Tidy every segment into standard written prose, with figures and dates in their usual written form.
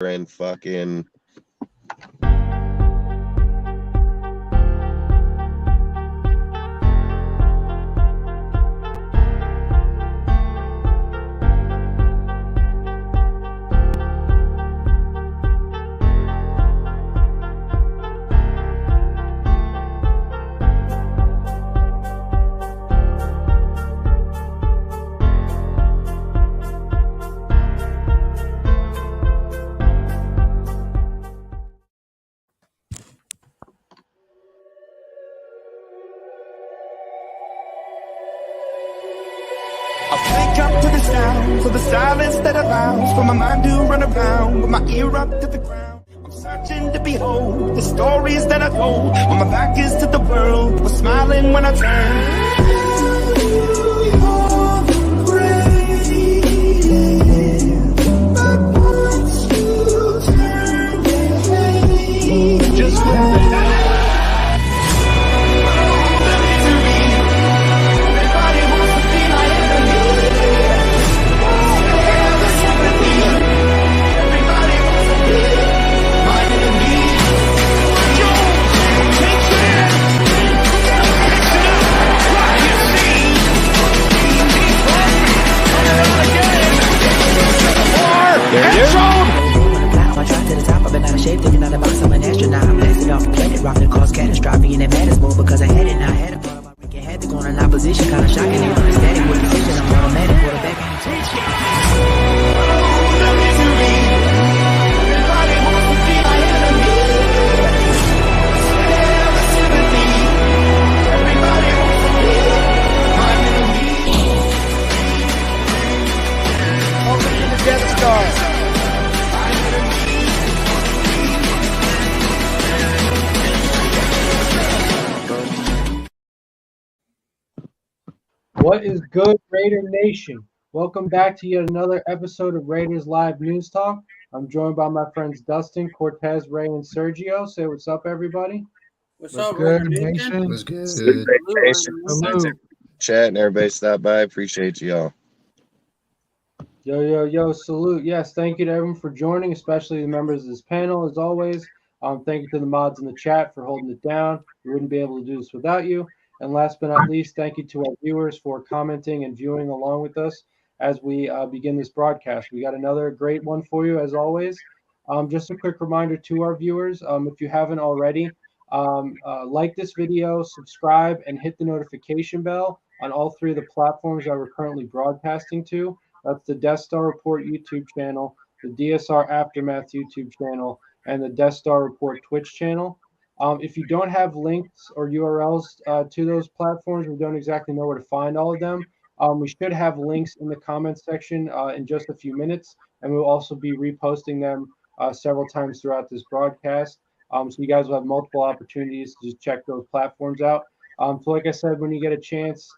and fucking I wake up to the sounds of the silence that allows for my mind to run around with my ear up to the ground. I'm searching to behold the stories that I told when my back is to the world, was smiling when I turned. Just I drive to the top, I've been out of shape, thinking out of box, I'm an astronaut. I'm blasting off a planet, rocking cause catastrophe, and it matters more because I had it now. I had a part of my freaking head to go in opposition, kinda shocking, they were static with precision. I'm automatic, quarterback. Death Star. What is good, Raider Nation? Welcome back to yet another episode of Raiders Live News Talk. I'm joined by my friends Dustin, Cortez, Ray, and Sergio. Say what's up, everybody. What's What's up, good, Raider nation? Nation? What's good? Hello. chat and everybody stop by. Appreciate y'all. Yo, salute. Yes, thank you to everyone for joining, especially the members of this panel, as always. Thank you to the mods in the chat for holding it down. We wouldn't be able to do this without you. And last but not least, thank you to our viewers for commenting and viewing along with us as we begin this broadcast. We got another great one for you, as always. Just a quick reminder to our viewers, if you haven't already, like this video, subscribe, and hit the notification bell on all three of the platforms that we're currently broadcasting to. That's the Death Star Report YouTube channel, the DSR Aftermath YouTube channel, and the Death Star Report Twitch channel. If you don't have links or URLs to those platforms, we don't exactly know where to find all of them. We should have links in the comments section in just a few minutes, and we'll also be reposting them several times throughout this broadcast. So you guys will have multiple opportunities to just check those platforms out. So like I said, when you get a chance,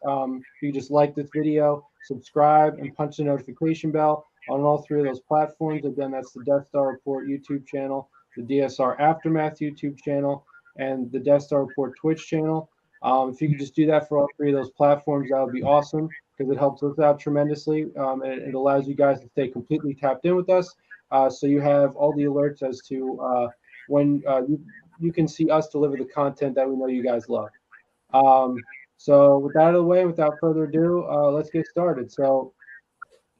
you just like this video, subscribe, and punch the notification bell on all three of those platforms. Again, that's the Death Star Report YouTube channel, the DSR Aftermath YouTube channel, and the Death Star Report Twitch channel. If you could just do that for all three of those platforms, that would be awesome because it helps us out tremendously. And it allows you guys to stay completely tapped in with us. So you have all the alerts as to when you can see us deliver the content that we know you guys love. So with that out of the way, without further ado, let's get started. So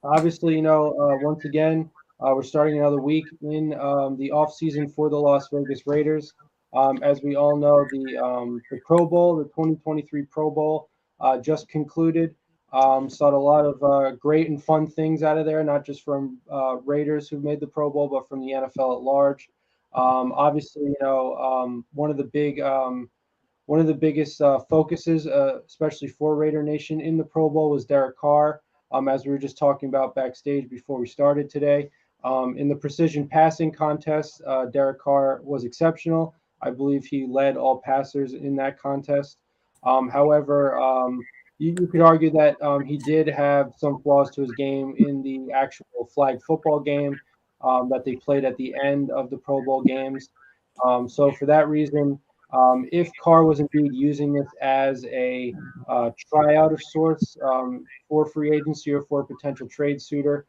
obviously, once again, we're starting another week in the off season for the Las Vegas Raiders. As we all know, the Pro Bowl, the 2023 Pro Bowl, just concluded. Saw a lot of great and fun things out of there, not just from Raiders who made the Pro Bowl, but from the NFL at large. Obviously, one of the biggest focuses, especially for Raider Nation in the Pro Bowl, was Derek Carr. As we were just talking about backstage before we started today. In the precision passing contest, Derek Carr was exceptional. I believe he led all passers in that contest. However, you could argue that he did have some flaws to his game in the actual flag football game that they played at the end of the Pro Bowl games. So for that reason, if Carr was indeed using this as a tryout of sorts for free agency or for a potential trade suitor,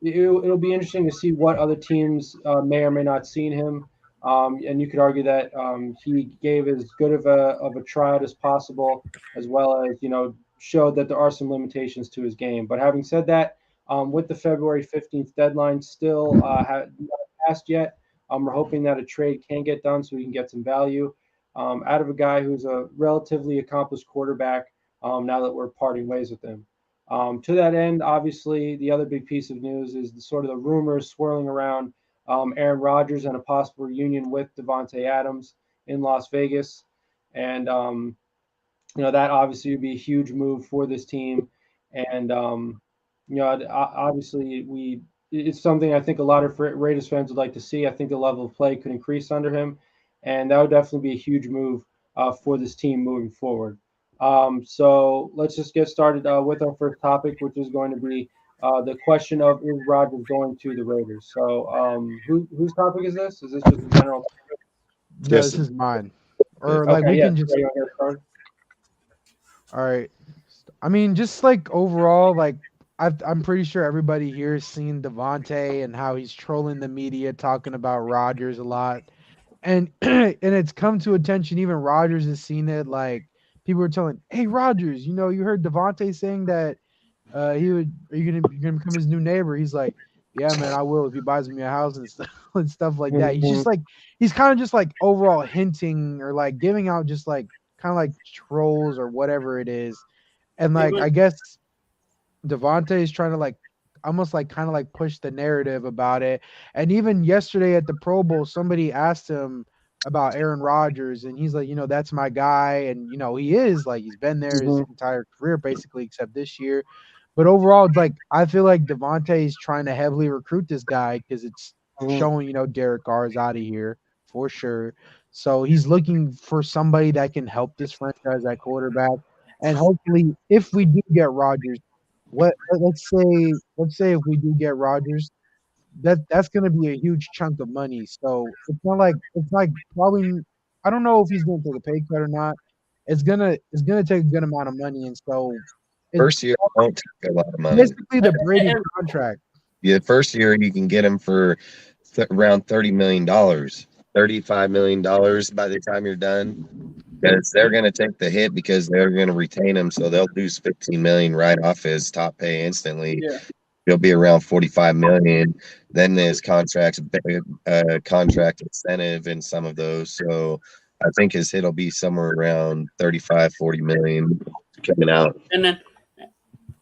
it'll be interesting to see what other teams may or may not seen him. And you could argue that he gave as good of a tryout as possible, as well as showed that there are some limitations to his game. But having said that, with the February 15th deadline still not passed yet, we're hoping that a trade can get done so we can get some value out of a guy who's a relatively accomplished quarterback. Now that we're parting ways with him. To that end, obviously, the other big piece of news is the rumors swirling around Aaron Rodgers and a possible reunion with Davante Adams in Las Vegas. And, that obviously would be a huge move for this team. And, obviously, it's something I think a lot of Raiders fans would like to see. I think the level of play could increase under him. And that would definitely be a huge move for this team moving forward. So let's just get started with our first topic, which is going to be the question of is Rodgers going to the Raiders? So whose topic is this? Is this just a general? No, this is mine. Or like we can just. All right. I mean, just like overall, like I'm pretty sure everybody here has seen Davante and how he's trolling the media, talking about Rodgers a lot, and it's come to attention. Even Rodgers has seen it. Like people were telling, "Hey, Rodgers, you heard Davante saying that are you gonna become his new neighbor?" He's like, "Yeah, man, I will if he buys me a house and stuff like that." He's just like he's kind of just like overall hinting or like giving out just like kind of like trolls or whatever it is, and like I guess Davante is trying to like almost like kind of like push the narrative about it. And even yesterday at the Pro Bowl, somebody asked him about Aaron Rodgers, and he's like, that's my guy, and he is like he's been there his entire career basically, except this year. But overall, it's like I feel like Davante is trying to heavily recruit this guy because it's showing Derek Carr is out of here for sure. So he's looking for somebody that can help this franchise at quarterback, and hopefully, if we do get Rodgers, let's say if we do get Rodgers, that's going to be a huge chunk of money. So it's like probably I don't know if he's going to take a pay cut or not. It's gonna take a good amount of money, and so first year won't take a lot of money. Basically, the Brady contract. Yeah, the first year you can get him for around $30 million, $35 million by the time you're done. Because they're going to take the hit because they're going to retain him, so they'll lose $15 million right off his top pay instantly. Yeah. He'll be around $45 million. Then there's contract incentive in some of those. So I think his hit will be somewhere around 35, 40 million coming out. And then,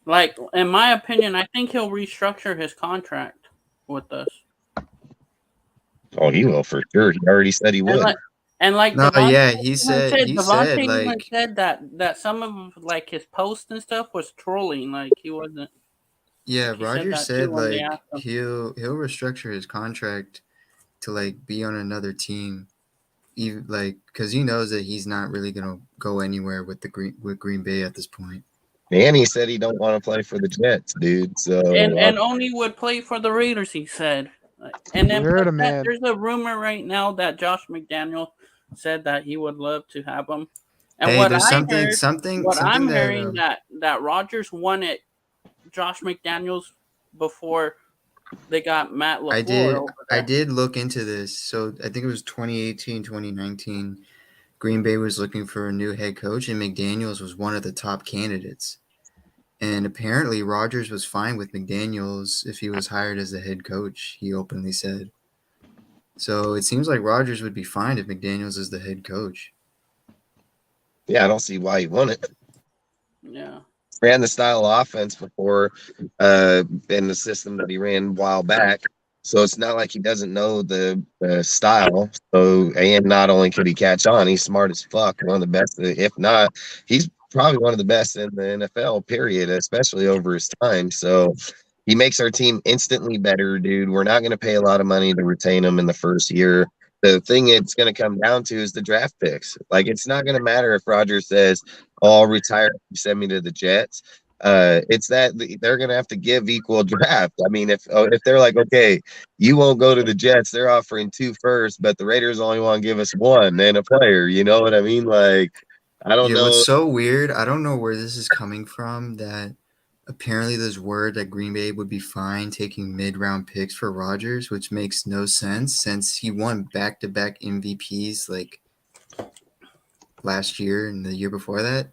like in my opinion, I think he'll restructure his contract with us. Oh, he will for sure. He already said he would. And like no, Davante, yeah, he said Davante said that some of like his posts and stuff was trolling. Like he wasn't. Yeah, Rodgers said like he'll restructure his contract to like be on another team, even like because he knows that he's not really gonna go anywhere with Green Bay at this point. And he said he don't want to play for the Jets, dude. So and only would play for the Raiders. He said. And then there's a rumor right now that Josh McDaniel said that he would love to have him. And I'm hearing that Rodgers wanted Josh McDaniels before they got Matt LaFleur. I did look into this. So I think it was 2018, 2019. Green Bay was looking for a new head coach, and McDaniels was one of the top candidates. And apparently Rodgers was fine with McDaniels if he was hired as the head coach, he openly said. So it seems like Rodgers would be fine if McDaniels is the head coach. Yeah, I don't see why he wouldn't. Yeah. Ran the style of offense before in the system that he ran a while back. So it's not like he doesn't know the style. So, and not only could he catch on, he's smart as fuck. One of the best, if not, he's probably one of the best in the NFL, period, especially over his time. So he makes our team instantly better, dude. We're not going to pay a lot of money to retain him in the first year. The thing it's going to come down to is the draft picks. Like, it's not going to matter if Rodgers says, "Oh, I'll retire, send me to the Jets." It's that they're going to have to give equal draft. I mean, if they're like, okay, you won't go to the Jets, they're offering 2 firsts, but the Raiders only want to give us 1 and a player. You know what I mean? Like, I don't know. What's so weird, I don't know where this is coming from, that apparently there's word that Green Bay would be fine taking mid-round picks for Rodgers, which makes no sense since he won back-to-back MVPs like last year and the year before that.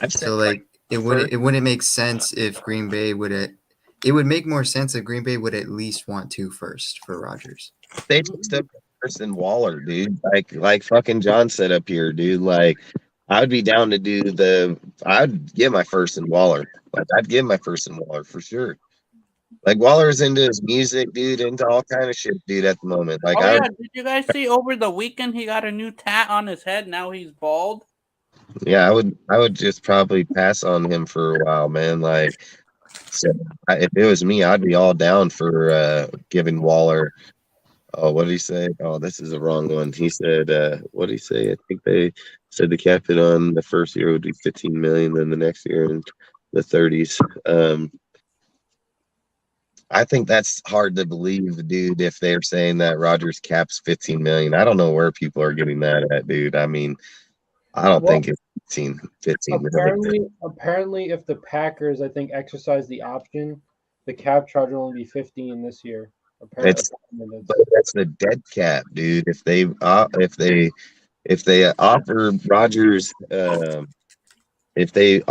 So like it wouldn't make sense if Green Bay would. It would make more sense if Green Bay would at least want 2 first for Rodgers. They just took first and Waller, dude. Like fucking John said up here, dude. Like I would be down to do I'd give my first and Waller. Like I'd give my first and Waller for sure. Like Waller's into his music, dude, into all kind of shit, dude, at the moment. Like, did you guys see over the weekend he got a new tat on his head? Now he's bald. Yeah, I would just probably pass on him for a while, man. Like, so if it was me, I'd be all down for giving Waller. Oh, what did he say? Oh, this is the wrong one. He said, what did he say? I think they said the cap hit on the first year would be 15 million, then the next year in the 30s. I think that's hard to believe, dude, if they're saying that Rodgers caps 15 million. I don't know where people are getting that at, dude. I mean, I don't think it's 15 million. Apparently, if the Packers, I think, exercise the option, the cap charge will only be 15 this year. That's the dead cap, dude. If they offer Rodgers, if they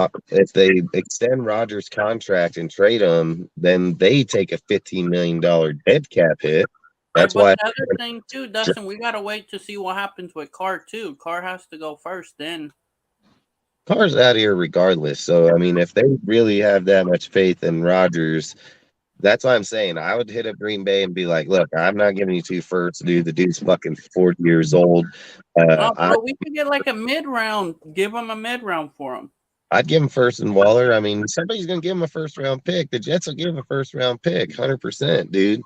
extend Rodgers' contract and trade him, then they take a $15 million dead cap hit. That's why. The other thing too, Dustin, we gotta wait to see what happens with Carr too. Carr has to go first, then. Carr's out here regardless. So I mean, if they really have that much faith in Rodgers, that's why I'm saying I would hit up Green Bay and be like, "Look, I'm not giving you 2 firsts, dude. The dude's fucking 40 years old." But we could get like a mid-round. Give him a mid-round for him. I'd give him first and Waller. I mean, somebody's gonna give him a first-round pick. The Jets will give him a first-round pick, 100%, dude.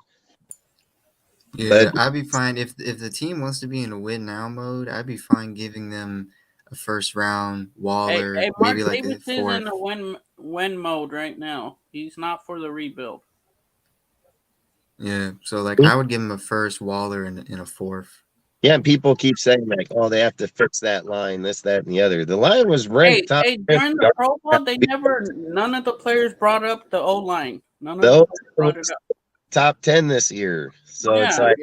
Yeah, I'd be fine if the team wants to be in a win now mode. I'd be fine giving them a first-round Waller, maybe like a 4th. He's in a win mode right now. He's not for the rebuild. Yeah, so like I would give him a first Waller and a 4th. Yeah, and people keep saying like, "Oh, they have to fix that line, this, that, and the other." The line was ranked top. During the Pro Bowl, none of the players brought up the O line. None of them brought it up. Top 10 this year, so it's like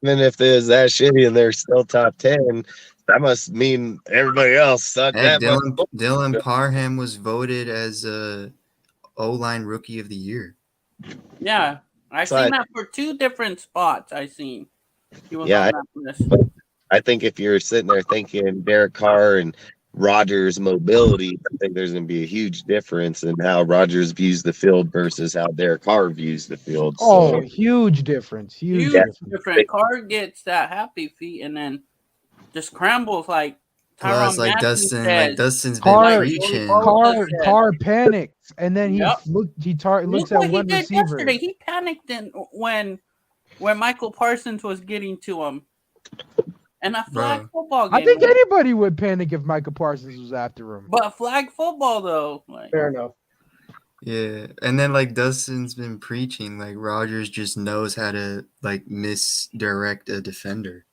even if there's that shitty and they're still top 10, that must mean everybody else sucked. Dylan Parham was voted as a O-line rookie of the year. Yeah, I've seen that for 2 different spots. I seen. I think if you're sitting there thinking Derek Carr and Rodgers' mobility, I think there's going to be a huge difference in how Rodgers views the field versus how Derek Carr views the field. So, huge difference. Huge difference. Carr gets that happy feet and then just scrambles like Plus, like Dustin's been preaching. Carr panics, and then he looks at one receiver. Yesterday, he panicked when Michael Parsons was getting to him. And a flag football game. I think anybody would panic if Michael Parsons was after him. But flag football, though. Fair enough. Yeah, and then like Dustin's been preaching, like Rodgers just knows how to like misdirect a defender.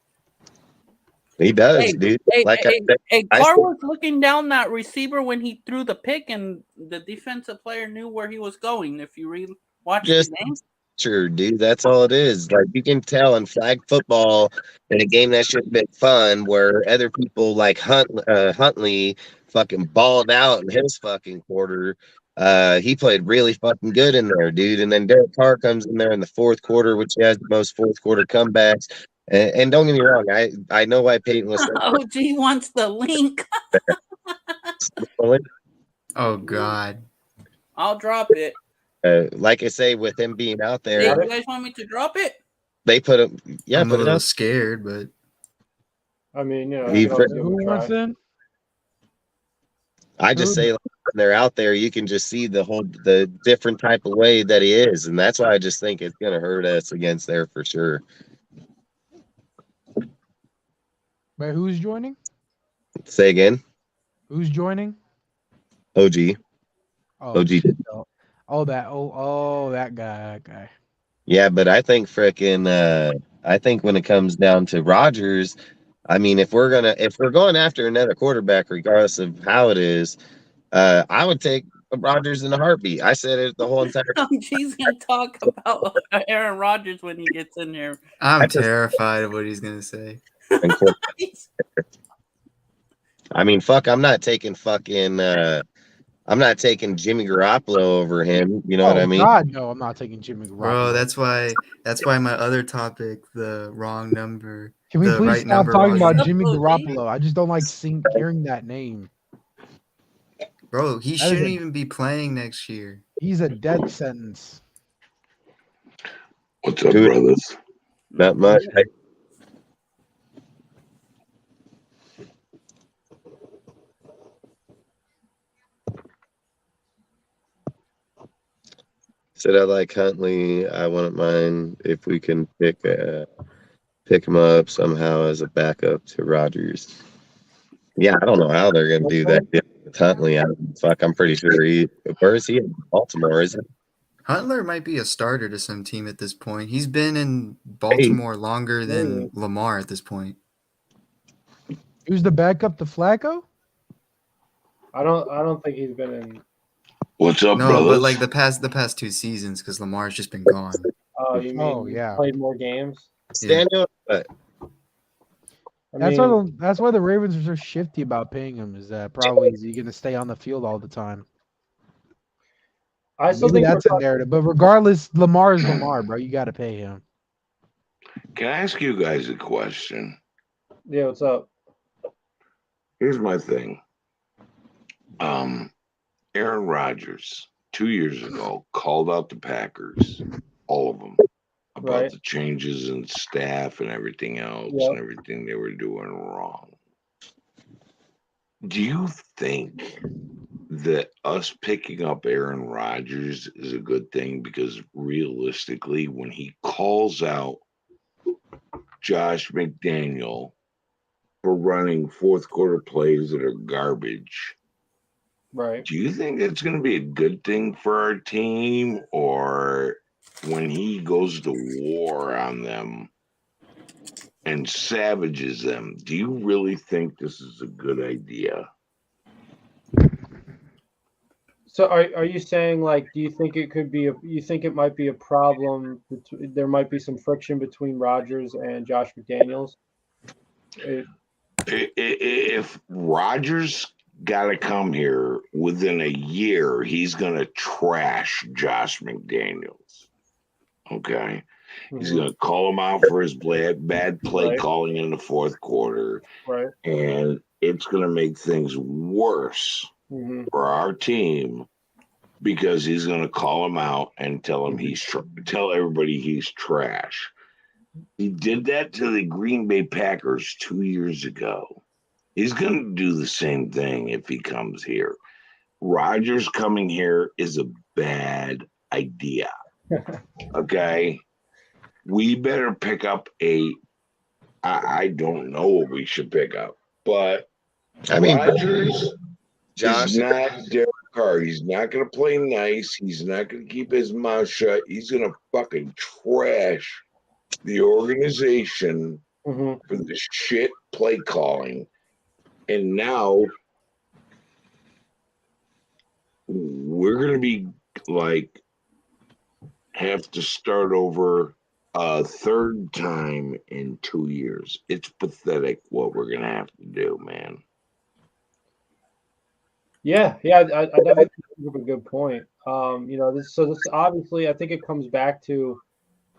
He does, dude. Carr was looking down that receiver when he threw the pick, and the defensive player knew where he was going. If you watch the game. Sure, dude. That's all it is. Like you can tell in flag football, in a game that should have been fun, where other people like Huntley fucking balled out in his fucking quarter. He played really fucking good in there, dude. And then Derek Carr comes in there in the 4th quarter, which has the most 4th quarter comebacks. And don't get me wrong, I know why Peyton was. OG wants the link. Oh God, I'll drop it. Like I say, with him being out there, hey, you guys want me to drop it? They put him. Yeah, I'm a little scared, but I mean, who wants in? I just say like, when they're out there, you can just see the different type of way that he is, and that's why I just think it's gonna hurt us against there for sure. But who's joining? Say again. Who's joining? OG. OG. That guy. Yeah, but I think I think when it comes down to Rodgers, I mean, if we're going after another quarterback, regardless of how it is, I would take Rodgers in a heartbeat. I said it the whole entire time. He's gonna talk about Aaron Rodgers when he gets in here. I'm terrified of what he's gonna say. I mean, fuck, I'm not taking Jimmy Garoppolo over him. You know what I mean? God, no, I'm not taking Jimmy Garoppolo. Bro, that's why my other topic, the wrong number. Can we please stop talking about Jimmy Garoppolo? I just don't like hearing that name. Bro, he shouldn't even be playing next year. He's a death sentence. What's up, brothers? Not much. Said I like Huntley. I wouldn't mind if we can pick him up somehow as a backup to Rodgers. Yeah, I don't know how they're gonna do that with Huntley. I'm pretty sure where is he? In Baltimore, isn't he? Huntley might be a starter to some team at this point. He's been in Baltimore longer than Lamar at this point. Who's the backup to Flacco? I don't think he's been in. What's up, no, brothers? But like the past 2 seasons, because Lamar's just been gone. Oh, you mean played more games? Daniel, that's why the Ravens are so shifty about paying him. Is that probably is he going to stay on the field all the time? I still think that's a narrative, but regardless, Lamar is Lamar, bro. You got to pay him. Can I ask you guys a question? Yeah, what's up? Here's my thing. Aaron Rodgers 2 years ago called out the Packers, all of them, about the changes in staff and everything else and everything they were doing wrong. Do you think that us picking up Aaron Rodgers is a good thing? Because realistically, when he calls out Josh McDaniel for running fourth quarter plays that are garbage, right? Do you think it's going to be a good thing for our team, or when he goes to war on them and savages them, do you really think this is a good idea? So are you saying, like, do you think it could be you think it might be a problem? There might be some friction between Rodgers and Josh McDaniels? If Rodgers got to come here within a year, he's going to trash Josh McDaniels. Okay. Mm-hmm. He's going to call him out for his bad play calling in the fourth quarter. Right. And it's going to make things worse for our team, because he's going to call him out and tell him tell everybody he's trash. He did that to the Green Bay Packers 2 years ago. He's going to do the same thing if he comes here. Rodgers coming here is a bad idea. Okay? We better pick up I don't know what we should pick up, but Rodgers is not Derek Carr. He's not going to play nice. He's not going to keep his mouth shut. He's going to fucking trash the organization for the shit play calling. And now we're going to be like, have to start over a third time in 2 years. It's pathetic what we're going to have to do, man. Yeah, I definitely think you have a good point. This obviously, I think it comes back to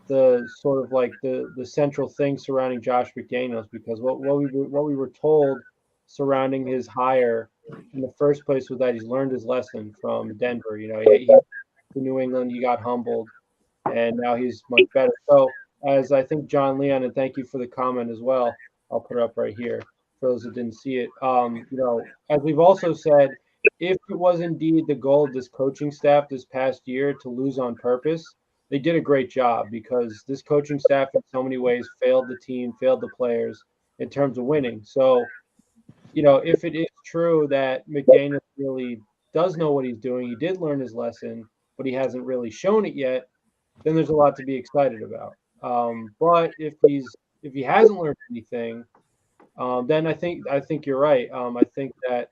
the sort of like the central thing surrounding Josh McDaniels, because what we were told surrounding his hire in the first place was that he's learned his lesson from Denver. He to New England, he got humbled, and now he's much better. So, as I think John Leon, and thank you for the comment as well, I'll put it up right here for those that didn't see it. As we've also said, if it was indeed the goal of this coaching staff this past year to lose on purpose, they did a great job, because this coaching staff in so many ways failed the team, failed the players in terms of winning. So, if it is true that McDaniel really does know what he's doing, he did learn his lesson, but he hasn't really shown it yet, then there's a lot to be excited about. But if he hasn't learned anything, then I think you're right. I think that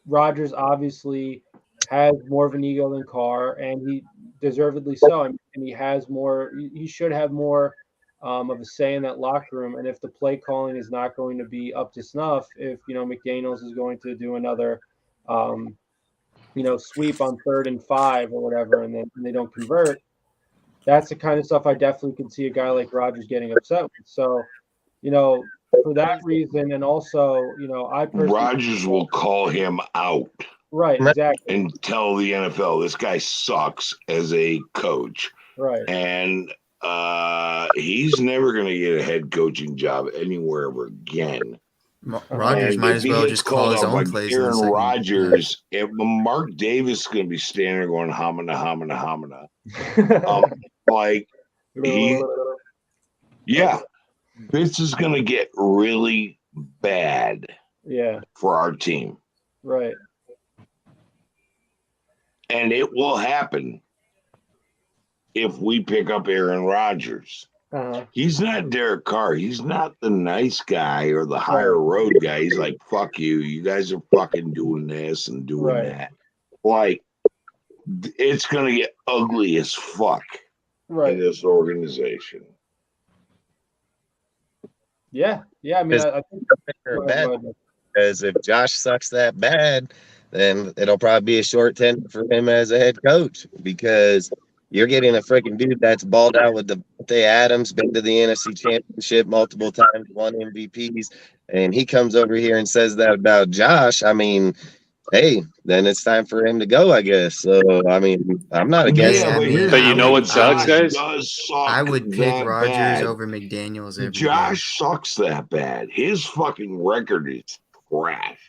Rodgers obviously has more of an ego than Carr, and he deservedly so. And he has more. He should have more of a say in that locker room. And if the play calling is not going to be up to snuff, if McDaniels is going to do another, sweep on 3rd and 5 or whatever, and then they don't convert, that's the kind of stuff I definitely could see a guy like Rodgers getting upset with. So, for that reason, and also, I personally Rodgers will call him out. Right, exactly. And tell the NFL this guy sucks as a coach. Right. And he's never going to get a head coaching job anywhere ever again. Rodgers might as well just call his own plays. Aaron Rodgers, if Mark Davis is going to be standing there going hamina, hamina, hamina. This is going to get really bad. Yeah. For our team. Right. And it will happen if we pick up Aaron Rodgers. He's not Derek Carr. He's not the nice guy or the higher road guy. He's like, fuck you. You guys are fucking doing this and doing that. Like, it's going to get ugly as fuck in this organization. Yeah. I mean, I think because if Josh sucks that bad, then it'll probably be a short tenure for him as a head coach, because you're getting a freaking dude that's balled out with Davante Adams, been to the NFC Championship multiple times, won MVPs, and he comes over here and says that about Josh. I mean, hey, then it's time for him to go, I guess. So, I mean, I'm not against it. But you know what sucks, guys? I would pick Rodgers over McDaniels every Josh sucks that bad. His fucking record is trash.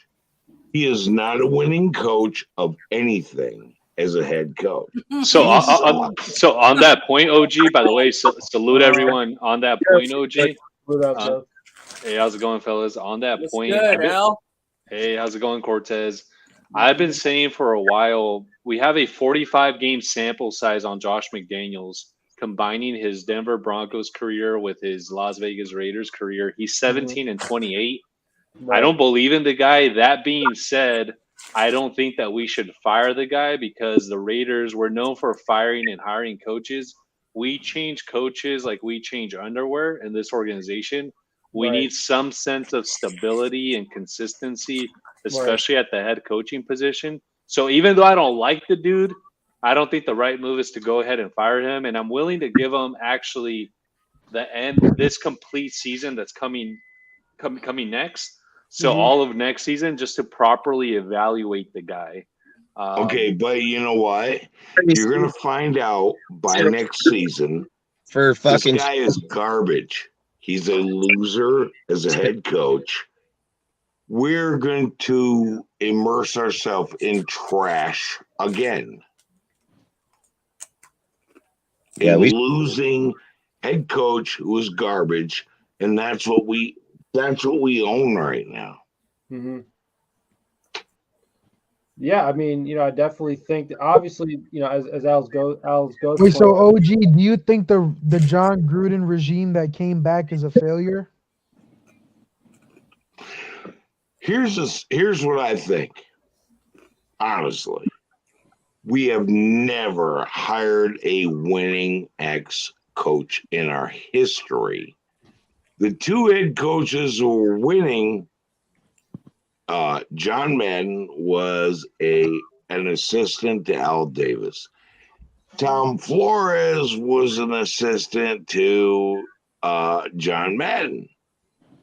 He is not a winning coach of anything as a head coach. So on that point, OG, by the way, salute everyone on that point, OG. Hey, how's it going, fellas? On that point. Good, Al. Hey, how's it going, Cortez? I've been saying for a while, we have a 45-game sample size on Josh McDaniels, combining his Denver Broncos career with his Las Vegas Raiders career. He's 17-28. I don't believe in the guy. That being said, I don't think that we should fire the guy, because the Raiders were known for firing and hiring coaches. We change coaches like we change underwear in this organization. We need some sense of stability and consistency, especially at the head coaching position. So even though I don't like the dude, I don't think the right move is to go ahead and fire him. And I'm willing to give him actually this complete season that's coming next. So all of next season, just to properly evaluate the guy. Okay, but you know what? You're going to find out by next season. This guy is garbage. He's a loser as a head coach. We're going to immerse ourselves in trash again. Yeah, losing head coach who is garbage, and that's what we own right now. Mm-hmm. Yeah, I mean, I definitely think that obviously, as Al's goes. Wait, so OG, do you think the John Gruden regime that came back is a failure? Here's what I think. Honestly, we have never hired a winning ex-coach in our history. The two head coaches who were winning, John Madden was an assistant to Al Davis. Tom Flores was an assistant to John Madden.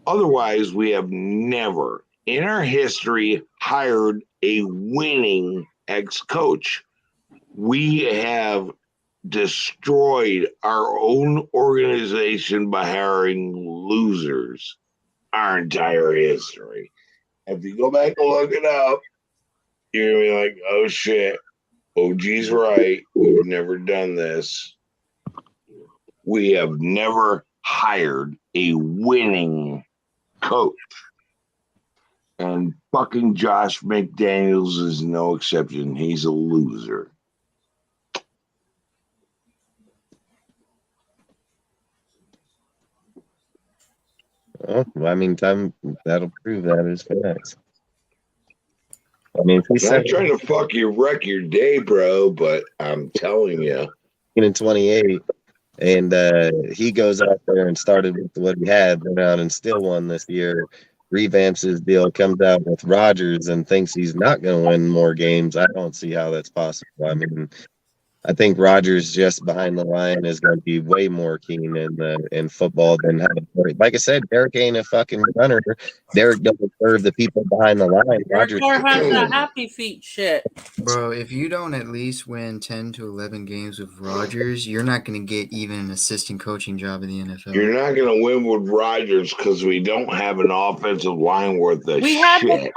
Otherwise, we have never in our history hired a winning ex-coach. We have destroyed our own organization by hiring losers our entire history. If you go back and look it up, you're going to be like, oh shit, OG's right. We've never done this. We have never hired a winning coach. And fucking Josh McDaniels is no exception. He's a loser. Well, I mean, time that'll prove that as facts. I mean, he's not trying to wreck your day, bro, but I'm telling you. In 28, and he goes out there and started with what he had, went out and still won this year. Revamps his deal, comes out with Rodgers and thinks he's not going to win more games. I don't see how that's possible. I mean, I think Rodgers just behind the line is going to be way more keen in football than like I said, Derek ain't a fucking runner. Derek doesn't serve the people behind the line. Rodgers has the happy feet shit. Bro, if you don't at least win 10 to 11 games with Rodgers, you're not going to get even an assistant coaching job in the NFL. You're not going to win with Rodgers because we don't have an offensive line worth the we had shit.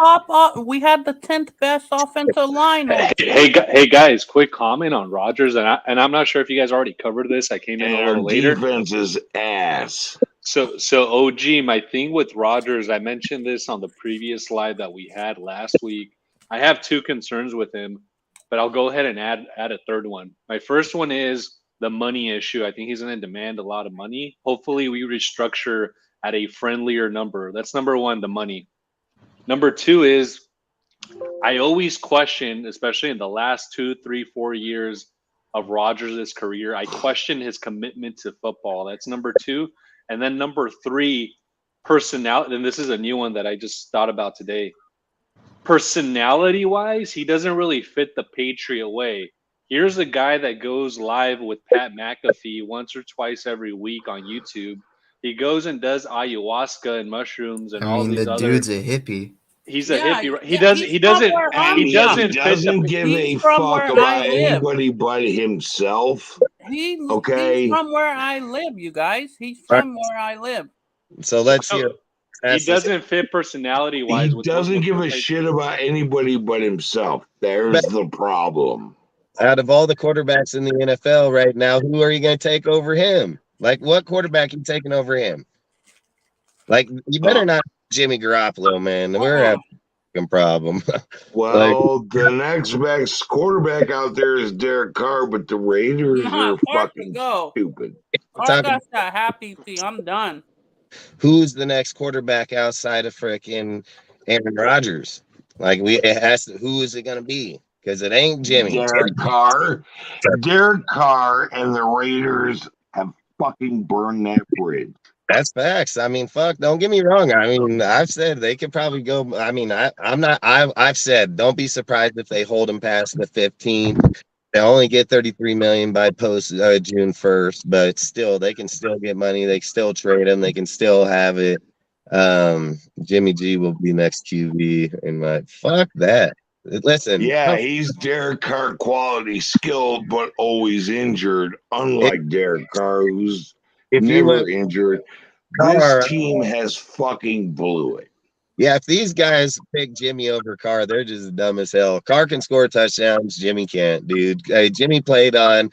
We had the 10th best offensive line. Hey guys, quick comment on Rodgers. And I'm not sure if you guys already covered this. I came in a little later. Defense is ass. So OG, my thing with Rodgers, I mentioned this on the previous live that we had last week. I have two concerns with him, but I'll go ahead and add a third one. My first one is the money issue. I think he's going to demand a lot of money. Hopefully we restructure at a friendlier number. That's number one, the money. Number two is I always question, especially in the last 2, 3, 4 years of Rodgers' career, I question his commitment to football. That's number two. And then number three, personality. And this is a new one that I just thought about today. Personality-wise, he doesn't really fit the Patriot way. Here's a guy that goes live with Pat McAfee once or twice every week on YouTube. He goes and does ayahuasca and mushrooms and all these other. The dude's a hippie. He's a hippie. He doesn't give a fuck about anybody but himself. He's okay. from where I live, you guys. He's from where I live. So let's hear. He doesn't fit personality-wise. He doesn't give a shit about anybody but himself. There's the problem. Out of all the quarterbacks in the NFL right now, who are you going to take over him? Like, what quarterback are you taking over him? Like, you better not Jimmy Garoppolo, man. We're having a problem. Well, the next best quarterback out there is Derek Carr, but the Raiders are fucking stupid. I got that happy feet. I'm done. Who's the next quarterback outside of frickin' Aaron Rodgers? Like, who is it going to be? Because it ain't Jimmy. Derek Carr. Derek Carr and the Raiders have fucking burned that bridge. That's facts. I mean, fuck, don't get me wrong. I mean, I've said they could probably go. I mean, I've said don't be surprised if they hold them past the 15. They only get $33 million by post June 1st, but still, they can still get money. They can still trade them. They can still have it. Jimmy G will be next QB, and fuck that. Listen, yeah, he's Derek Carr quality, skilled but always injured. Unlike Derek Carr, who's never injured. This team has fucking blew it. Yeah, if these guys pick Jimmy over Carr, they're just dumb as hell. Carr can score touchdowns. Jimmy can't, dude. Jimmy played on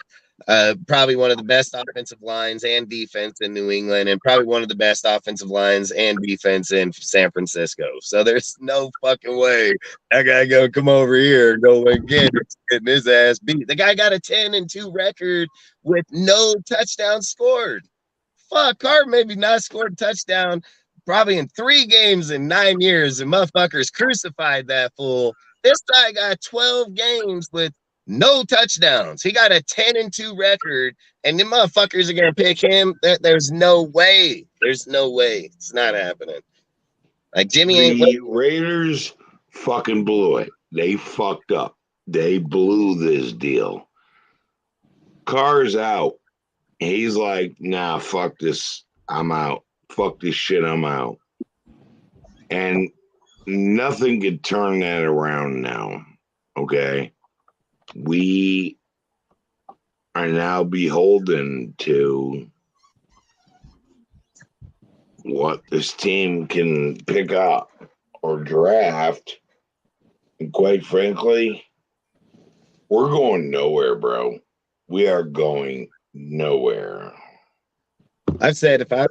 probably one of the best offensive lines and defense in New England, and probably one of the best offensive lines and defense in San Francisco. So there's no fucking way that guy go come over here and go again getting his ass beat. The guy got a 10-2 record with no touchdowns scored. Fuck, Carr maybe not scored a touchdown probably in 3 games in 9 years, and motherfuckers crucified that fool. This guy got 12 games with no touchdowns. He got a 10-2 record, and the motherfuckers are gonna pick him. There's no way. There's no way. It's not happening. Like Jimmy the Raiders fucking blew it. They fucked up. They blew this deal. Carr's out. He's like, nah, fuck this. I'm out. Fuck this shit. I'm out. And nothing could turn that around now. Okay. We are now beholden to what this team can pick up or draft. And quite frankly, we're going nowhere, bro. We are going nowhere. I've said if I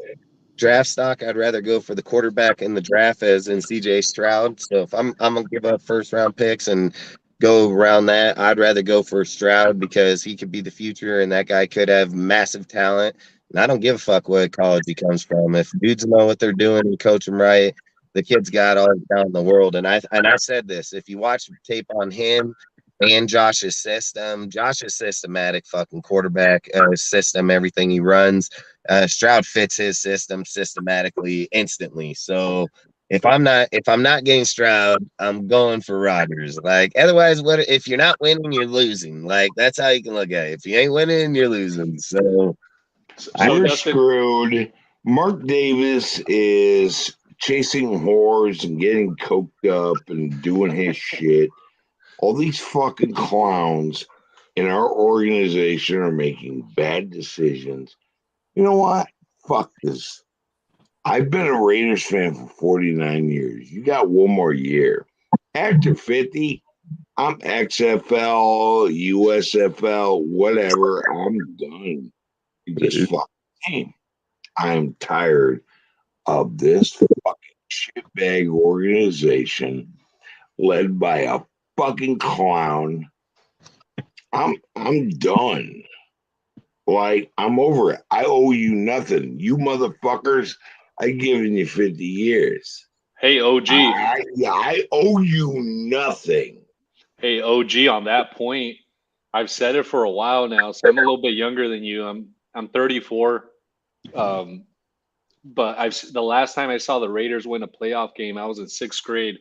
draft stock, I'd rather go for the quarterback in the draft as in CJ Stroud. So if I'm gonna give up first round picks and go around that, I'd rather go for Stroud because he could be the future and that guy could have massive talent. And I don't give a fuck what college he comes from. If dudes know what they're doing and coach them right, The kid's got all the talent in the world. And I said this, if you watch tape on him and Josh's systematic fucking quarterback system, everything he runs, Stroud fits his system systematically, instantly. So if I'm not getting Stroud, I'm going for Rodgers. Like, otherwise, what if you're not winning, you're losing. Like, that's how you can look at it. If you ain't winning, you're losing. So you're screwed. Mark Davis is chasing whores and getting coked up and doing his shit. All these fucking clowns in our organization are making bad decisions. You know what? Fuck this. I've been a Raiders fan for 49 years. You got one more year. After 50, I'm XFL, USFL, whatever. I'm done. You just fucking game. I'm tired of this fucking shitbag organization led by a fucking clown. I'm done. Like, I'm over it. I owe you nothing. You motherfuckers, I've given you 50 years. Hey, OG. I owe you nothing. Hey, OG, on that point, I've said it for a while now, so I'm a little bit younger than you. I'm 34. But the last time I saw the Raiders win a playoff game, I was in 6th grade.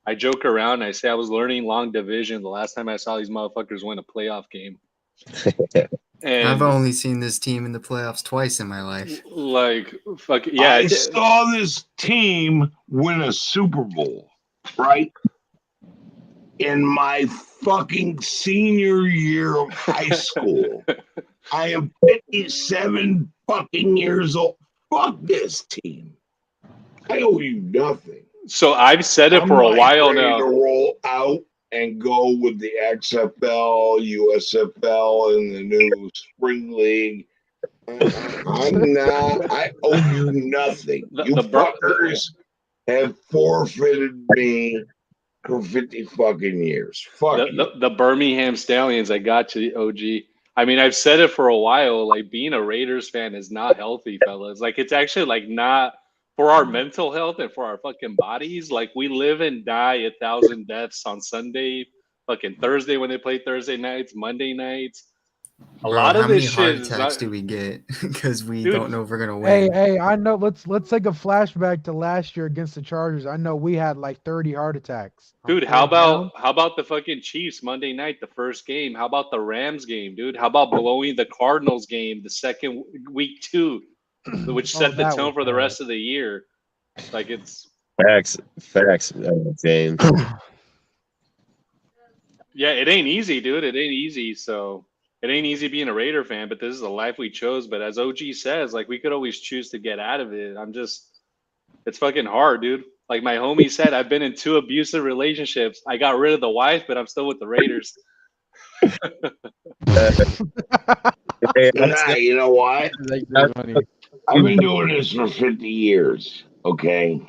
I joke around and I say I was learning long division the last time I saw these motherfuckers win a playoff game. And I've only seen this team in the playoffs twice in my life. Like, fuck yeah. I saw this team win a Super Bowl, right? In my fucking senior year of high school. I am 57 fucking years old. Fuck this team. I owe you nothing. So I've said it for a while now. To roll out and go with the XFL, USFL, and the new Spring League. I'm not. I owe you nothing. You fuckers have forfeited me for 50 fucking years. Fuck you. The Birmingham Stallions, I got you, OG. I mean, I've said it for a while. Like, being a Raiders fan is not healthy, fellas. Like, it's actually like not for our mental health and for our fucking bodies. Like, we live and die 1,000 deaths on Sunday, fucking Thursday when they play Thursday nights, Monday nights. A lot of this shit. How many heart attacks do we get because we don't know if we're gonna win? Hey, I know. Let's take a flashback to last year against the Chargers. I know we had like 30 heart attacks. Dude, how about the fucking Chiefs Monday night, the first game? How about the Rams game, dude? How about blowing the Cardinals game the second week 2, which set the tone for the rest of the year? Like, it's facts, James. Yeah, it ain't easy, dude. It ain't easy. So it ain't easy being a Raider fan, but this is the life we chose. But as OG says, like, we could always choose to get out of it. It's fucking hard, dude. Like my homie said, I've been in 2 abusive relationships. I got rid of the wife, but I'm still with the Raiders. You know what? I've been doing this for 50 years, okay?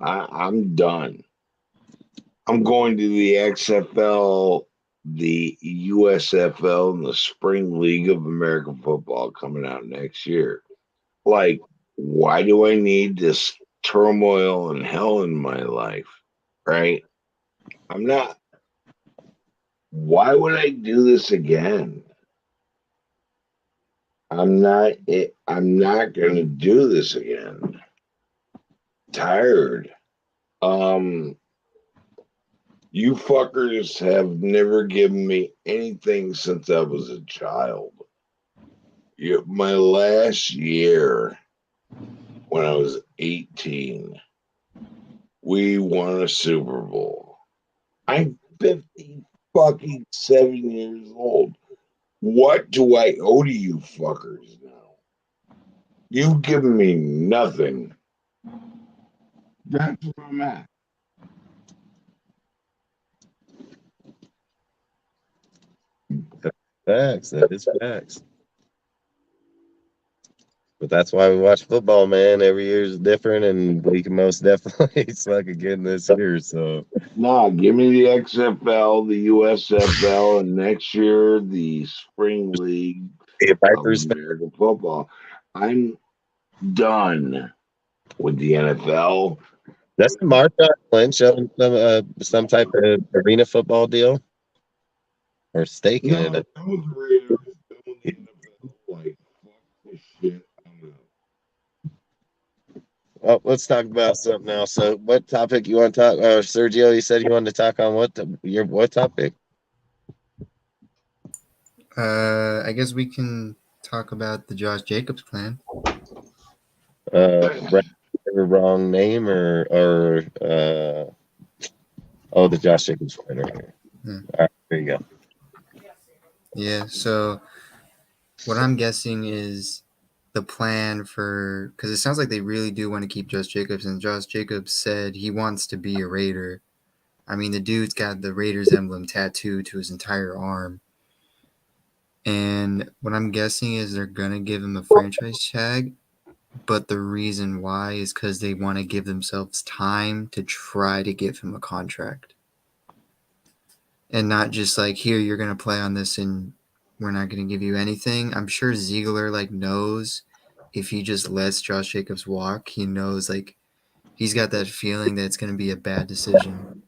I'm done. I'm going to the XFL, the USFL, and the Spring League of American Football coming out next year. Like, why do I need this turmoil and hell in my life, right? I'm not. Why would I do this again? I'm not going to do this again. Tired. You fuckers have never given me anything since I was a child. My last year, when I was 18, we won a Super Bowl. I'm 57 years old. What do I owe to you fuckers now? You've given me nothing. That's where I'm at. Facts. That is facts. But that's why we watch football, man. Every year is different, and we can most definitely suck again this year. So, no, give me the XFL, the USFL, and next year the Spring League of American Football. I'm done with the NFL. That's Marshawn Lynch on some type of arena football deal or stake in it. That was Raiders doing the NFL. Like, fuck this shit. I don't know. Well, let's talk about something else. So, what topic you want to talk? Sergio, you said you wanted to talk on what topic? I guess we can talk about the Josh Jacobs plan. Wrong name or the Josh Jacobs plan right here. All right, there you go. Yeah. So, what I'm guessing is the plan for, because it sounds like they really do want to keep Josh Jacobs, and Josh Jacobs said he wants to be a Raider. I mean, the dude's got the Raiders emblem tattooed to his entire arm. And what I'm guessing is they're going to give him a franchise tag, but the reason why is because they want to give themselves time to try to give him a contract. And not just like, here, you're going to play on this and we're not going to give you anything. I'm sure Ziegler knows if he just lets Josh Jacobs walk, he knows he's got that feeling that it's going to be a bad decision.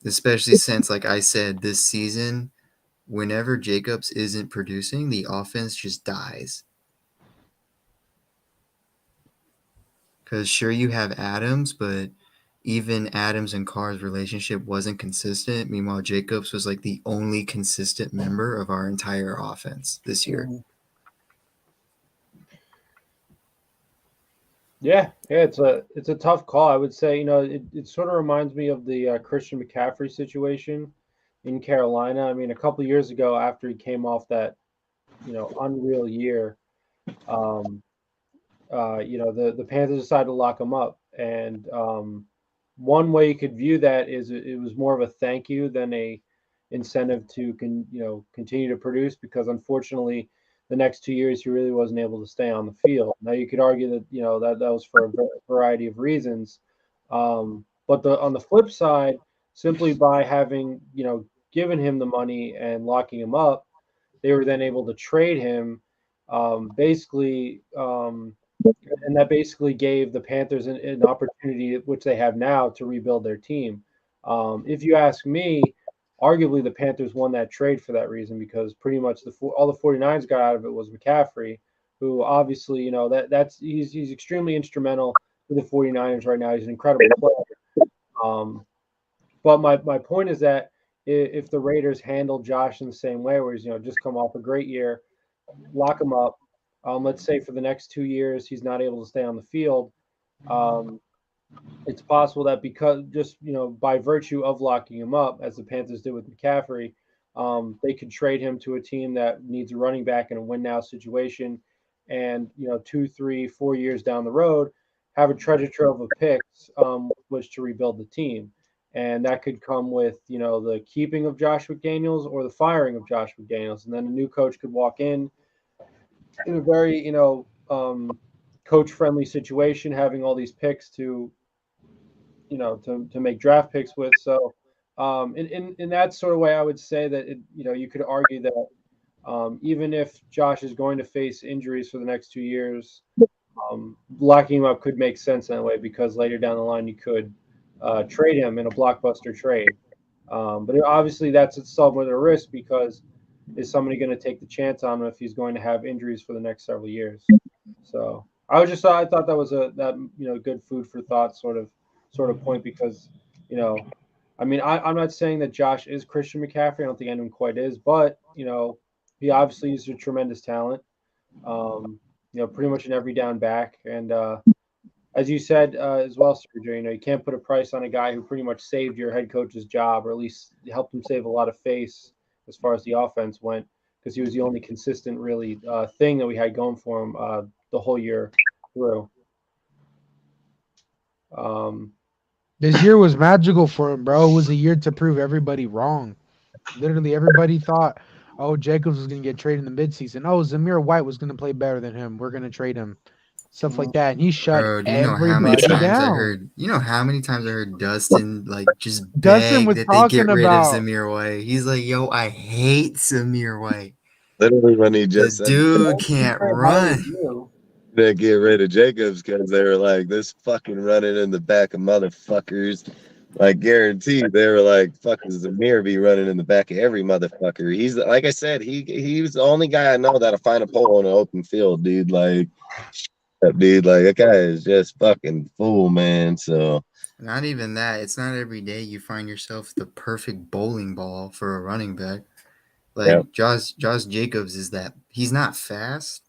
Especially since, like I said, this season, whenever Jacobs isn't producing, the offense just dies. Because sure, you have Adams, but even Adams and Carr's relationship wasn't consistent. Meanwhile, Jacobs was the only consistent member of our entire offense this year. Yeah, it's a tough call. I would say, it sort of reminds me of the Christian McCaffrey situation in Carolina. I mean, a couple of years ago, after he came off that, unreal year, the Panthers decided to lock him up. And one way you could view that is it was more of a thank you than a incentive to continue to produce, because unfortunately the next 2 years he really wasn't able to stay on the field. Now you could argue that that was for a variety of reasons, but on the flip side, simply by having given him the money and locking him up, they were then able to trade him, and that basically gave the Panthers an opportunity, which they have now, to rebuild their team. If you ask me, arguably the Panthers won that trade for that reason, because pretty much all the 49ers got out of it was McCaffrey, who obviously, he's extremely instrumental for the 49ers right now. He's an incredible player. But my point is that if the Raiders handle Josh in the same way, where he's just come off a great year, lock him up. Let's say for the next 2 years he's not able to stay on the field. It's possible that because just by virtue of locking him up, as the Panthers did with McCaffrey, they could trade him to a team that needs a running back in a win now situation, and 2, 3, 4 years down the road have a treasure trove of picks, which to rebuild the team. And that could come with the keeping of Josh McDaniels or the firing of Josh McDaniels, and then a new coach could walk in a very coach friendly situation, having all these picks to make draft picks with. So in that sort of way, I would say that you could argue that even if Josh is going to face injuries for the next 2 years, locking him up could make sense in that way, because later down the line you could trade him in a blockbuster trade. But obviously that's somewhat a risk, because is somebody going to take the chance on him if he's going to have injuries for the next several years? So I thought that was good food for thought sort of point, because I'm not saying that Josh is Christian McCaffrey. I don't think anyone quite is, but he obviously is a tremendous talent. Pretty much an every down back, and as you said as well, Sergio, you can't put a price on a guy who pretty much saved your head coach's job, or at least helped him save a lot of face as far as the offense went, because he was the only consistent really thing that we had going for him the whole year through. This year was magical for him, bro. It was a year to prove everybody wrong. Literally everybody thought, Jacobs was going to get traded in the midseason. Zamir White was going to play better than him. We're going to trade him. Stuff like that. And he shut everybody down. You know how many times I heard Dustin just beg that they get rid of Zamir White. He's like, yo, I hate Zamir White. Literally when he just dude can't run. They get rid of Jacobs because they were like, this fucking running in the back of motherfuckers. Like, guaranteed, they were like, fucking Zamir be running in the back of every motherfucker. He's like I said, he was the only guy I know that'll find a pole on an open field, dude. Like, that guy is just fucking fool, man. So, not even that. It's not every day you find yourself the perfect bowling ball for a running back. Like, Josh Jacobs is that. He's not fast,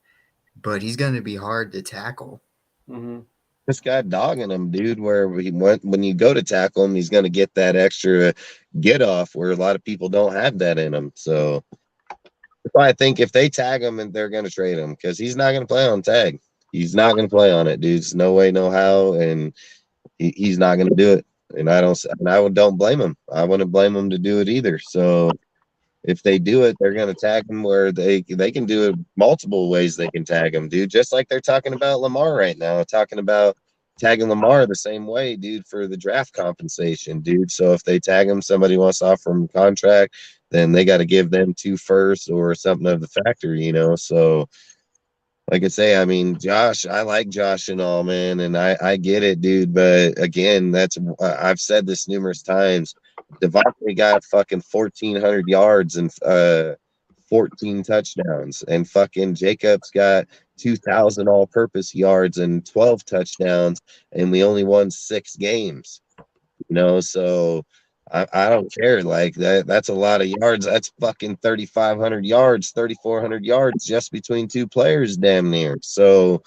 but he's going to be hard to tackle. Mm-hmm. This guy dogging him, dude, where he went when you go to tackle him, he's going to get that extra get off where a lot of people don't have that in him. So I think if they tag him, and they're going to trade him because he's not going to play on tag. He's not going to play on it, dude. There's no way, no how, and he's not going to do it. And I don't blame him. I wouldn't blame him to do it either. So if they do it, they're going to tag him where they can do it multiple ways. They can tag him, dude. Just like they're talking about Lamar right now, talking about tagging Lamar the same way, dude, for the draft compensation, dude. So if they tag him, somebody wants to offer him a contract, then they got to give them 2 firsts or something of the factor, you know. So like I say, I mean, Josh, I like Josh and all, man, and I get it, dude. But again, I've said this numerous times. Devontae got fucking 1,400 yards and 14 touchdowns, and fucking Jacobs got 2,000 all-purpose yards and 12 touchdowns, and we only won 6 games. You know, so I don't care. Like that's a lot of yards. That's fucking 3,500 yards, 3,400 yards just between 2 players, damn near. So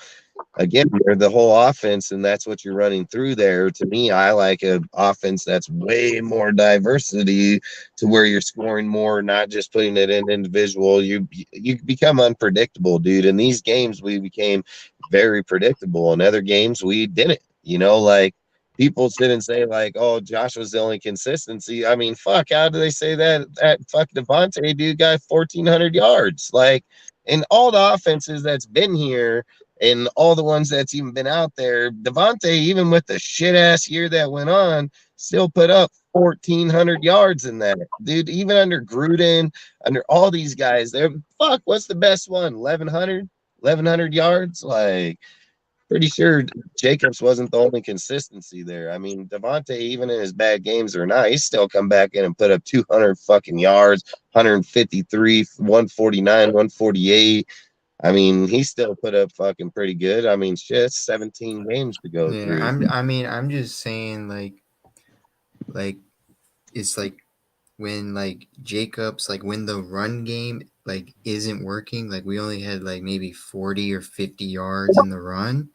again, you're the whole offense, and that's what you're running through there. To me, I like an offense that's way more diversity to where you're scoring more, not just putting it in individual. You become unpredictable, dude. In these games, we became very predictable. In other games, we didn't. You know, like people sit and say, like, oh, Josh was the only consistency. I mean, fuck, how do they say that? That fuck Devontae dude got 1,400 yards. Like, in all the offenses that's been here, and all the ones that's even been out there, Devontae, even with the shit ass year that went on, still put up 1,400 yards in that. Dude, even under Gruden, under all these guys, what's the best one? 1,100 yards? Like, pretty sure Jacobs wasn't the only consistency there. I mean, Devontae, even in his bad games or not, he's still come back in and put up 200 fucking yards, 153, 149, 148. I mean, he still put up fucking pretty good. I mean, shit, 17 games to go through. I'm just saying, like it's like when like Jacobs, like when the run game like isn't working, like we only had like maybe 40 or 50 yards in the run.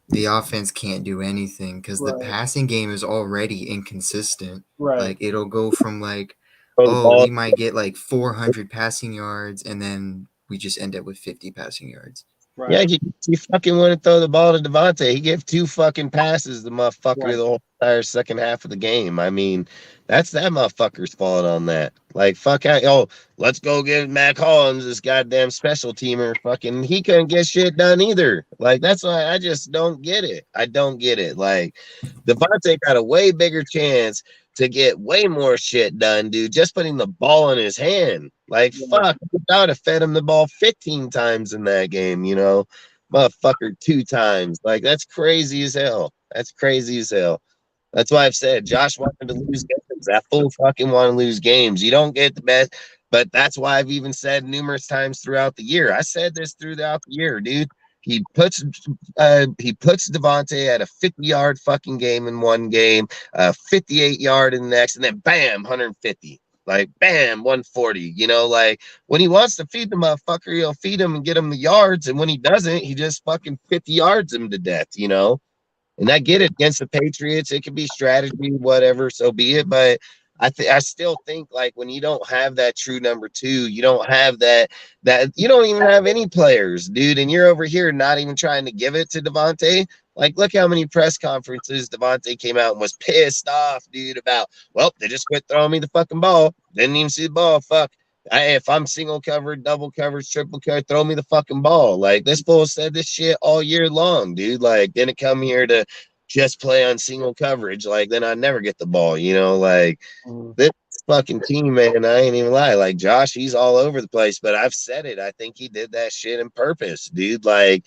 The offense can't do anything because the passing game is already inconsistent. Right. Like it'll go from like, we might get like 400 passing yards, and then we just end up with 50 passing yards. Right. Yeah, he fucking want to throw the ball to Devontae. He gave 2 fucking passes, the motherfucker, the whole entire second half of the game. I mean, that's that motherfucker's fault on that. Like, fuck out. Oh, let's go get Mac Hollins, this goddamn special teamer. Fucking, he couldn't get shit done either. Like, that's why I just don't get it. I don't get it. Like, Devontae got a way bigger chance to get way more shit done, dude, just putting the ball in his hand. Like, fuck, I would have fed him the ball 15 times in that game, you know? Motherfucker, 2 times. Like, that's crazy as hell. That's crazy as hell. That's why I've said Josh wanted to lose games. That fool fucking want to lose games. You don't get the best, but that's why I've even said numerous times throughout the year. I said this throughout the year, dude. He puts Devontae at a 50-yard fucking game in one game, 58-yard in the next, and then bam, 150. Like, bam, 140. You know, like, when he wants to feed the motherfucker, he'll feed him and get him the yards. And when he doesn't, he just fucking 50 yards him to death, you know? And I get it against the Patriots. It could be strategy, whatever, so be it. But I still think, like, when you don't have that true number 2, you don't have that you don't even have any players, dude. And you're over here not even trying to give it to Devontae. Like, look how many press conferences Devontae came out and was pissed off, dude, about, well, they just quit throwing me the fucking ball. Didn't even see the ball. Fuck. If I'm single covered, double coverage, triple covered, throw me the fucking ball. Like, this fool said this shit all year long, dude. Like, didn't come here to just play on single coverage. Like, then I never get the ball, you know? Like, this fucking team, man, I ain't even lie. Like, Josh, he's all over the place, but I've said it. I think he did that shit on purpose, dude. Like,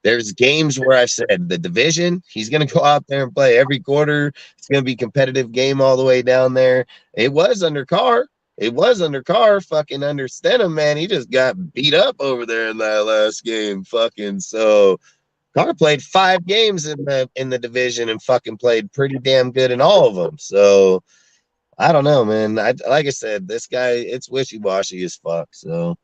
There's games where I've said the division, he's going to go out there and play every quarter. It's going to be a competitive game all the way down there. It was under Carr. Fucking under Stenham, man. He just got beat up over there in that last game. Fucking so Carr played 5 games in the division and fucking played pretty damn good in all of them. So I don't know, man. Like I said, this guy, it's wishy-washy as fuck. So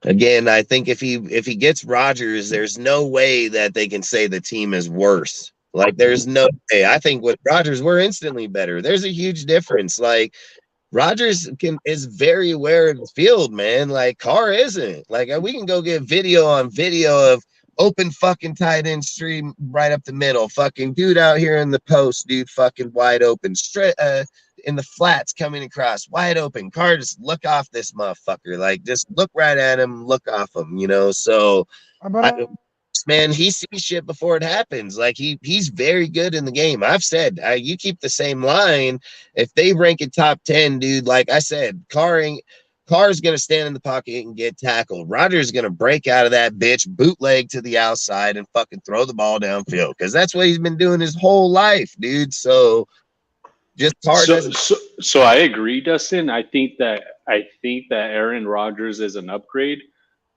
again, I think if he gets Rodgers, there's no way that they can say the team is worse. Like, there's no way. I think with Rodgers, we're instantly better. There's a huge difference. Like, Rodgers is very aware of the field, man. Like, Carr isn't. Like, we can go get video on video of open fucking tight end stream right up the middle. Fucking dude out here in the post, dude, fucking wide open. Straight in the flats coming across, wide open. Carr, just look off this motherfucker. Like, just look right at him, look off him, you know? So, man, he sees shit before it happens. Like, he's very good in the game. I've said, you keep the same line. If they rank it top 10, dude, like I said, Carr's going to stand in the pocket and get tackled. Rodgers is going to break out of that bitch, bootleg to the outside, and fucking throw the ball downfield because that's what he's been doing his whole life, dude. So, just Carr so I agree, Dustin. I think that Aaron Rodgers is an upgrade,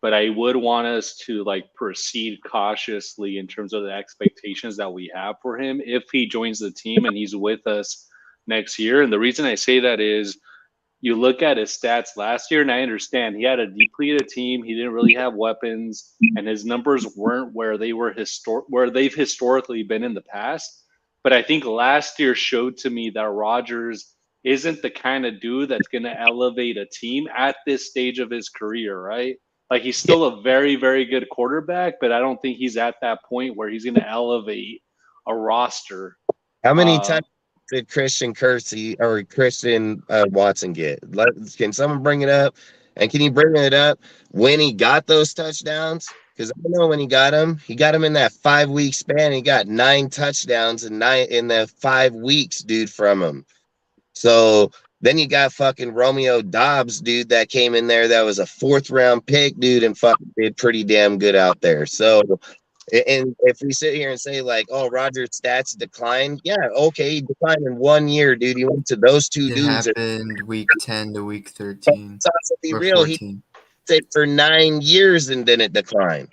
but I would want us to like proceed cautiously in terms of the expectations that we have for him if he joins the team and he's with us next year. And the reason I say that is you look at his stats last year, and I understand he had a depleted team. He didn't really have weapons, and his numbers weren't where they were where they've historically been in the past. But I think last year showed to me that Rodgers isn't the kind of dude that's going to elevate a team at this stage of his career, right? Like, he's still a very, very good quarterback, but I don't think he's at that point where he's going to elevate a roster. How many times did Christian Kirksey or Christian Watson get? Can someone bring it up? And can you bring it up when he got those touchdowns? Because I know when he got him in that 5-week span. He got 9 touchdowns in the 5 weeks, dude, from him. So then you got fucking Romeo Doubs, dude, that came in there. That was a 4th-round pick, dude, and fucking did pretty damn good out there. So, and if we sit here and say, like, oh, Rodgers' stats declined, yeah, okay, he declined in 1 year, dude. He went to those 2 dudes. It happened week 10 to week 13. Let's also be real. 14. He did for 9 years and didn't decline.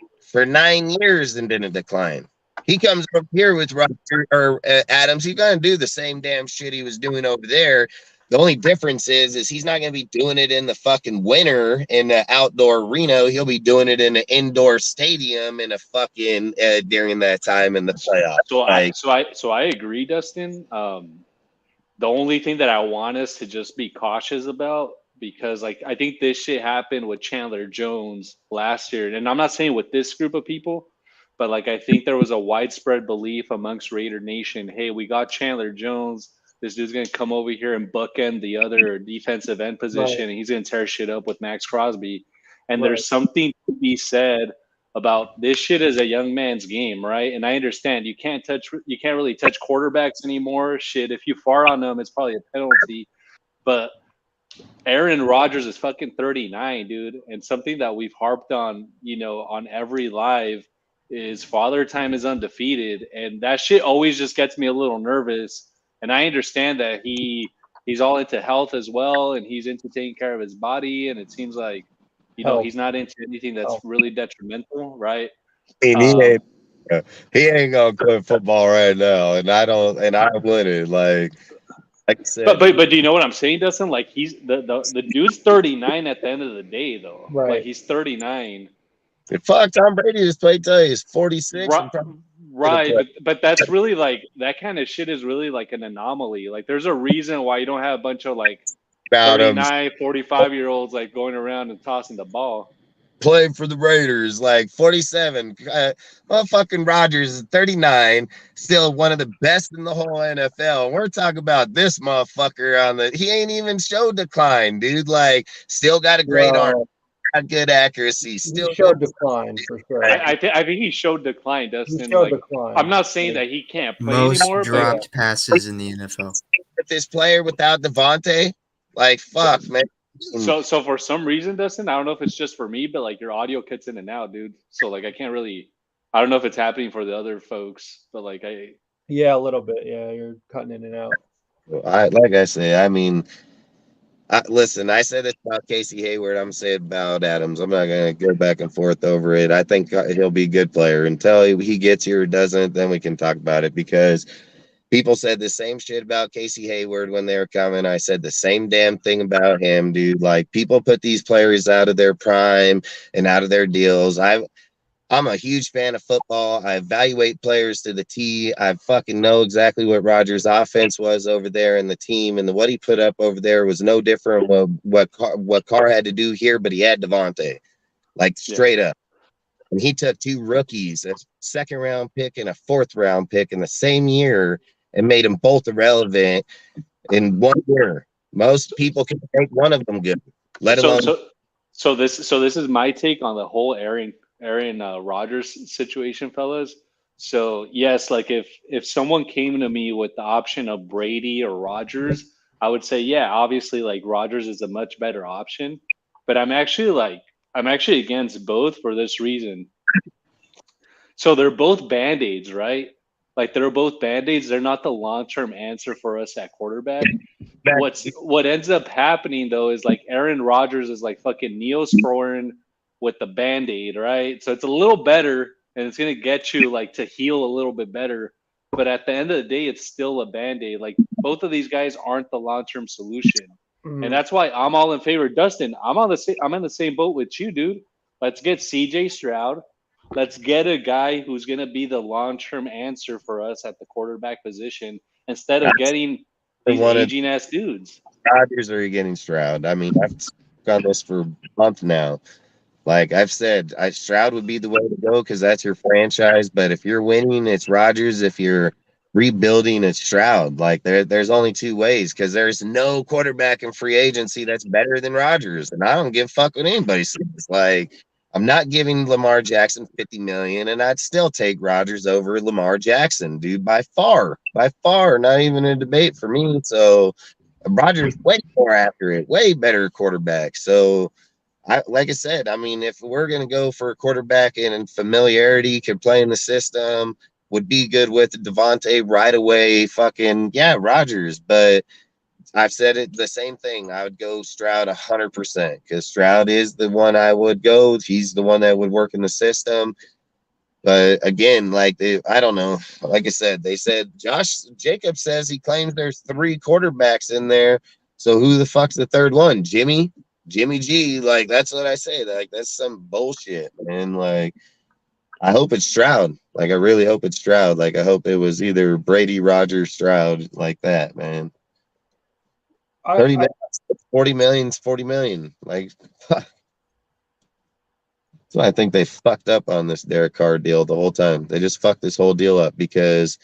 He comes up here with Rodgers or Adams. He's going to do the same damn shit he was doing over there. The only difference is he's not going to be doing it in the fucking winter in the outdoor arena. He'll be doing it in an indoor stadium in a fucking during that time in the playoffs. So I agree, Dustin. The only thing that I want us to just be cautious about, because like I think this shit happened with Chandler Jones last year, and I'm not saying with this group of people, but like I think there was a widespread belief amongst Raider Nation. Hey, we got Chandler Jones. This dude's going to come over here and bookend the other defensive end position, and he's going to tear shit up with Max Crosby. And there's something to be said about this shit as a young man's game, right? And I understand you can't really touch quarterbacks anymore. Shit, if you fart on them, it's probably a penalty. But Aaron Rodgers is fucking 39, dude. And something that we've harped on, on every live is Father Time is undefeated. And that shit always just gets me a little nervous. And I understand that he's all into health as well, and he's into taking care of his body. And it seems like, he's not into anything that's really detrimental, right? He ain't gonna quit football right now, and I wouldn't. Like I said, but do you know what I'm saying, Dustin? Like he's the dude's 39 at the end of the day, though. Right? Like he's 39. Fuck, Tom Brady just played till he's 46. Right, but that's really like that kind of shit is really like an anomaly. Like there's a reason why you don't have a bunch of like 39, 45-year-olds like going around and tossing the ball. Playing for the Raiders, like 47. Motherfucking Rodgers is 39, still one of the best in the whole NFL. We're talking about this motherfucker he ain't even showed decline, dude. Like, still got a great arm. Good accuracy. Still showed decline for sure. I think he showed decline, Dustin. Decline. I'm not saying that he can't play most anymore. Dropped passes in the NFL. With this player without Devontae, like fuck, man. So for some reason, Dustin, I don't know if it's just for me, but like your audio cuts in and out, dude. So like I can't really. I don't know if it's happening for the other folks, but like Yeah, a little bit. Yeah, you're cutting in and out. Like I say, I mean, listen, I said this about Casey Hayward. I'm saying about Adams. I'm not going to go back and forth over it. I think he'll be a good player. Until he gets here or doesn't, then we can talk about it, because people said the same shit about Casey Hayward when they were coming. I said the same damn thing about him, dude. Like, people put these players out of their prime and out of their deals. I'm a huge fan of football. I evaluate players to the T. I fucking know exactly what Rodgers' offense was over there and the team, and what he put up over there was no different what Carr had to do here, but he had Davante, like straight up. And he took 2 rookies, a second-round pick and a fourth-round pick in the same year, and made them both irrelevant in 1 year. Most people can make one of them good, let alone. So this is my take on the whole Aaron Rodgers situation, fellas. So yes, like if someone came to me with the option of Brady or Rodgers, I would say, yeah, obviously like Rodgers is a much better option. But I'm actually against both for this reason. So they're both Band-Aids, right? Like they're both Band-Aids. They're not the long-term answer for us at quarterback. What ends up happening though is like Aaron Rodgers is like fucking Neosporin with the Band-Aid, right? So it's a little better and it's going to get you like to heal a little bit better. But at the end of the day, it's still a Band-Aid. Like both of these guys aren't the long-term solution. And that's why I'm all in favor. Dustin, I'm in the same boat with you, dude. Let's get CJ Stroud. Let's get a guy who's going to be the long-term answer for us at the quarterback position instead of getting these aging-ass dudes. Rodgers or getting Stroud. I mean, I've done this for a month now. Like I've said, Stroud would be the way to go because that's your franchise. But if you're winning, it's Rodgers. If you're rebuilding, it's Stroud. Like there's only 2 ways, because there's no quarterback in free agency that's better than Rodgers. And I don't give a fuck what anybody says. Like, I'm not giving Lamar Jackson $50 million, and I'd still take Rodgers over Lamar Jackson, dude, by far, not even a debate for me. So Rodgers way more accurate, way better quarterback. So like I said, I mean, if we're going to go for a quarterback and familiarity, can play in the system, would be good with Davante right away, fucking, yeah, Rodgers. But I've said it the same thing. I would go Stroud 100% because Stroud is the one I would go. He's the one that would work in the system. But again, like, I don't know. Like I said, they said Josh Jacobs says he claims there's 3 quarterbacks in there. So who the fuck's the third one? Jimmy G? Like, that's what I say. Like, that's some bullshit, man. Like, I hope it's Stroud. Like, I really hope it's Stroud. Like, I hope it was either Brady, Rodgers, Stroud, like that, man. 40 million's 40 million. Like, fuck. So I think they fucked up on this Derek Carr deal the whole time. They just fucked this whole deal up because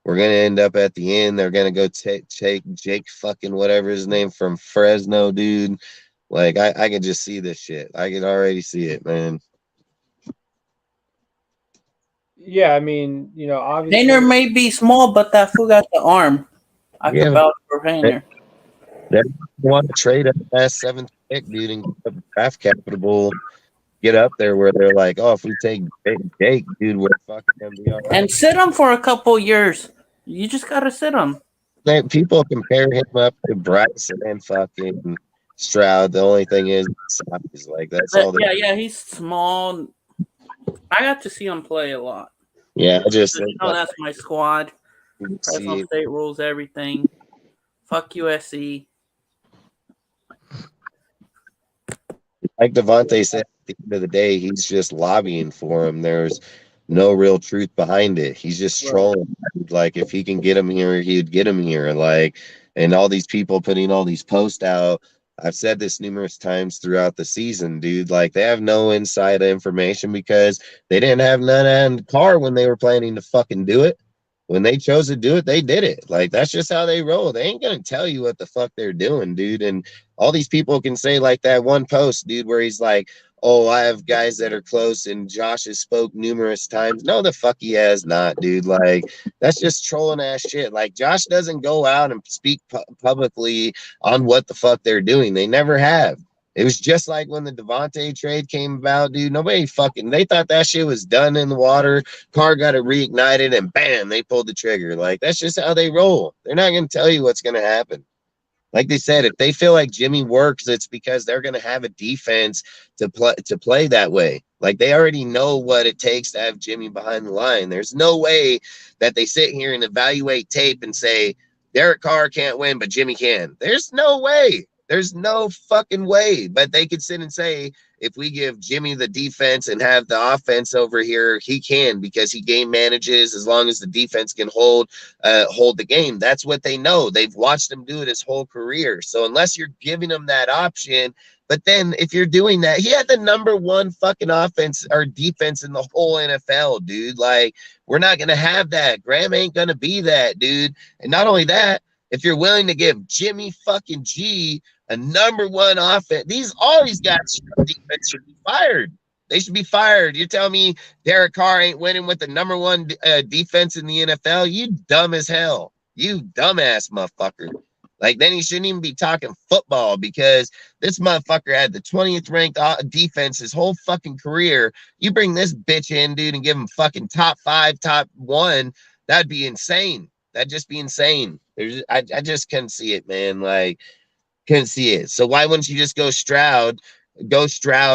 we're going to end up at the end. They're going to go take Jake fucking whatever his name from Fresno, dude. Like, I can just see this shit. I can already see it, man. Yeah, I mean, you know, obviously. Haener may be small, but that fool got the arm. I can vouch for Haener. They want to trade at the last 7th pick, dude, and get the draft capital. Get up there where they're like, oh, if we take Jake, dude, we're fucking gonna be all right. And sit him for a couple years. You just gotta sit him. People compare him up to Bryce and then fucking Stroud. The only thing is like that's all. Yeah, he's small. I got to see him play a lot. Yeah, I just that's my squad. Fresno State rules everything. Fuck USC. Like Davante said, at the end of the day, he's just lobbying for him. There's no real truth behind it. He's just trolling. Like, if he can get him here, he'd get him here. Like, and all these people putting all these posts out. I've said this numerous times throughout the season, dude. Like, they have no inside information because they didn't have none on Carr when they were planning to fucking do it. When they chose to do it, they did it. Like, that's just how they roll. They ain't gonna tell you what the fuck they're doing, dude. And all these people can say, like, that one post, dude, where he's like, oh, I have guys that are close and Josh has spoke numerous times. No, the fuck he has not, dude. Like, that's just trolling ass shit. Like, Josh doesn't go out and speak publicly on what the fuck they're doing. They never have. It was just like when the Devontae trade came about, dude. Nobody fucking, they thought that shit was done in the water. Carr got it reignited and bam, they pulled the trigger. Like, that's just how they roll. They're not going to tell you what's going to happen. Like they said, if they feel like Jimmy works, it's because they're going to have a defense to play that way. Like, they already know what it takes to have Jimmy behind the line. There's no way that they sit here and evaluate tape and say, Derek Carr can't win, but Jimmy can. There's no way. There's no fucking way. But they could sit and say, if we give Jimmy the defense and have the offense over here, he can, because he game manages as long as the defense can hold the game. That's what they know. They've watched him do it his whole career. So unless you're giving him that option, but then if you're doing that, he had the number one fucking offense or defense in the whole NFL, dude. Like, we're not going to have that. Graham ain't going to be that, dude. And not only that, if you're willing to give Jimmy fucking G a number one offense, all these guys defense should be fired. They should be fired. You're telling me Derek Carr ain't winning with the number one defense in the NFL? You dumb as hell. You dumbass motherfucker. Like, then he shouldn't even be talking football, because this motherfucker had the 20th ranked defense his whole fucking career. You bring this bitch in, dude, and give him fucking top 5, top 1. That'd be insane. That'd just be insane. I just couldn't see it, man. Like, couldn't see it. So why wouldn't you just go Stroud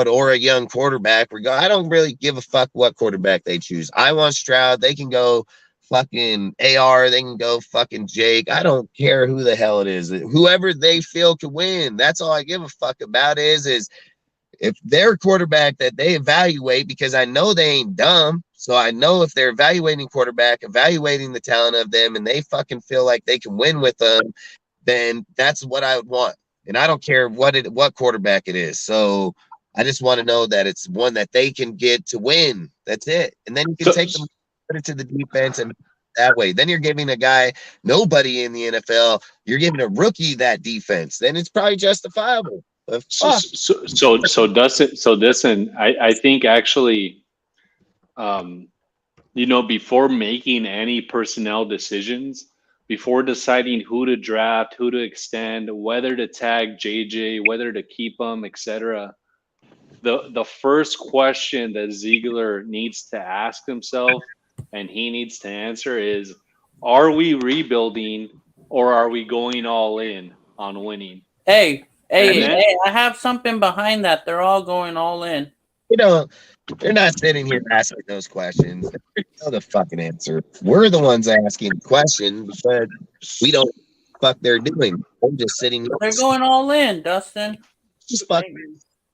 or a young quarterback? I don't really give a fuck what quarterback they choose. I want Stroud. They can go fucking AR. They can go fucking Jake. I don't care who the hell it is. Whoever they feel can win. That's all I give a fuck about is if their quarterback that they evaluate, because I know they ain't dumb. So I know if they're evaluating quarterback, evaluating the talent of them, and they fucking feel like they can win with them, then that's what I would want. And I don't care what quarterback it is. So I just want to know that it's one that they can get to win. That's it. And then you can take them, put it to the defense, and that way. Then you're giving a guy, nobody in the NFL, you're giving a rookie that defense. Then it's probably justifiable. So Dustin, I think actually, before making any personnel decisions, before deciding who to draft, who to extend, whether to tag JJ, whether to keep him, etc., the first question that Ziegler needs to ask himself and he needs to answer is, are we rebuilding or are we going all in on winning? Hey, I have something behind that. They're all going all in. They're not sitting here asking those questions. They know the fucking answer. We're the ones asking the question because we don't fuck they're doing. I'm just sitting here. They're going all in, Dustin. Just fuck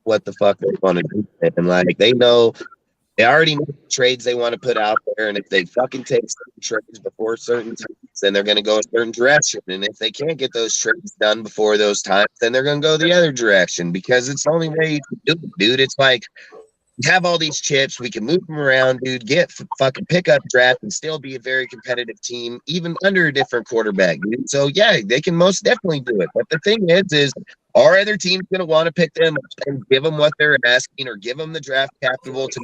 what the fuck they want to do. And like, they already know the trades they want to put out there. And if they fucking take certain trades before certain times, then they're going to go a certain direction. And if they can't get those trades done before those times, then they're going to go the other direction, because it's the only way you can do it, dude. It's like, have all these chips, we can move them around, dude, get fucking pick up draft and still be a very competitive team, even under a different quarterback, dude. So yeah, they can most definitely do it. But the thing is are other teams going to want to pick them and give them what they're asking, or give them the draft capital to?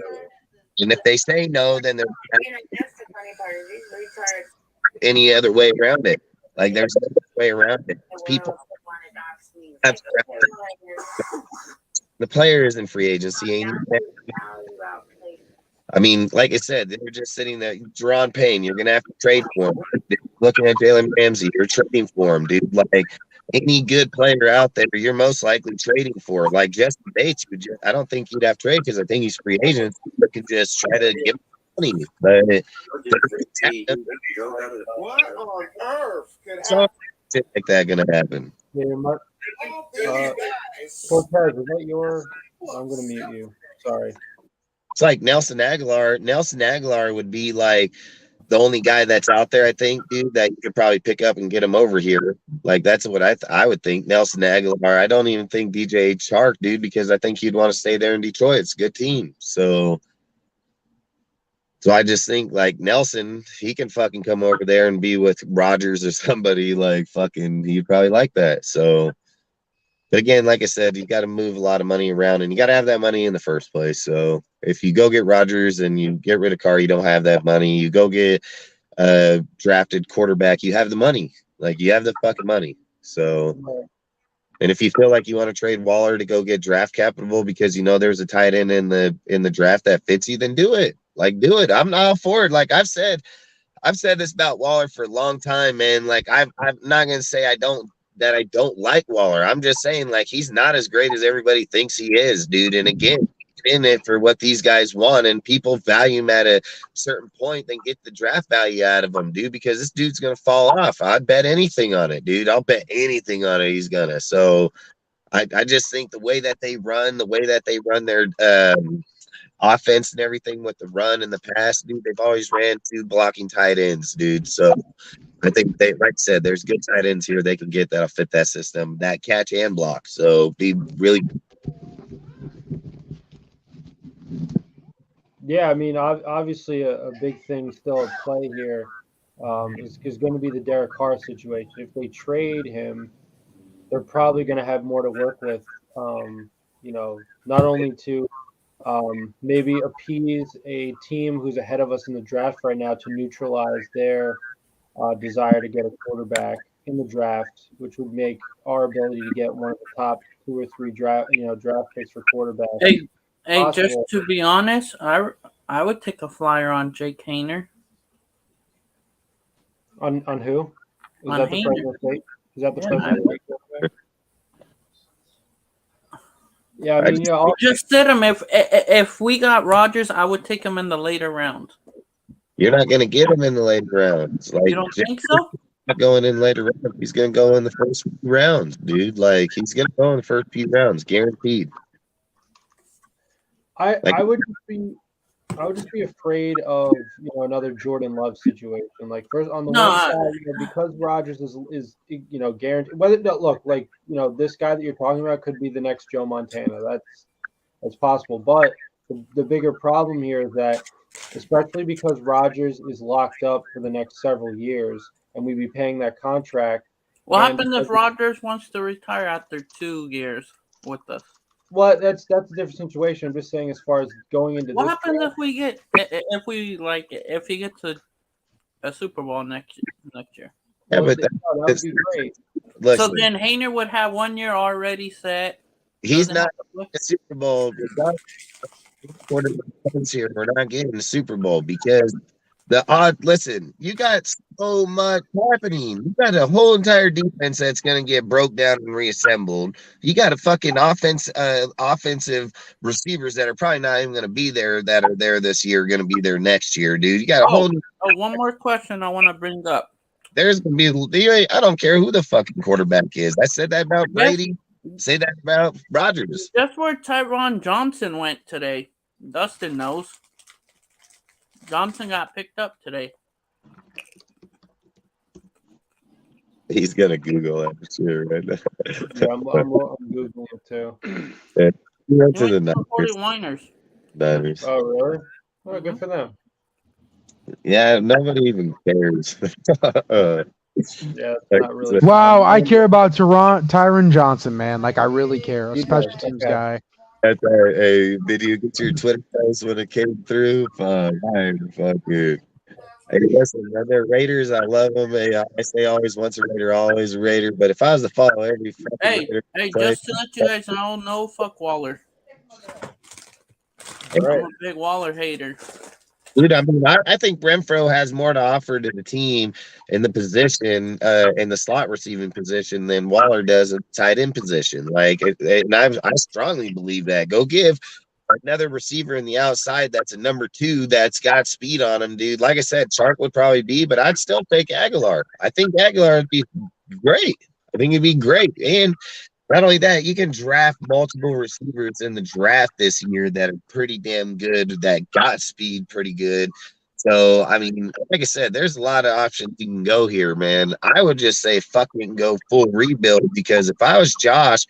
And if they say no, then they're any other way around it. Like, there's no way around it. People have the player isn't free agency. I mean, like I said, they're just sitting there. Jerron Payne, you're gonna have to trade for him. Looking at Jalen Ramsey, you're trading for him, dude. Like, any good player out there, you're most likely trading for. Like Jesse Bates, I don't think he'd have trade because I think he's free agent. But can just try to give him money. But what on earth could happen? Like that gonna happen? Yeah, Mark. Cortez, is that your? I'm gonna mute you. Sorry. It's like Nelson Aguilar. Nelson Aguilar would be like the only guy that's out there, I think, dude, that you could probably pick up and get him over here. Like, that's what I would think. Nelson Aguilar. I don't even think DJ Chark, dude, because I think he'd want to stay there in Detroit. It's a good team. So I just think, like, Nelson, he can fucking come over there and be with Rodgers or somebody. Like, fucking, he'd probably like that. So But again, like I said, you got to move a lot of money around, and you got to have that money in the first place. So if you go get Rodgers and you get rid of Carr, you don't have that money. You go get a drafted quarterback, you have the money. Like, you have the fucking money. So, and if you feel like you want to trade Waller to go get draft capital because you know there's a tight end in the draft that fits you, then do it. Like, do it. I'm all for it. Like I've said this about Waller for a long time, man. Like I'm not gonna say I don't like Waller. I'm just saying, like, he's not as great as everybody thinks he is, dude. And again, he's in it for what these guys want, and people value him at a certain point, then get the draft value out of him, dude, because this dude's gonna fall off. I'd bet anything on it, dude. I'll bet anything on it. He's gonna. So I just think the way that they run their offense and everything with the run in the past, dude, they've always ran 2 blocking tight ends, dude. So I think they, like I said, there's good tight ends here they can get that'll fit that system, that catch and block. So be really. Yeah, I mean, obviously a big thing still at play here is going to be the Derek Carr situation. If they trade him, they're probably going to have more to work with, not only to maybe appease a team who's ahead of us in the draft right now to neutralize their desire to get a quarterback in the draft, which would make our ability to get one of the top 2 or 3 draft picks for quarterbacks. Hey, just to be honest, I would take a flyer on Jake Haener. On who? Is on that Haener. the Fresno State? Is that the Fresno State? Yeah, I mean, just said him. If we got Rodgers, I would take him in the later round. You're not going to get him in the later rounds. Like, you don't think so? Not going in later rounds. He's going to go in the first few rounds, dude. Like, he's going to go in the first few rounds, guaranteed. I would just be afraid of another Jordan Love situation. Like, first on the one side, because Rodgers is guaranteed. Look, like, this guy that you're talking about could be the next Joe Montana. That's possible. But the bigger problem here is that, especially because Rodgers is locked up for the next several years, and we'd be paying that contract. What happens if Rodgers wants to retire after 2 years with us? Well, that's a different situation. I'm just saying, as far as going into what happens if he gets a Super Bowl next year? Yeah, but that would be great. Listen, so then Haener would have 1 year already set. He's not a Super Bowl. We're not getting the Super Bowl because listen, you got so much happening. You got a whole entire defense that's going to get broke down and reassembled. You got a fucking offensive receivers that are probably not even going to be there, that are there this year, going to be there next year, dude. You got a whole. One more question I want to bring up. There's going to be. I don't care who the fucking quarterback is. I said that about Brady. Say that about Rodgers. That's where Tyron Johnson went today. Dustin knows. Johnson got picked up today. He's gonna Google it for sure right now. Yeah, I'm Googling it too. Yeah, he went to the Niners. Oh, really? Oh, good for them. Yeah, nobody even cares. Yeah, it's not really. Wow, I care about Tyron Johnson, man. Like, I really care. A special teams guy. That's did you get your Twitter post when it came through? Fuck it. Hey, listen, they're Raiders. I love them. I say always once a Raider, always a Raider. But if I was to follow every Raider just to let you guys know, fuck Waller. I'm a big Waller hater. Dude, I mean, I think Renfro has more to offer to the team in the position, in the slot receiving position, than Waller does in the tight end position. Like, and I strongly believe that. Go give another receiver in the outside that's a number 2 that's got speed on him, dude. Like I said, Chark would probably be, but I'd still take Aguilar. I think Aguilar would be great. I think it'd be great. And not only that, you can draft multiple receivers in the draft this year that are pretty damn good, that got speed pretty good. So, I mean, like I said, there's a lot of options you can go here, man. I would just say fucking go full rebuild, because if I was Josh,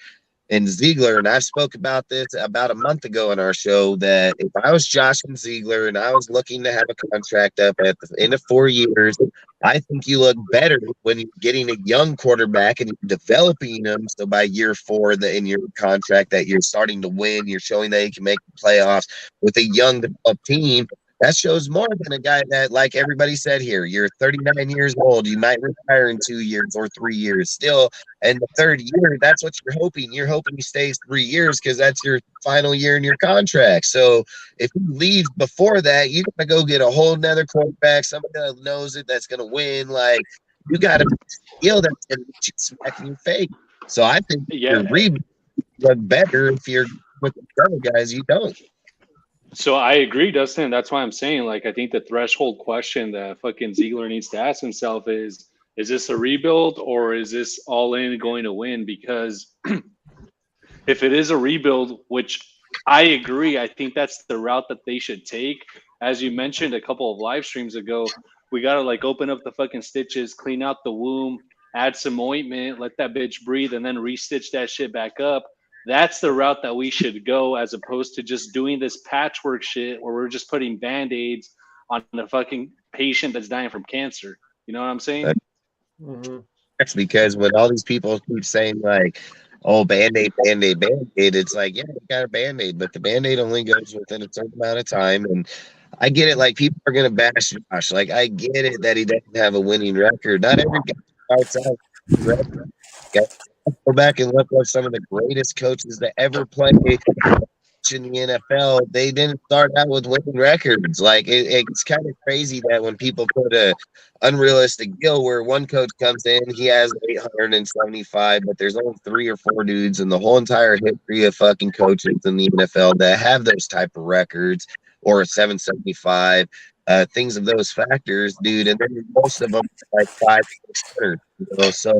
and Ziegler, and I've spoke about this about a month ago on our show, that if I was Josh and Ziegler and I was looking to have a contract up at the end of 4 years, I think you look better when you're getting a young quarterback and you're developing them. So by year 4 in your contract that you're starting to win, you're showing that you can make the playoffs with a young developed team. That shows more than a guy that, like everybody said here, you're 39 years old. You might retire in 2 years or 3 years. Still, and the third year, that's what you're hoping. You're hoping he stays 3 years because that's your final year in your contract. So if he leaves before that, you got to go get a whole nother quarterback, somebody that knows it, that's going to win. Like, you got to feel that's going to get you smack in your face. So I think your rebound look better if you're with the other guys. You don't. So I agree, Dustin. That's why I'm saying, like, I think the threshold question that fucking Ziegler needs to ask himself is this a rebuild or is this all in going to win? Because if it is a rebuild, which I agree, I think that's the route that they should take. As you mentioned a couple of live streams ago, we got to like open up the fucking stitches, clean out the womb, add some ointment, let that bitch breathe, and then restitch that shit back up. That's the route that we should go, as opposed to just doing this patchwork shit where we're just putting Band-Aids on a fucking patient that's dying from cancer. You know what I'm saying? That's because when all these people keep saying like, oh, Band-Aid, Band-Aid, Band-Aid, it's like, yeah, you got a Band-Aid, but the Band-Aid only goes within a certain amount of time. And I get it, like, people are going to bash Josh. Like, I get it that he doesn't have a winning record. Not every guy starts out with a record. Go back and look at some of the greatest coaches that ever played in the NFL. They didn't start out with winning records. Like, it's kind of crazy that when people put a unrealistic deal where one coach comes in, he has 875, but there's only 3 or 4 dudes in the whole entire history of fucking coaches in the NFL that have those type of records, or a 775, things of those factors, dude. And then most of them are like 500, you know. So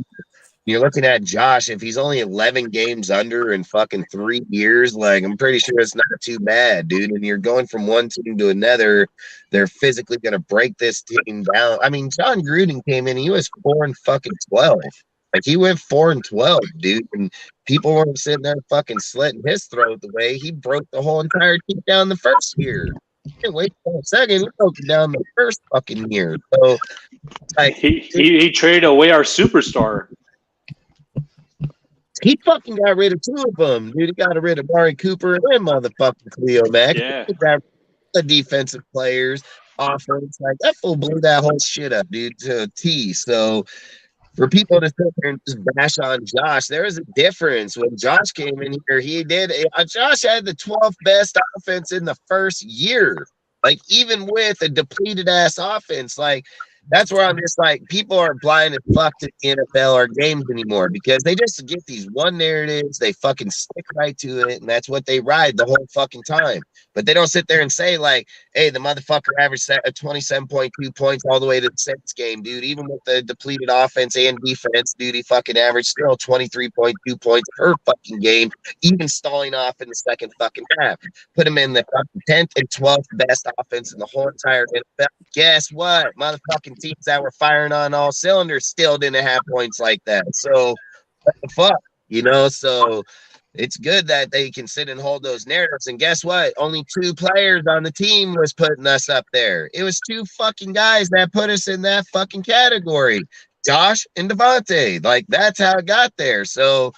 you're looking at Josh, if he's only 11 games under in fucking 3 years, like, I'm pretty sure it's not too bad, dude. And you're going from one team to another. They're physically going to break this team down. I mean, John Gruden came in, he was 4-12. Like, he went 4-12, dude. And people weren't sitting there fucking slitting his throat the way he broke the whole entire team down the first year. He didn't wait for a second. He broke it down the first fucking year. So, like, he traded away our superstar. He fucking got rid of 2 of them, dude. He got rid of Amari Cooper and motherfucking Khalil Mack. Yeah. He got rid of the defensive players, offense. Like, that fool blew that whole shit up, dude, to a T. So for people to sit there and just bash on Josh, there is a difference. When Josh came in here, Josh had the 12th best offense in the first year. Like, even with a depleted ass offense, like, that's where I'm just like, people aren't blind as fuck to the NFL or games anymore, because they just get these one narratives, they fucking stick right to it, and that's what they ride the whole fucking time. But they don't sit there and say, like, hey, the motherfucker averaged 27.2 points all the way to the Saints game, dude. Even with the depleted offense and defense, dude, he fucking averaged still 23.2 points per fucking game, even stalling off in the second fucking half. Put him in the 10th and 12th best offense in the whole entire NFL. Guess what? Motherfucking teams that were firing on all cylinders still didn't have points like that. So what the fuck, you know? So it's good that they can sit and hold those narratives. And guess what? Only 2 players on the team was putting us up there. It was 2 fucking guys that put us in that fucking category, Josh and Devontae. Like, that's how it got there. So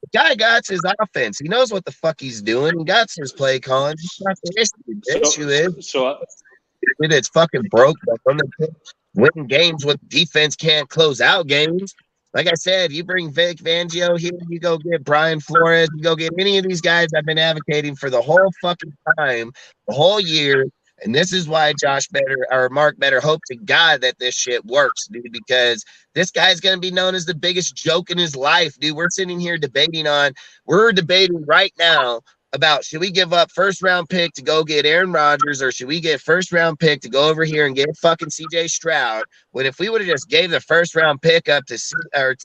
the guy got his offense. He knows what the fuck he's doing. He got his play calling. The issue is it's fucking broke. But from the winning games with defense can't close out games. Like I said, you bring Vic Fangio here, you go get Brian Flores, you go get any of these guys I've been advocating for the whole fucking time, the whole year. And this is why Mark better hope to God that this shit works, dude, because this guy's going to be known as the biggest joke in his life, dude. We're debating right now about, should we give up first-round pick to go get Aaron Rodgers, or should we get first-round pick to go over here and get fucking C.J. Stroud? When if we would have just gave the first-round pick up to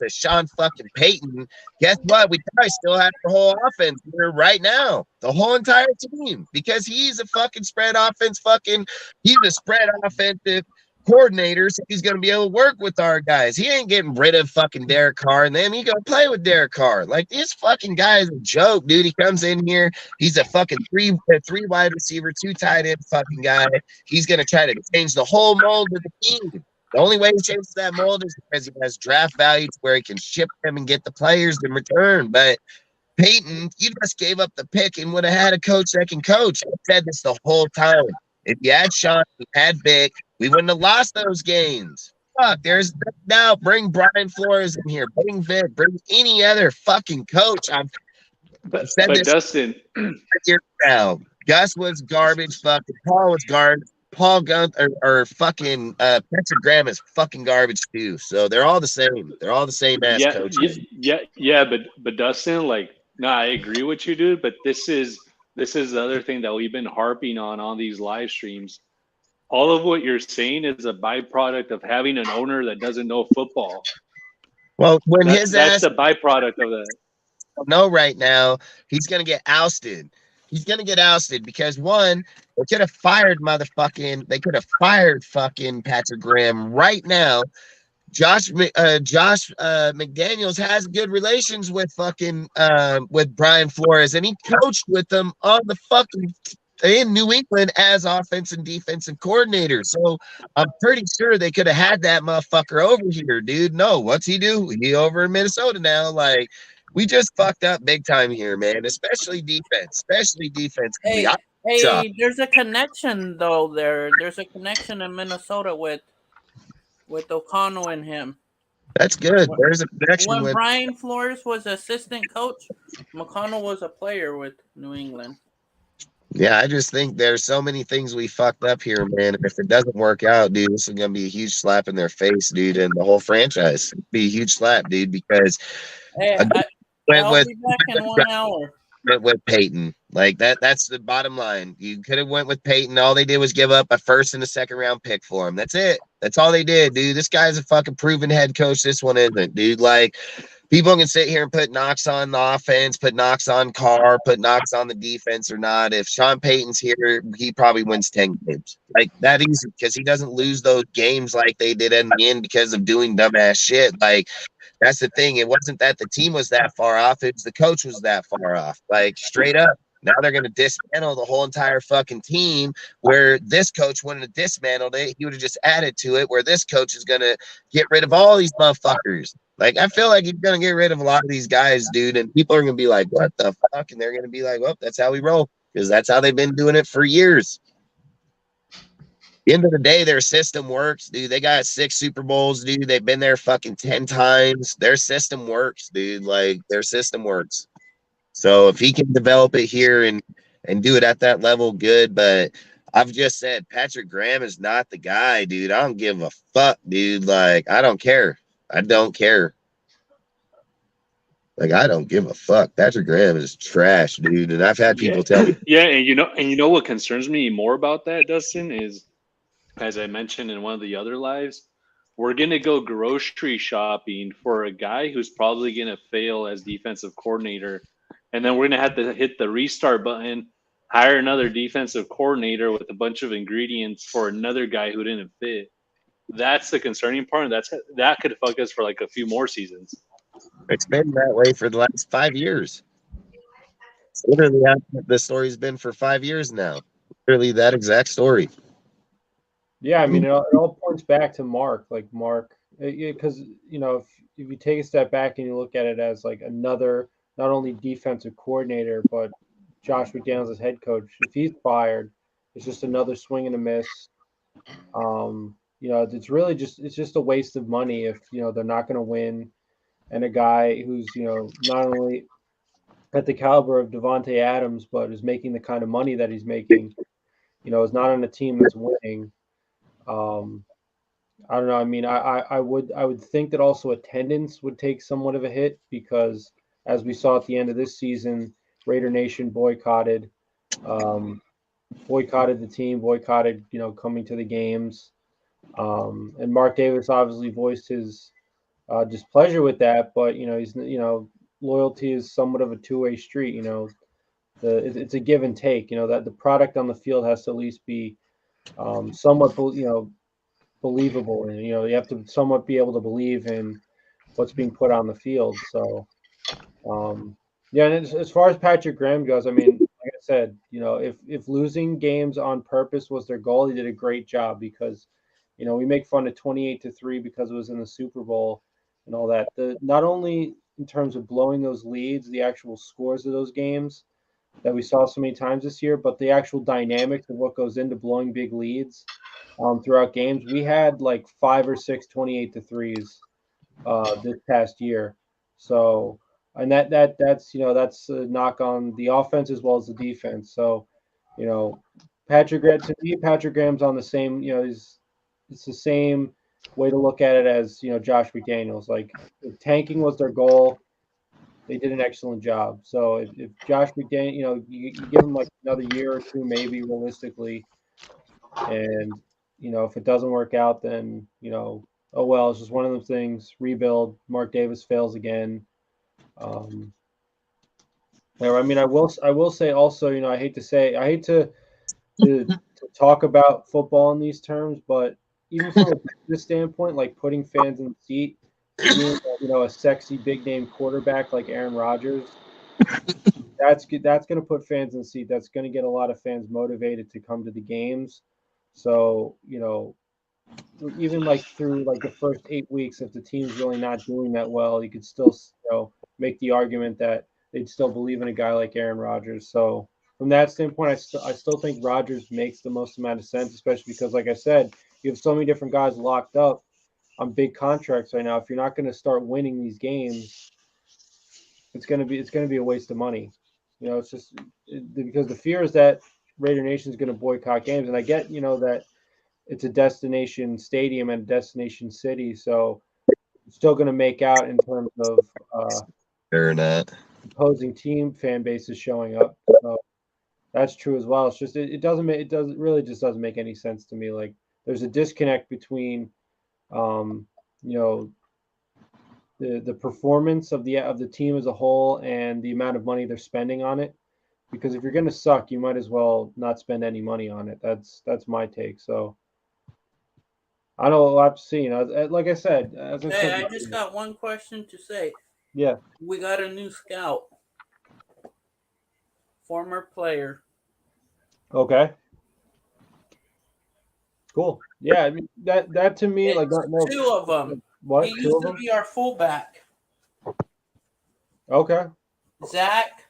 Sean fucking Payton, guess what? We probably still have the whole offense here right now, the whole entire team, because he's a fucking spread offense. He's a spread offensive coordinator, so he's going to be able to work with our guys. He ain't getting rid of fucking Derek Carr and them. He going to play with Derek Carr. Like, this fucking guy is a joke, dude. He comes in here. He's a fucking three wide receiver, 2 tight end fucking guy. He's going to try to change the whole mold of the team. The only way he changes that mold is because he has draft value to where he can ship them and get the players in return. But Peyton, you just gave up the pick and would have had a coach that can coach. I said this the whole time. If you had Sean, you had Vic, we wouldn't have lost those games. Fuck, there's now bring Brian Flores in here, bring Vic, bring any other fucking coach. But Dustin, now Gus was garbage. Fucking Paul was garbage. Paul Gunn or fucking Patrick Graham is fucking garbage too. So they're all the same. They're all the same ass coaches. Yeah. But Dustin, like, no, I agree with you, dude. But this is the other thing that we've been harping on these live streams. All of what you're saying is a byproduct of having an owner that doesn't know football. Well, when that's the byproduct of that. No, right now he's gonna get ousted. He's gonna get ousted because one, they could have fired fucking Patrick Graham right now. Josh McDaniels has good relations with fucking with Brian Flores, and he coached with them on the fucking in New England as offense and defensive coordinator. So I'm pretty sure they could have had that motherfucker over here, dude. No, what's he do? He over in Minnesota now. Like, we just fucked up big time here, man. Especially defense. Hey, there's a connection though. There's a connection in Minnesota with O'Connell and him. That's good. There's a connection. When Brian Flores was assistant coach, McConnell was a player with New England. Yeah, I just think there's so many things we fucked up here, man. If it doesn't work out, dude, this is gonna be a huge slap in their face, dude, and the whole franchise. It'd be a huge slap, dude, because I'll be back in 1 hour. Went with Peyton. Like that's the bottom line. You could have went with Peyton. All they did was give up a first and a second round pick for him. That's it. That's all they did, dude. This guy's a fucking proven head coach. This one isn't, dude. Like, people can sit here and put knocks on the offense, put knocks on Carr, put knocks on the defense or not. If Sean Payton's here, he probably wins 10 games. Like, that easy, because he doesn't lose those games like they did in the end because of doing dumbass shit. Like, that's the thing. It wasn't that the team was that far off. It was the coach was that far off. Like, straight up. Now they're going to dismantle the whole entire fucking team, where this coach wouldn't have dismantled it. He would have just added to it, where this coach is going to get rid of all these motherfuckers. Like, I feel like he's going to get rid of a lot of these guys, dude, and people are going to be like, what the fuck? And they're going to be like, well, that's how we roll, because that's how they've been doing it for years. At the end of the day, their system works, dude. They got 6 Super Bowls, dude. They've been there fucking 10 times. Their system works, dude. Like, their system works. So if he can develop it here and do it at that level, good. But I've just said Patrick Graham is not the guy, dude. I don't give a fuck, dude. Like, I don't care. I don't care. Like, I don't give a fuck. Patrick Graham is trash, dude. And I've had people tell me. Yeah, and you know what concerns me more about that, Dustin, is, as I mentioned in one of the other lives, we're gonna go grocery shopping for a guy who's probably gonna fail as defensive coordinator. And then we're going to have to hit the restart button, hire another defensive coordinator with a bunch of ingredients for another guy who didn't fit. That's the concerning part. That could fuck us for like a few more seasons. It's been that way for the last 5 years. It's literally how the story's been for 5 years now. Literally that exact story. Yeah, I mean, it all points back to Mark. Like, Mark, because, you know, if you take a step back and you look at it as like another – not only defensive coordinator, but Josh McDaniels as head coach. If he's fired, it's just another swing and a miss. You know, it's just a waste of money if, you know, they're not going to win. And a guy who's, you know, not only at the caliber of Davante Adams, but is making the kind of money that he's making, you know, is not on a team that's winning. I don't know. I mean, I would think that also attendance would take somewhat of a hit, because as we saw at the end of this season, Raider Nation boycotted the team, boycotted, you know, coming to the games. And Mark Davis obviously voiced his displeasure with that, but, you know, he's, you know, loyalty is somewhat of a two-way street. You know, it's a give and take. You know, that the product on the field has to at least be somewhat, you know, believable, and you have to somewhat be able to believe in what's being put on the field. So, yeah, and as far as Patrick Graham goes, I mean, like I said, if losing games on purpose was their goal, he did a great job because, we make fun of 28-3 because it was in the Super Bowl and all that. Not only in terms of blowing those leads, the actual scores of those games that we saw so many times this year, but the actual dynamics of what goes into blowing big leads throughout games. We had like 5 or 6 28-3s this past year. So, and that's a knock on the offense as well as the defense. So, Patrick Graham's on the same, it's the same way to look at it as, Josh McDaniels. Like, if tanking was their goal, they did an excellent job. So if Josh McDaniel, you give him like another year or two, maybe realistically, and if it doesn't work out, then oh well, it's just one of those things. Rebuild. Mark Davis fails again. I mean, I will say also, I hate to talk about football in these terms, but even from a business standpoint, like putting fans in the seat, being, a sexy big name quarterback like Aaron Rodgers, that's going to put fans in the seat. That's going to get a lot of fans motivated to come to the games. So, even like through like the first 8 weeks, if the team's really not doing that well, you could still, make the argument that they'd still believe in a guy like Aaron Rodgers. So from that standpoint, I still think Rodgers makes the most amount of sense, especially because, like I said, you have so many different guys locked up on big contracts right now. If you're not going to start winning these games, it's going to be a waste of money. It's just because the fear is that Raider Nation is going to boycott games, and I get that it's a destination stadium and a destination city, so it's still going to make out in terms of or not opposing team fan bases showing up. So that's true as well. It's just it really just doesn't make any sense to me. Like, there's a disconnect between the performance of the team as a whole and the amount of money they're spending on it. Because if you're going to suck, you might as well not spend any money on it. That's my take. So I don't know. We'll have to see. Like I said, I just got one question to say. Yeah, we got a new scout, former player. Okay. Cool. Yeah, I mean that to me, like, two of them. What? He used to be our fullback. Okay. Zach.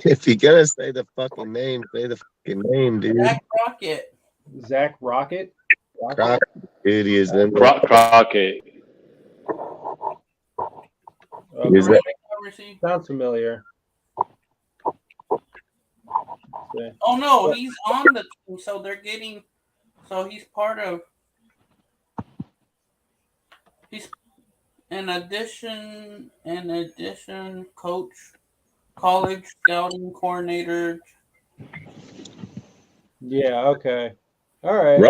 If you're gonna say the fucking name, say the fucking name, dude. Zach Rocket. Zach Rocket. Crockett. Dude, he is in Crockett. Is that? Sounds familiar. Oh no, he's on the team, so they're getting. So he's part of. He's in addition, coach, college scouting coordinator. Yeah. Okay. All right.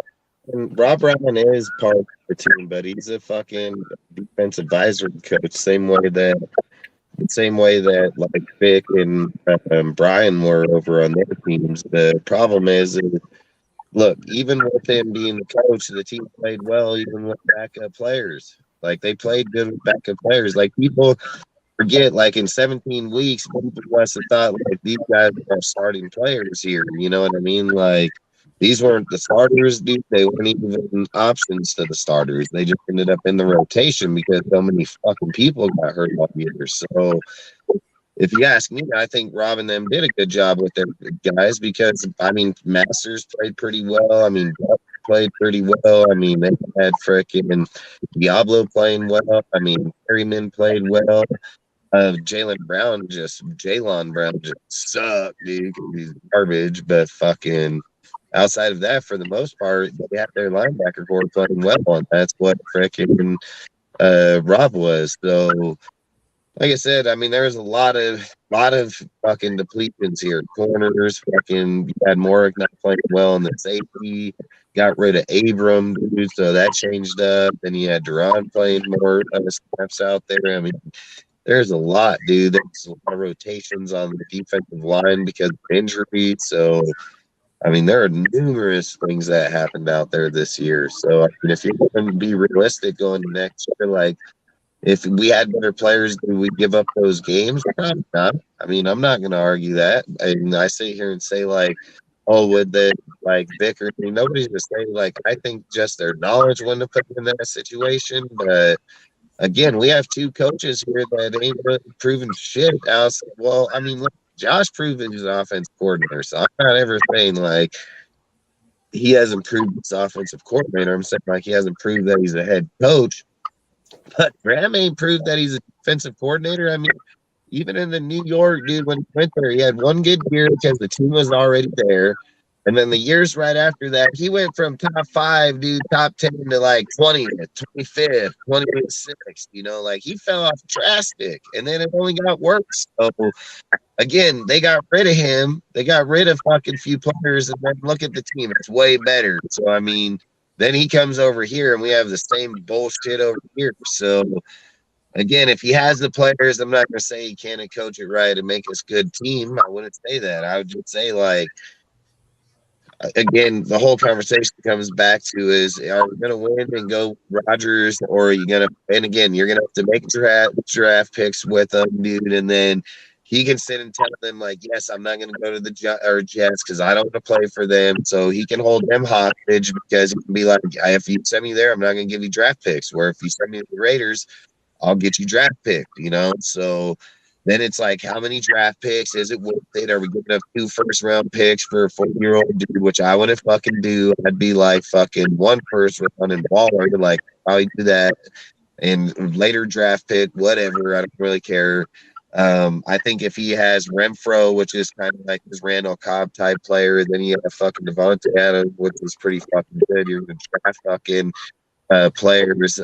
Rob Ryan is part of the team, but he's a fucking defense advisory coach. Same way that like Vic and Brian were over on their teams. The problem is, look, even with him being the coach, the team played well, even with backup players. Like, they played good with backup players. Like, people forget, like, in 17 weeks, people must have thought, like, these guys are starting players here. You know what I mean? Like, these weren't the starters, dude. They weren't even options to the starters. They just ended up in the rotation because so many fucking people got hurt all year. So, if you ask me, I think Rob and them did a good job with their guys because, I mean, Masters played pretty well. I mean, Buck played pretty well. I mean, they had freaking Diablo playing well. I mean, Perryman played well. Jalen Brown just sucked, dude. He's garbage, but fucking outside of that, for the most part, they had their linebacker core playing well, and that's what freaking Rob was. So, like I said, I mean, there was a lot of fucking depletions here. Corners, fucking, you had Morick not playing well in the safety. Got rid of Abram, dude, so that changed up. Then you had Duran playing more snaps out there. I mean, there's a lot, dude. There's a lot of rotations on the defensive line because of injury. So, I mean, there are numerous things that happened out there this year. So, I mean, if you're going to be realistic going next year, like, if we had better players, do we give up those games? Probably not. I mean, I'm not going to argue that. And I sit here and say, like, oh, would they, like, bicker? I mean, nobody's going to say, like, I think just their knowledge wouldn't have put them in that situation. But, again, we have two coaches here that ain't really proven shit. Well, I mean, look, Josh proved he's an offensive coordinator, so I'm not ever saying, like, he hasn't proved his offensive coordinator. I'm saying, like, he hasn't proved that he's a head coach. But Graham ain't proved that he's a defensive coordinator. I mean, even in the New York, dude, when he went there, he had one good year because the team was already there. And then the years right after that, he went from top 5, dude, top 10 to like 20th, 25th, 26th, you know, like he fell off drastic. And then it only got worse. So, again, they got rid of him. They got rid of fucking few players. And then look at the team. It's way better. So, I mean, then he comes over here and we have the same bullshit over here. So, again, if he has the players, I'm not going to say he can't coach it right and make us a good team. I wouldn't say that. I would just say, like, again, the whole conversation comes back to is, are we going to win and go Rodgers, or are you going to, and again, you're going to have to make draft picks with them, dude, and then he can sit and tell them, like, yes, I'm not going to go to the Jets because I don't want to play for them. So he can hold them hostage because he can be like, if you send me there, I'm not going to give you draft picks. Where if you send me to the Raiders, I'll get you draft picked, you know? So then it's like, how many draft picks? Is it worth it? Are we giving up 2 first-round picks for a 40-year-old dude, which I wouldn't fucking do. I'd be like fucking 1 first round and baller. Like, probably do that. And later draft pick, whatever. I don't really care. I think if he has Renfro, which is kind of like his Randall Cobb type player, then you have fucking Devontae Adams, which is pretty fucking good. You're going to draft fucking players,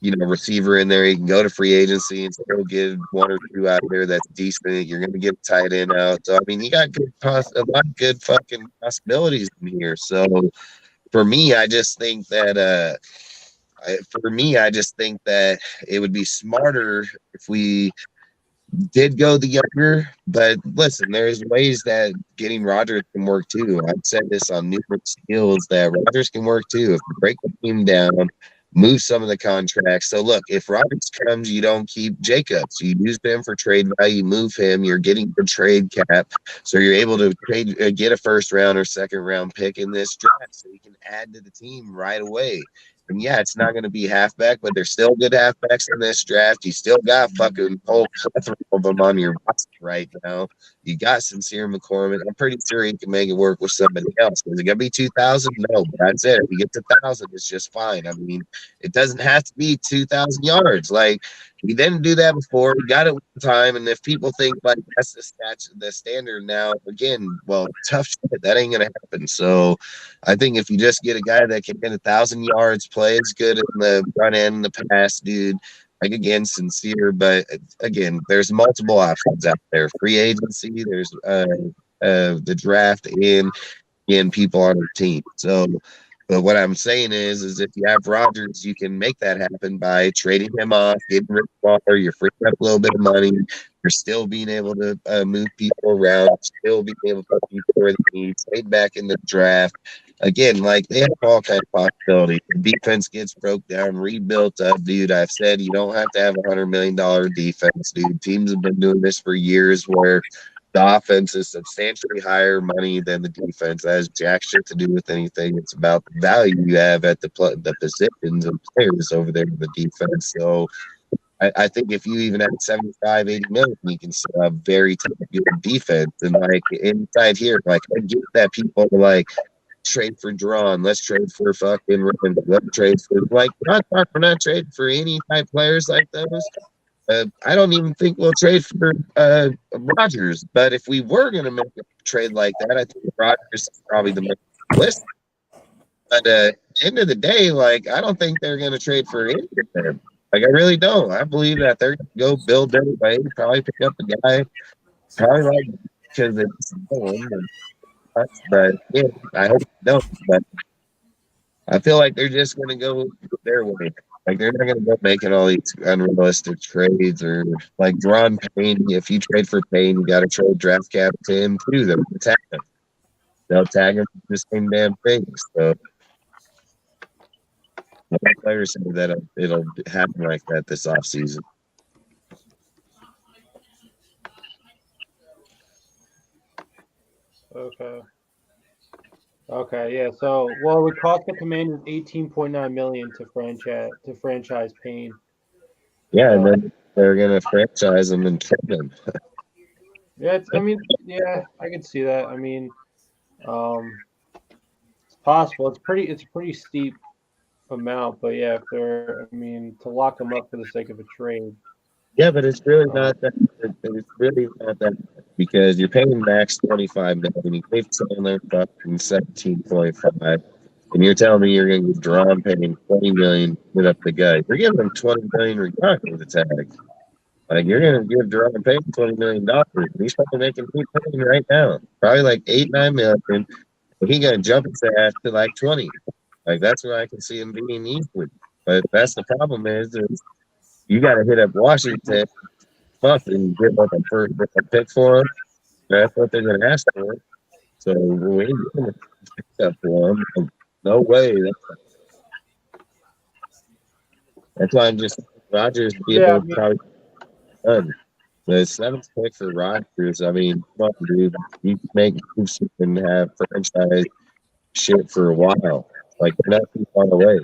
receiver in there. You can go to free agency and still get 1 or 2 out there that's decent. You're going to get a tight end out. So, I mean, you got a lot of good fucking possibilities in here. So, for me, I just think that it would be smarter if we did go the younger, but listen, there's ways that getting Rodgers can work too. I've said this on numerous deals that Rodgers can work too. If you break the team down, move some of the contracts. So look, if Rodgers comes, you don't keep Jacobs. You use him for trade value, move him. You're getting the trade cap, so you're able to get a first round or second round pick in this draft, so you can add to the team right away. And yeah, it's not going to be halfback, but there's still good halfbacks in this draft. You still got fucking whole plethora of them on your roster right now. You got Sincere McCormick. I'm pretty sure he can make it work with somebody else. Is it going to be 2,000? No, but that's it. If he gets 1,000, it's just fine. I mean, it doesn't have to be 2,000 yards. Like, he didn't do that before. He got it one time. And if people think like that's the standard now, again, well, tough shit. That ain't going to happen. So I think if you just get a guy that can get 1,000 yards, plays good in the front end, the pass, dude, like, again, Sincere. But again, there's multiple options out there. Free agency, there's the draft, and people on the team. So, but what I'm saying is if you have Rodgers, you can make that happen by trading him off, getting rid of Waller. You're freeing up a little bit of money. You're still being able to move people around, still being able to put people where they need, trade back in the draft. Again, like, they have all kinds of possibilities. The defense gets broke down, rebuilt up, dude. I've said you don't have to have $100 million defense, dude. Teams have been doing this for years where the offense is substantially higher money than the defense. That has jack shit to do with anything. It's about the value you have at the positions and players over there in the defense. So I think if you even have 75, 80 million, you can still have very good defense. And like inside here, like, I get that people like trade for Drawn. Let's trade for fucking Rand. Let's trade for, like, we're not trading for any type players like those. I don't even think we'll trade for Rodgers. But if we were going to make a trade like that, I think Rodgers is probably the most list. But at the end of the day, like, I don't think they're going to trade for any of them. Like, I really don't. I believe that they're going to go build their way, probably pick up a guy, probably like, because it's but yeah, I hope they don't. But I feel like they're just going to go their way. Like, they're not going to go making all these unrealistic trades, or like Deron Payne. If you trade for Payne, you got to trade draft cap to him too. That's happening. they'll tag him the same damn thing. So my players say that it'll happen like that this offseason. Okay, yeah. So, well, it would cost the Commanders $18.9 million to franchise Payne. Yeah, and then they're gonna franchise him and trade him. Yeah, I could see that. I mean, it's possible. It's a pretty steep amount, but yeah, to lock them up for the sake of a trade. Yeah, but it's really not that. It's really not that because you're paying Max $25 million. You gave Chandler fucking 17.5, and you're telling me you're going to give Deron Payne $20 million to put up the guy. You're giving him $20 million regardless of the tag. Like you're going to give Deron Payne $20 million. He's probably making $2 million right now, probably like $8-9 million. And he's going to jump his ass to like 20. Like that's where I can see him being equal. But that's the problem is you got to hit up Washington and give up a pick for him. That's what they're going to ask for. So we ain't going to pick up for him. No way. That's why I'm just Rodgers probably done. The 7th pick for Rodgers. I mean, come on, dude. You can make moves and have franchise shit for a while. Like they're not too far away.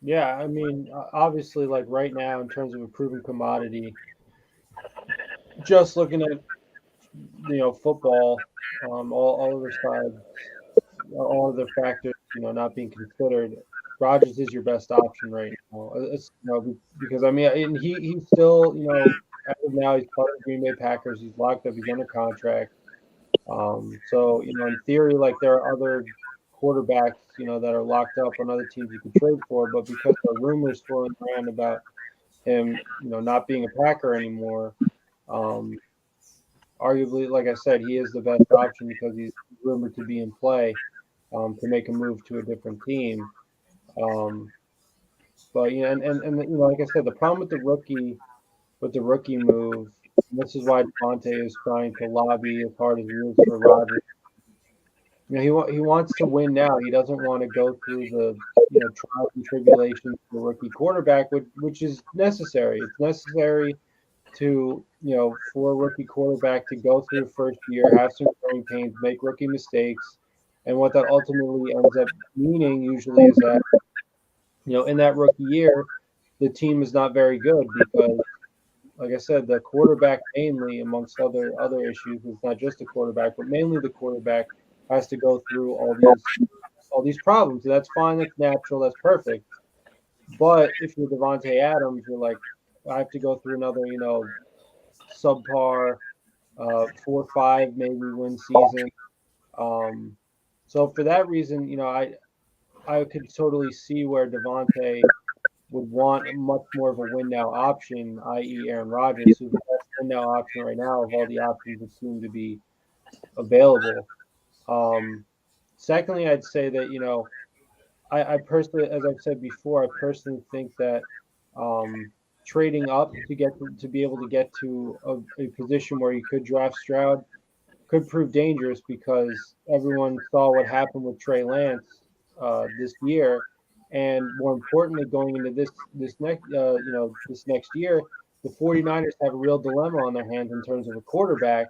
Yeah, I mean, obviously, like right now, in terms of a proven commodity, just looking at football, all other sides, all other factors, not being considered, Rodgers is your best option right now. It's, because I mean, and he's still, as of now, he's part of the Green Bay Packers. He's locked up. He's under contract. So in theory, like there are other quarterbacks, that are locked up on other teams you could trade for, but because the rumors flowing around about him, not being a Packer anymore, arguably, like I said, he is the best option because he's rumored to be in play to make a move to a different team. But and like I said, the problem with the rookie move, this is why Devontae is trying to lobby as hard as he is for Rodgers. He wants to win now. He doesn't want to go through the trials and tribulations of the rookie quarterback, which is necessary. It's necessary to for a rookie quarterback to go through the first year, have some growing pains, make rookie mistakes, and what that ultimately ends up meaning usually is that in that rookie year, the team is not very good because, like I said, the quarterback mainly, amongst other issues, it's not just the quarterback, but mainly the quarterback has to go through all these problems. And that's fine. That's natural. That's perfect. But if you're Devontae Adams, you're like, I have to go through another, subpar 4-5 maybe win season. So for that reason, I could totally see where Devontae would want much more of a win now option, i.e. Aaron Rodgers, who's the best win now option right now of all the options that seem to be available. Secondly, I'd say that, I personally, as I've said before, I personally think that trading up to be able to get to a position where you could draft Stroud could prove dangerous because everyone saw what happened with Trey Lance this year, and more importantly, going into this next year, the 49ers have a real dilemma on their hands in terms of a quarterback.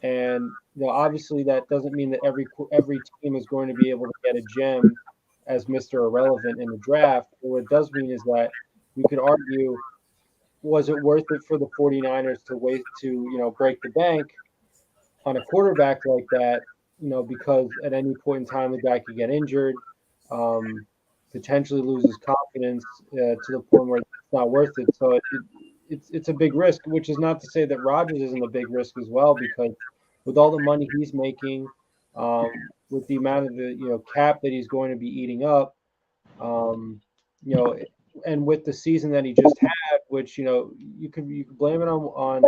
And obviously that doesn't mean that every team is going to be able to get a gem as Mr. Irrelevant in the draft. But what it does mean is that you could argue, was it worth it for the 49ers to wait to break the bank on a quarterback like that? Because at any point in time the guy could get injured, potentially lose his confidence to the point where it's not worth it. So it's a big risk, which is not to say that Rodgers isn't a big risk as well, because with all the money he's making, with the amount of the cap that he's going to be eating up, and with the season that he just had, which you could blame it on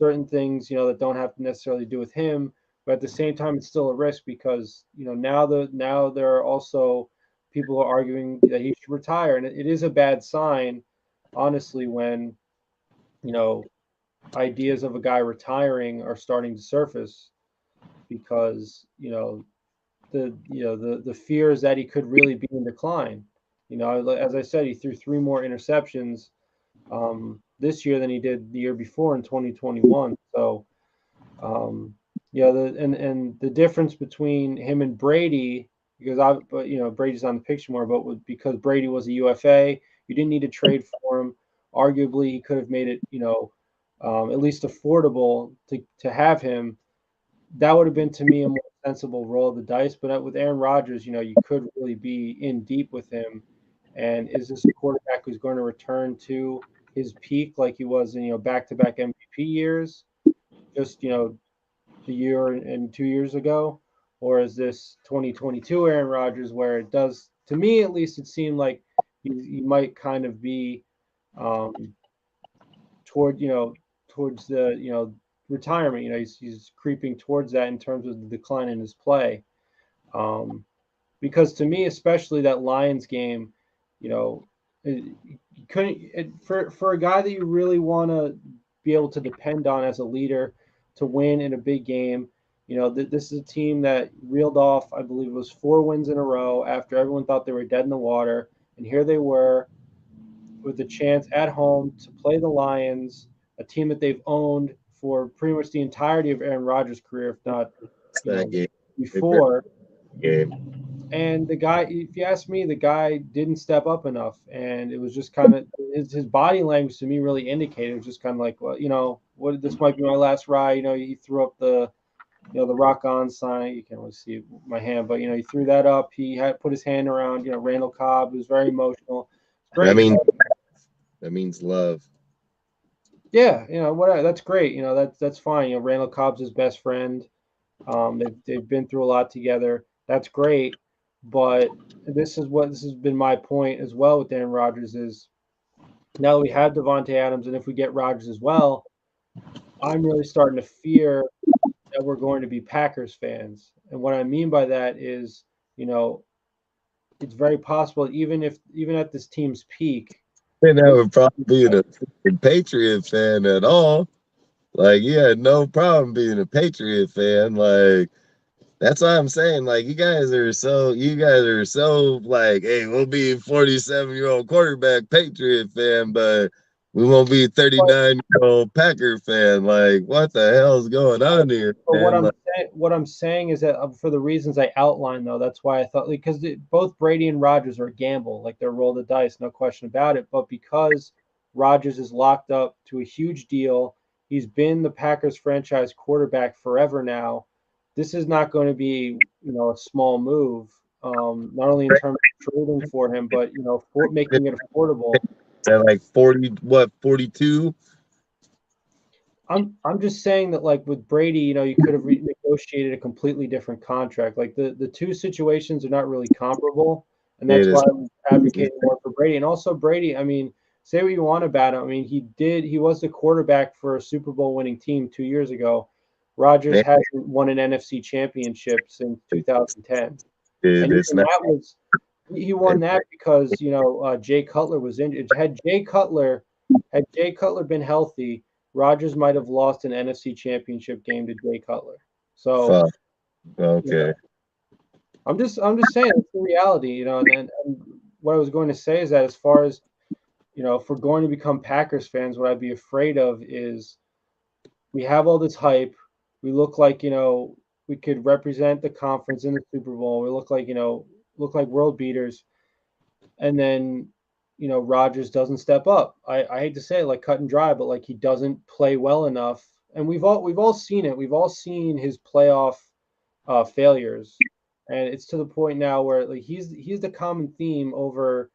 certain things that don't have to necessarily do with him, but at the same time it's still a risk because now there are also people who are arguing that he should retire, and it is a bad sign, honestly, when ideas of a guy retiring are starting to surface because the fears that he could really be in decline. As I said, he threw 3 more interceptions this year than he did the year before in 2021. So, and the difference between him and Brady, because Brady's on the picture more, but because Brady was a UFA, you didn't need to trade for him. Arguably, he could have made it, at least affordable to have him. That would have been to me a more sensible roll of the dice. But with Aaron Rodgers, you could really be in deep with him. And is this a quarterback who's going to return to his peak like he was in back-to-back MVP years, just the year and 2 years ago, or is this 2022 Aaron Rodgers where it does, to me at least, it seemed like he might kind of be towards the retirement. He's creeping towards that in terms of the decline in his play. Because to me, especially that Lions game, for a guy that you really want to be able to depend on as a leader to win in a big game. This is a team that reeled off, I believe it was 4 wins in a row after everyone thought they were dead in the water. And here they were with the chance at home to play the Lions, a team that they've owned for pretty much the entirety of Aaron Rodgers' career, if not before. And the guy, if you ask me, the guy didn't step up enough. And it was just kind of his body language to me really indicated. It was just kind of like, well, this might be my last ride. He threw up the rock on sign. You can't really see my hand, but he threw that up. He had put his hand around, Randall Cobb. It was very emotional. That means love. Yeah, whatever. That's great. That's fine. Randall Cobb's his best friend. They've been through a lot together. That's great. But this has been my point as well with Aaron Rodgers is now that we have Davante Adams, and if we get Rodgers as well, I'm really starting to fear that we're going to be Packers fans. And what I mean by that is, it's very possible even at this team's peak. And I would probably be a Patriot fan at all. Like, he had no problem being a Patriot fan. Like, that's why I'm saying, like, you guys are so like, hey, we'll be a 47-year-old quarterback Patriot fan, but we won't be a 39-year-old Packer fan. Like, what the hell's going on here? What I'm saying is that for the reasons I outlined, though, that's why I thought, because both Brady and Rodgers are a gamble, like they're roll the dice, no question about it. But because Rodgers is locked up to a huge deal, he's been the Packers franchise quarterback forever now. This is not going to be, a small move, not only in terms of trading for him, but for making it affordable. At like 42? I'm just saying that, like with Brady, you could have renegotiated a completely different contract. Like the two situations are not really comparable, and that's why I'm advocating more for Brady. And also Brady, I mean, say what you want about him. I mean, he was the quarterback for a Super Bowl winning team 2 years ago. Rodgers hasn't won an NFC championship since 2010. He won that because Jay Cutler was injured. Had Jay Cutler been healthy, Rodgers might have lost an NFC championship game to Jay Cutler. So okay. I'm just saying it's the reality, and what I was going to say is that as far as if we're going to become Packers fans, what I'd be afraid of is we have all this hype. We look like, we could represent the conference in the Super Bowl. We look like world beaters. And then, Rodgers doesn't step up. I hate to say it, like cut and dry, but like he doesn't play well enough. And we've all seen it. We've all seen his playoff failures. And it's to the point now where like he's the common theme for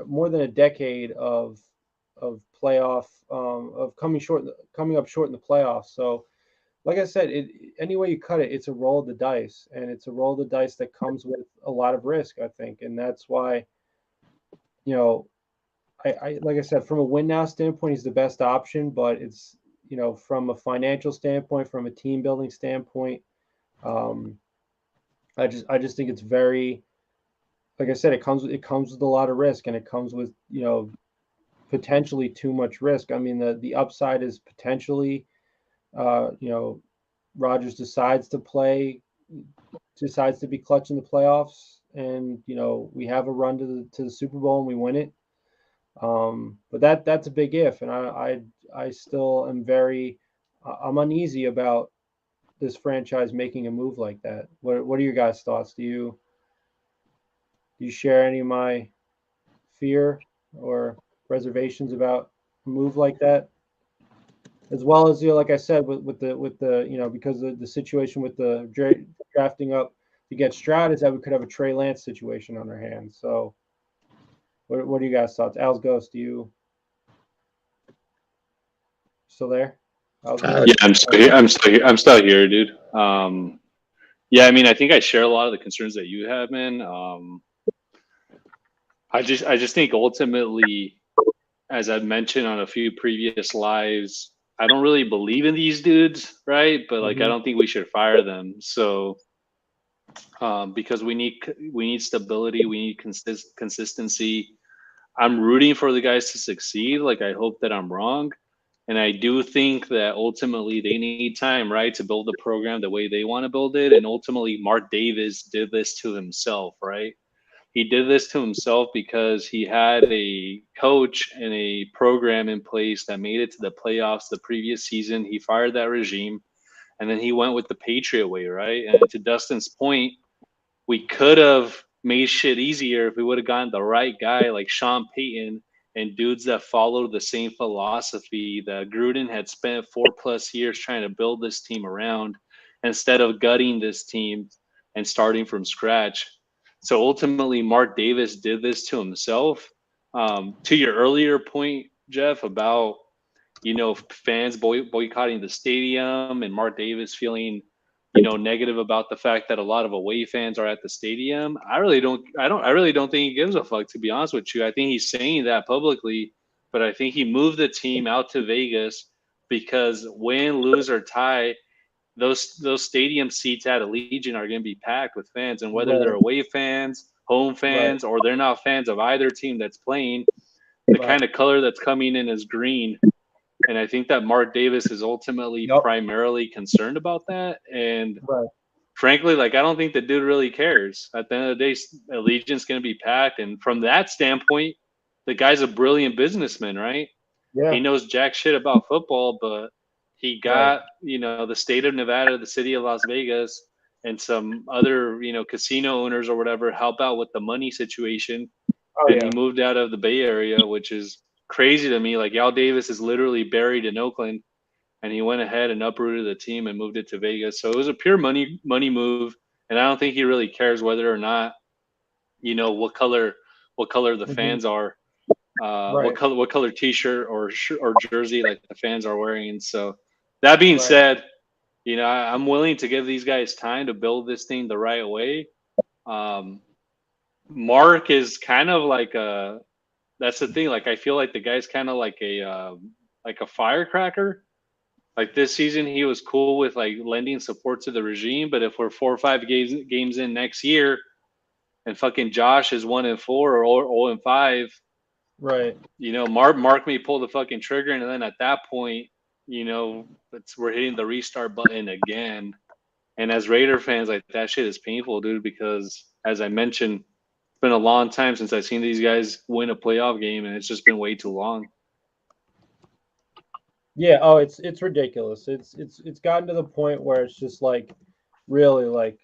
more than a decade of playoff of coming up short in the playoffs. So like I said, any way you cut it, it's a roll of the dice, and it's a roll of the dice that comes with a lot of risk, I think. And that's why, I like I said, from a win now standpoint, he's the best option, but it's, from a financial standpoint, from a team building standpoint, I just think it's very, like I said, it comes with a lot of risk, and it comes with, potentially too much risk. I mean, the upside is potentially, Rodgers decides to be clutch in the playoffs, and we have a run to the Super Bowl and we win it. But that's a big if, and I still am I'm uneasy about this franchise making a move like that. What are your guys' thoughts? Do you share any of my fear or reservations about a move like that? As well as, like I said, with the because of the situation with the drafting up to get Stroud, is that we could have a Trey Lance situation on our hands. So what are you guys' thoughts? Al's Ghost, you still there? Yeah, I'm still here, dude. Yeah, I mean, I think I share a lot of the concerns that you have, man. I just think ultimately, as I've mentioned on a few previous lives, I don't really believe in these dudes, right? But I don't think we should fire them. So, because we need stability, we need consistency. I'm rooting for the guys to succeed. I hope that I'm wrong. And I do think that ultimately they need time, right, to build the program the way they want to build it. And ultimately, Mark Davis did this to himself, right? He did this to himself because he had a coach and a program in place that made it to the playoffs the previous season. He fired that regime, and then he went with the Patriot way, right? And to Dustin's point, we could have made shit easier if we would have gotten the right guy like Sean Payton and dudes that followed the same philosophy that Gruden had spent 4+ years trying to build this team around, instead of gutting this team and starting from scratch. So ultimately, Mark Davis did this to himself. To your earlier point, Jeff, about fans boycotting the stadium and Mark Davis feeling negative about the fact that a lot of away fans are at the stadium. I really don't think he gives a fuck, to be honest with you. I think he's saying that publicly, but I think he moved the team out to Vegas because win, lose, or tie, those stadium seats at Allegiant are going to be packed with fans, and whether they're away fans, home fans, or they're not fans of either team that's playing, the kind of color that's coming in is green. And I think that Mark Davis is ultimately primarily concerned about that. And frankly, I don't think the dude really cares. At the end of the day, Allegiant's going to be packed. And from that standpoint, the guy's a brilliant businessman, right? Yeah. He knows jack shit about football, but he got, the state of Nevada, the city of Las Vegas, and some other, casino owners or whatever help out with the money situation. He moved out of the Bay Area, which is crazy to me. Al Davis is literally buried in Oakland, and he went ahead and uprooted the team and moved it to Vegas. So it was a pure money move, and I don't think he really cares whether or not, what color the fans are, what color T-shirt or jersey the fans are wearing. And so that being said, I'm willing to give these guys time to build this thing the right way. Mark is kind of that's the thing. I feel like the guy's kind of like a firecracker. This season, he was cool with lending support to the regime. But if we're 4 or 5 games in next year, and fucking Josh is 1-4 or 0-5, right? Mark may pull the fucking trigger, and then at that point, we're hitting the restart button again. And as Raider fans, that shit is painful, dude. Because as I mentioned, it's been a long time since I've seen these guys win a playoff game, and it's just been way too long. Yeah. Oh, it's ridiculous. It's gotten to the point where it's just really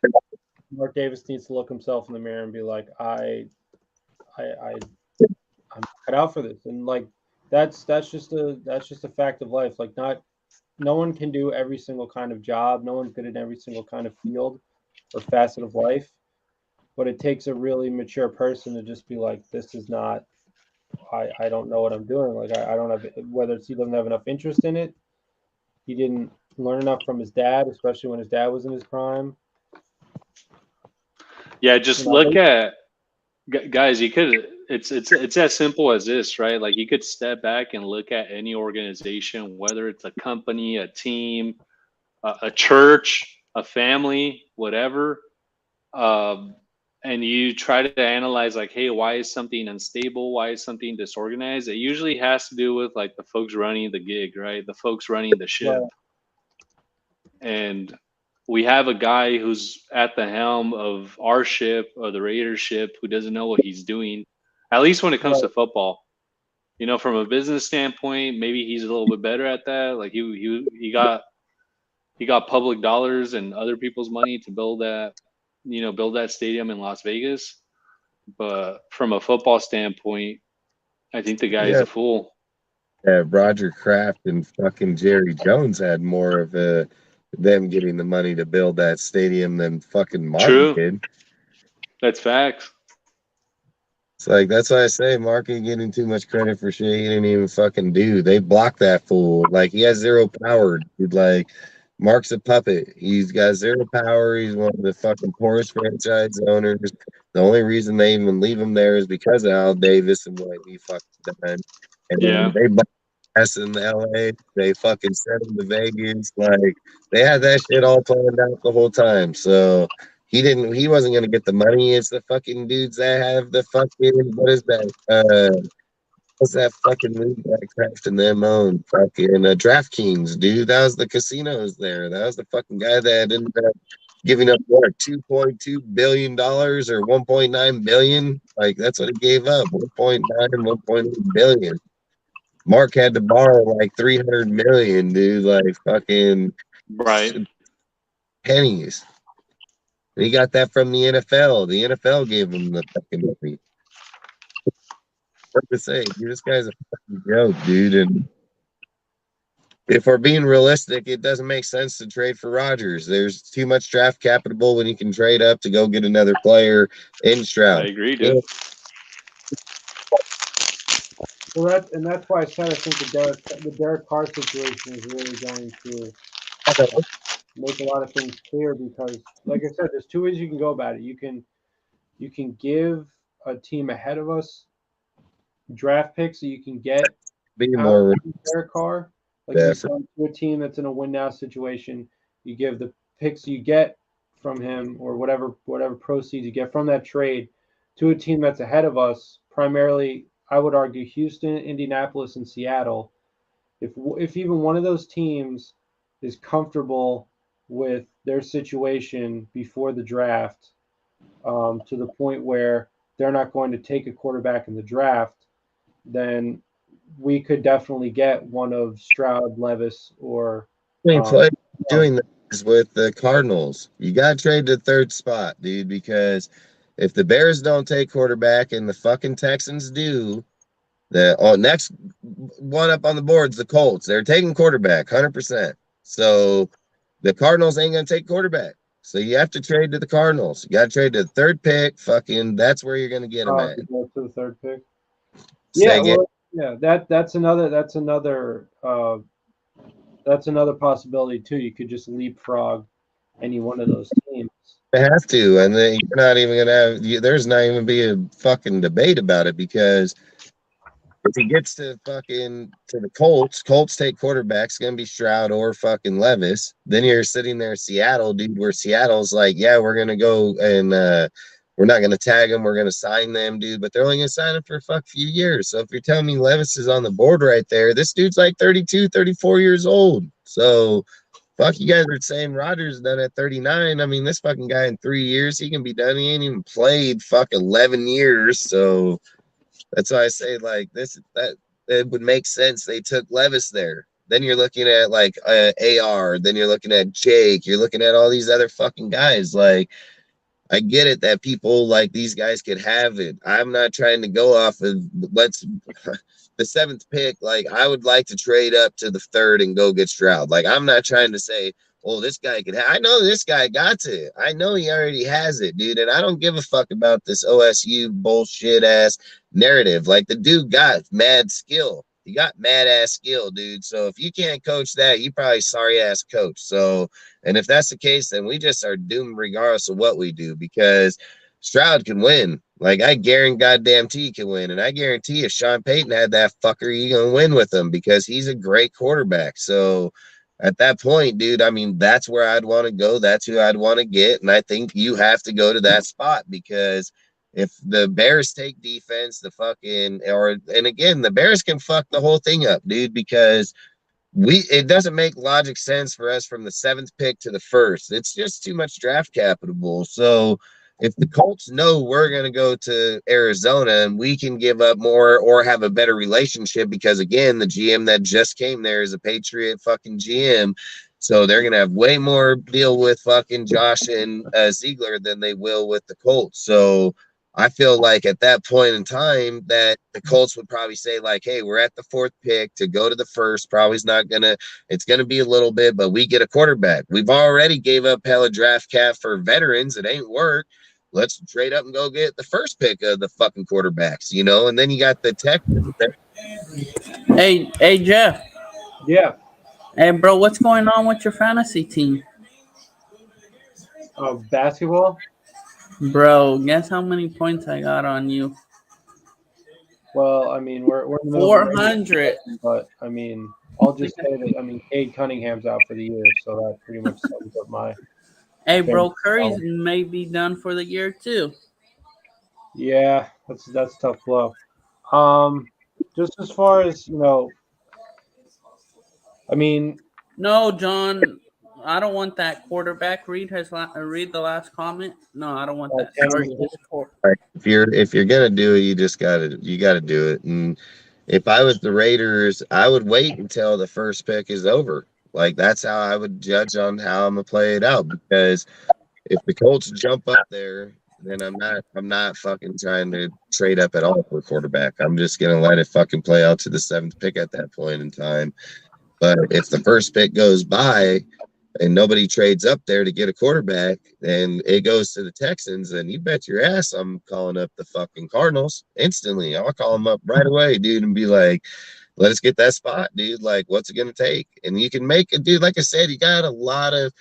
Mark Davis needs to look himself in the mirror and be like, I'm cut out for this, and that's just a fact of life. No one can do every single kind of job. No one's good at every single kind of field or facet of life. But it takes a really mature person to just be like, this is not, I don't know what I'm doing. I don't have, whether it's he doesn't have enough interest in it, he didn't learn enough from his dad, especially when his dad was in his prime. Yeah, just look at, guys, you could, it's as simple as this, right? You could step back and look at any organization, whether it's a company, a team, a church, a family, whatever. and you try to analyze like, hey, why is something unstable? Why is something disorganized? It usually has to do with like the folks running the gig, right? The folks running the ship. Right. And we have a guy who's at the helm of our ship or the Raiders ship who doesn't know what he's doing, at least when it comes to football. You know, from a business standpoint, maybe he's a little bit better at that. Like he got public dollars and other people's money to build that stadium in Las Vegas. But from a football standpoint, I think the guy is a fool. Yeah, Roger Kraft and fucking Jerry Jones had more of them getting the money to build that stadium than fucking Martin did. That's facts. It's like, that's why I say Mark ain't getting too much credit for shit he didn't even fucking do. They blocked that fool. Like, he has zero power, dude. Like, Mark's a puppet. He's got zero power. He's one of the fucking poorest franchise owners. The only reason they even leave him there is because of Al Davis and what he fucking done. And then they blocked us in LA. They fucking sent him to Vegas. Like, they had that shit all planned out the whole time. So he wasn't gonna get the money. It's the fucking dudes that have the fucking, what is that? What's that fucking league that Kraft and them own? Fucking DraftKings, dude. That was the casinos there. That was the fucking guy that ended up giving up what, $2.2 billion or 1.9 billion. Like, that's what he gave up. 1.9 and 1.8 billion. Mark had to borrow like 300 million, dude. Like, fucking pennies. And he got that from the NFL. The NFL gave him the fucking money. What to say, dude, this guy's a fucking joke, dude. And if we're being realistic, it doesn't make sense to trade for Rodgers. There's too much draft capital when you can trade up to go get another player in Stroud. I agree, dude. Well, that's why I said I think the Derek Carr situation is really going to make a lot of things clear, because, like I said, there's two ways you can go about it. You can give a team ahead of us draft picks so you can get Derek Carr. Like, you send to a team that's in a win now situation, you give the picks you get from him or whatever proceeds you get from that trade to a team that's ahead of us, primarily I would argue Houston, Indianapolis, and Seattle. If even one of those teams is comfortable with their situation before the draft, to the point where they're not going to take a quarterback in the draft, then we could definitely get one of Stroud, Levis, or doing this with the Cardinals. You got to trade the third spot, dude, because if the Bears don't take quarterback and the fucking Texans do, the next one up on the board's the Colts. They're taking quarterback 100%. So the Cardinals ain't going to take quarterback. So you have to trade to the Cardinals. You got to trade to the third pick. Fucking, that's where you're going to get them at. To the third pick. That's another possibility too. You could just leapfrog any one of those teams. They have to, and then you're not even gonna have. There's not even be a fucking debate about it, because if he gets to the Colts take quarterbacks, gonna be Stroud or fucking Levis. Then you're sitting there, Seattle, dude, where Seattle's like, yeah, we're gonna go and we're not gonna tag them, we're gonna sign them, dude, but they're only gonna sign them for a few years. So if you're telling me Levis is on the board right there, this dude's like 32, 34 years old. So fuck, you guys are saying Rodgers done at 39. I mean, this fucking guy in 3 years, he can be done. He ain't even played 11 years. So that's why I say, like, that it would make sense they took Levis there. Then you're looking at like AR, then you're looking at Jake, you're looking at all these other fucking guys. Like, I get it that people like these guys could have it. I'm not trying to go off of the seventh pick. Like, I would like to trade up to the third and go get Stroud. Like, I'm not trying to say, oh, this guy could have. I know this guy got it. I know he already has it, dude. And I don't give a fuck about this OSU bullshit ass narrative. Like, the dude got mad skill. He got mad ass skill, dude. So if you can't coach that, you probably sorry ass coach. So, and if that's the case, then we just are doomed regardless of what we do, because Stroud can win. Like, I guarantee he can win. And I guarantee if Sean Payton had that fucker, he gonna win with him, because he's a great quarterback. So at that point, dude, I mean, that's where I'd want to go. That's who I'd want to get. And I think you have to go to that spot because if the Bears take defense, and again, the Bears can fuck the whole thing up, dude, because it doesn't make logic sense for us from the 7th pick to the 1st. It's just too much draft capital. So if the Colts know we're going to go to Arizona and we can give up more or have a better relationship, because again, the GM that just came there is a Patriot fucking GM. So they're going to have way more deal with fucking Josh and Ziegler than they will with the Colts. So I feel like at that point in time that the Colts would probably say like, hey, we're at the 4th pick to go to the 1st. Probably it's going to be a little bit, but we get a quarterback. We've already gave up hella draft cap for veterans. It ain't work. Let's trade up and go get the 1st pick of the fucking quarterbacks, and then you got the Texans. Hey, Jeff. Yeah. Hey, bro, what's going on with your fantasy team? Of basketball? Bro, guess how many points I got on you? Well, I mean, we're in the 400. But I mean, I'll just say that Cade Cunningham's out for the year, so that pretty much sums up my. Hey, bro, Curry's may be done for the year too. Yeah, that's tough blow. Just as far as I mean, no, John. I don't want that quarterback. Read the last comment. No, I don't want that. If you're gonna do it, you gotta do it. And if I was the Raiders, I would wait until the 1st pick is over. Like that's how I would judge on how I'm gonna play it out. Because if the Colts jump up there, then I'm not fucking trying to trade up at all for a quarterback. I'm just gonna let it fucking play out to the 7th pick at that point in time. But if the 1st pick goes by and nobody trades up there to get a quarterback, and it goes to the Texans, and you bet your ass I'm calling up the fucking Cardinals instantly. I'll call them up right away, dude, and be like, let us get that spot, dude. Like, what's it going to take? And you can make it, dude. Like I said, you got a lot of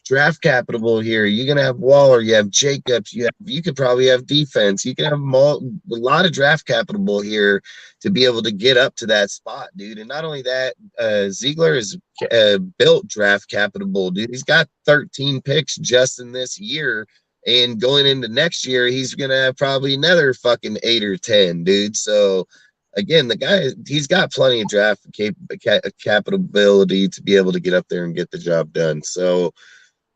draft capital here. You're going to have Waller. You have Jacobs. You could probably have defense. You can have a lot of draft capital here to be able to get up to that spot, dude. And not only that, Ziegler is built draft capital, dude. He's got 13 picks just in this year. And going into next year, he's going to have probably another fucking 8 or 10, dude. So, again, the guy, he's got plenty of draft capability to be able to get up there and get the job done. So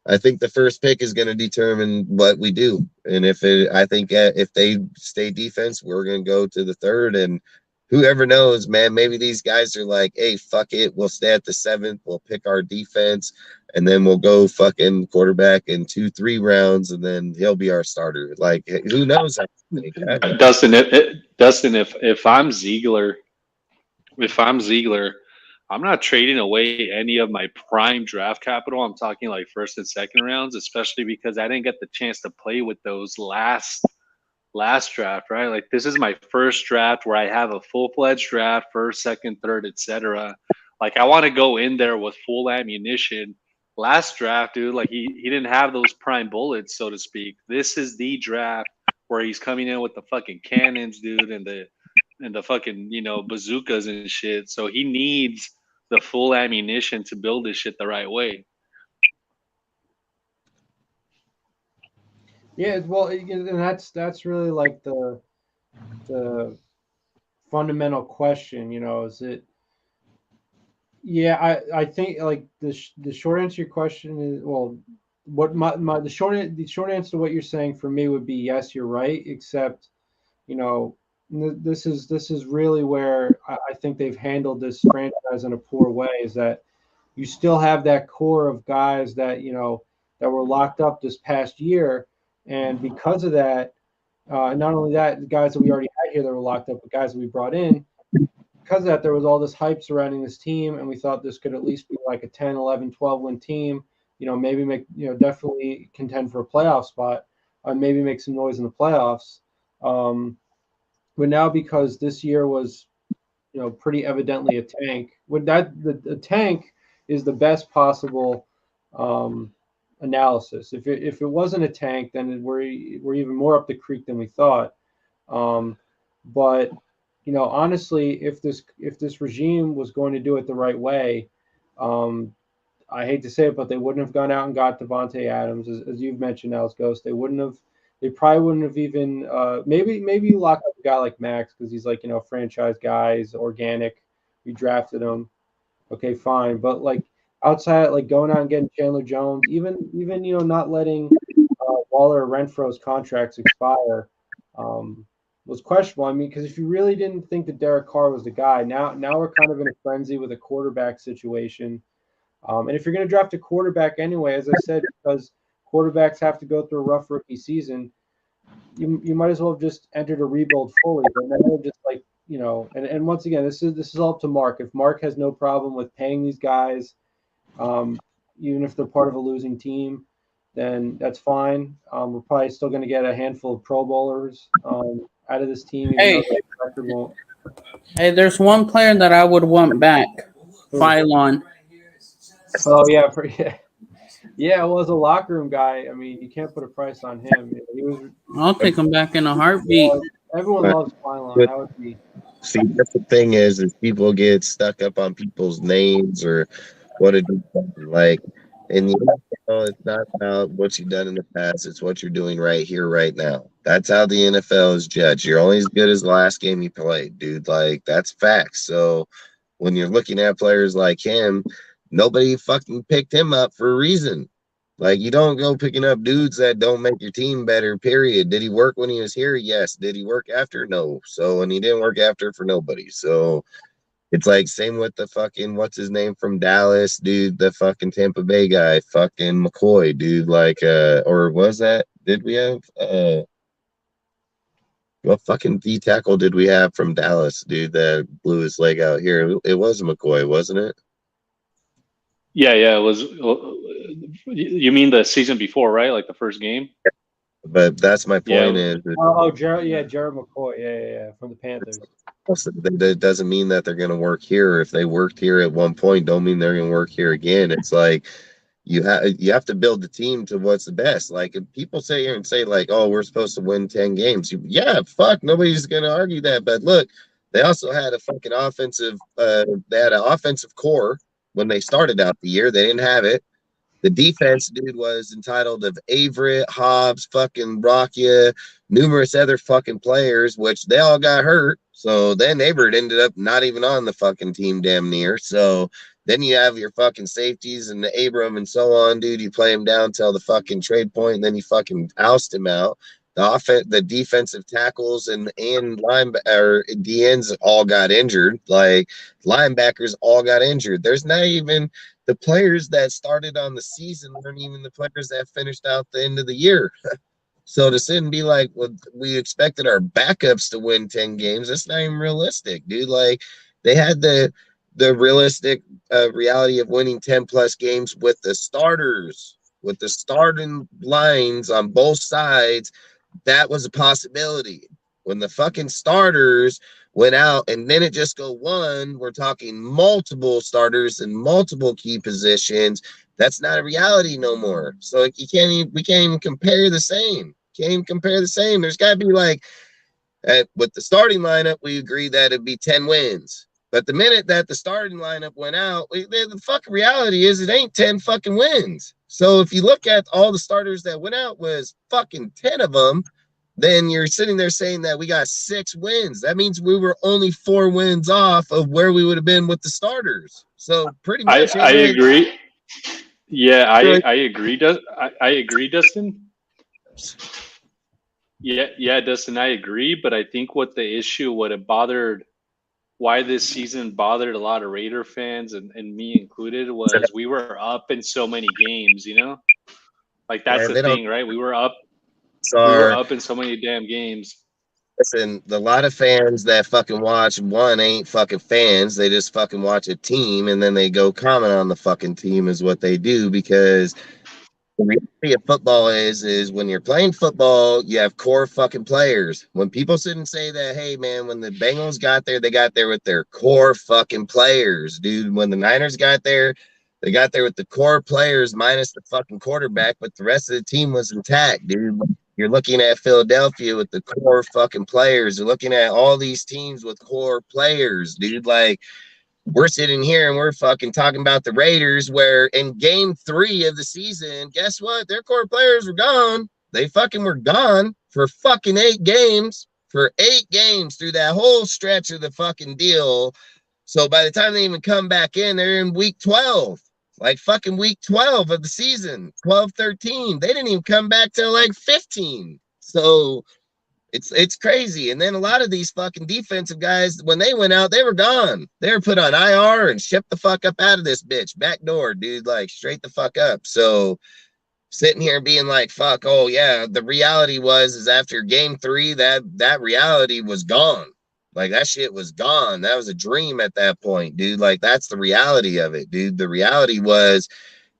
I think the 1st pick is going to determine what we do. And if they stay defense, we're going to go to the 3rd. And whoever knows, man, maybe these guys are like, hey, fuck it. We'll stay at the 7th. We'll pick our defense. And then we'll go fucking quarterback in 2-3 rounds. And then he'll be our starter. Like, who knows? Dustin, if I'm Ziegler, I'm not trading away any of my prime draft capital. I'm talking like 1st and 2nd rounds, especially because I didn't get the chance to play with those last draft, right? Like this is my 1st draft where I have a full-fledged draft, 1st, 2nd, 3rd, etc. Like I want to go in there with full ammunition. Last draft, dude, like he didn't have those prime bullets, so to speak. This is the draft where he's coming in with the fucking cannons, dude, and the fucking, bazookas and shit. So he needs the full ammunition to build this shit the right way. Yeah, well, and that's really like the fundamental question, is it? Yeah, I think like the short answer to your question is, well, what the short answer to what you're saying for me would be yes, you're right, except this is really where I think they've handled this franchise in a poor way, is that you still have that core of guys that that were locked up this past year, and because of that, not only that, the guys that we already had here that were locked up, but guys that we brought in, because of that, there was all this hype surrounding this team, and we thought this could at least be like a 10, 11, 12 win team, maybe make definitely contend for a playoff spot, maybe make some noise in the playoffs. But now, because this year was, pretty evidently a tank, the tank is the best possible analysis. If it wasn't a tank, then we're even more up the creek than we thought. But honestly, if this regime was going to do it the right way, I hate to say it, but they wouldn't have gone out and got Davante Adams, as you've mentioned, Alice Ghost. They probably wouldn't have even maybe you lock up a guy like Max because he's like, franchise guy, he's organic. We drafted him. Okay, fine. But like outside, like going out and getting Chandler Jones, even not letting Waller or Renfro's contracts expire was questionable. I mean, because if you really didn't think that Derek Carr was the guy, now we're kind of in a frenzy with a quarterback situation. And if you're going to draft a quarterback anyway, as I said, because quarterbacks have to go through a rough rookie season, you might as well have just entered a rebuild fully. But then just like, and once again, this is all up to Mark. If Mark has no problem with paying these guys, even if they're part of a losing team, then that's fine. We're probably still going to get a handful of Pro Bowlers out of this team. Hey, there's one player that I would want back, Phylon. Oh yeah, yeah. Well, as a locker room guy, I mean, you can't put a price on him. I'll take him back in a heartbeat. Everyone loves Phylon. That would be. See, that's the thing is people get stuck up on people's names or what it like. And it's not about what you've done in the past. It's what you're doing right here, right now. That's how the NFL is judged. You're only as good as the last game you played, dude. Like, that's facts. So when you're looking at players like him, nobody fucking picked him up for a reason. Like, you don't go picking up dudes that don't make your team better, period. Did he work when he was here? Yes. Did he work after? No. So, and he didn't work after for nobody. So it's like same with the fucking what's his name from Dallas, dude, the fucking Tampa Bay guy, fucking McCoy, dude, like or was that did we have what fucking D tackle did we have from Dallas, dude, that blew his leg out here? It was McCoy, wasn't it? Yeah, it was. You mean the season before, right? Like the first game? But that's my point. Jared McCoy, yeah, from the Panthers. That doesn't mean that they're going to work here. If they worked here at one point, don't mean they're going to work here again. It's like you have to build the team to what's the best. Like if people sit here and say like, "Oh, we're supposed to win 10 games," nobody's going to argue that. But look, they also had a fucking offensive. They had an offensive core when they started out the year. They didn't have it. The defense, dude, was entitled of Averett, Hobbs, fucking Rakia, numerous other fucking players, which they all got hurt. So then Averett ended up not even on the fucking team damn near. So then you have your fucking safeties and the Abram and so on, dude. You play him down till the fucking trade point, and then you fucking oust him out. The defensive tackles and DNs all got injured. Like linebackers all got injured. There's not even the players that started on the season weren't even the players that finished out the end of the year. So to sit and be like, well, we expected our backups to win 10 games, that's not even realistic, dude. Like they had the realistic reality of winning 10 plus games with the starters, with the starting lines on both sides. That was a possibility. When the fucking starters went out and then it just go one, we're talking multiple starters and multiple key positions. That's not a reality no more. So we can't even compare the same. There's got to be like, with the starting lineup, we agreed that it'd be 10 wins. But the minute that the starting lineup went out, the fucking reality is it ain't 10 fucking wins. So if you look at all the starters that went out was fucking 10 of them, then you're sitting there saying that we got 6 wins. That means we were only 4 wins off of where we would have been with the starters. So pretty much. I agree. Yeah, I agree. I agree, Dustin. Yeah, Dustin, I agree. But I think what the issue, why this season bothered a lot of Raider fans and me included was we were up in so many games, Like that's the thing, right? We were up. We were up in so many damn games. Listen, a lot of fans that fucking watch one ain't fucking fans. They just fucking watch a team and then they go comment on the fucking team is what they do, because the reality of football is when you're playing football, you have core fucking players. When people sit and say that, hey man, when the Bengals got there, they got there with their core fucking players, dude. When the Niners got there, they got there with the core players minus the fucking quarterback, but the rest of the team was intact, dude. You're looking at Philadelphia with the core fucking players. You're looking at all these teams with core players, dude. Like, we're sitting here and we're fucking talking about the Raiders, where in game 3 of the season, guess what? Their core players were gone. They fucking were gone for fucking 8 games. For 8 games through that whole stretch of the fucking deal. So by the time they even come back in, they're in week 12. Like fucking week 12 of the season. 12, 13. They didn't even come back till like 15. So it's crazy. And then a lot of these fucking defensive guys, when they went out, they were gone. They were put on IR and shipped the fuck up out of this bitch. Back door, dude, like straight the fuck up. So sitting here being like, fuck, oh yeah, the reality is after game 3, that reality was gone. Like that shit was gone. That was a dream at that point, dude. Like that's the reality of it, dude. The reality was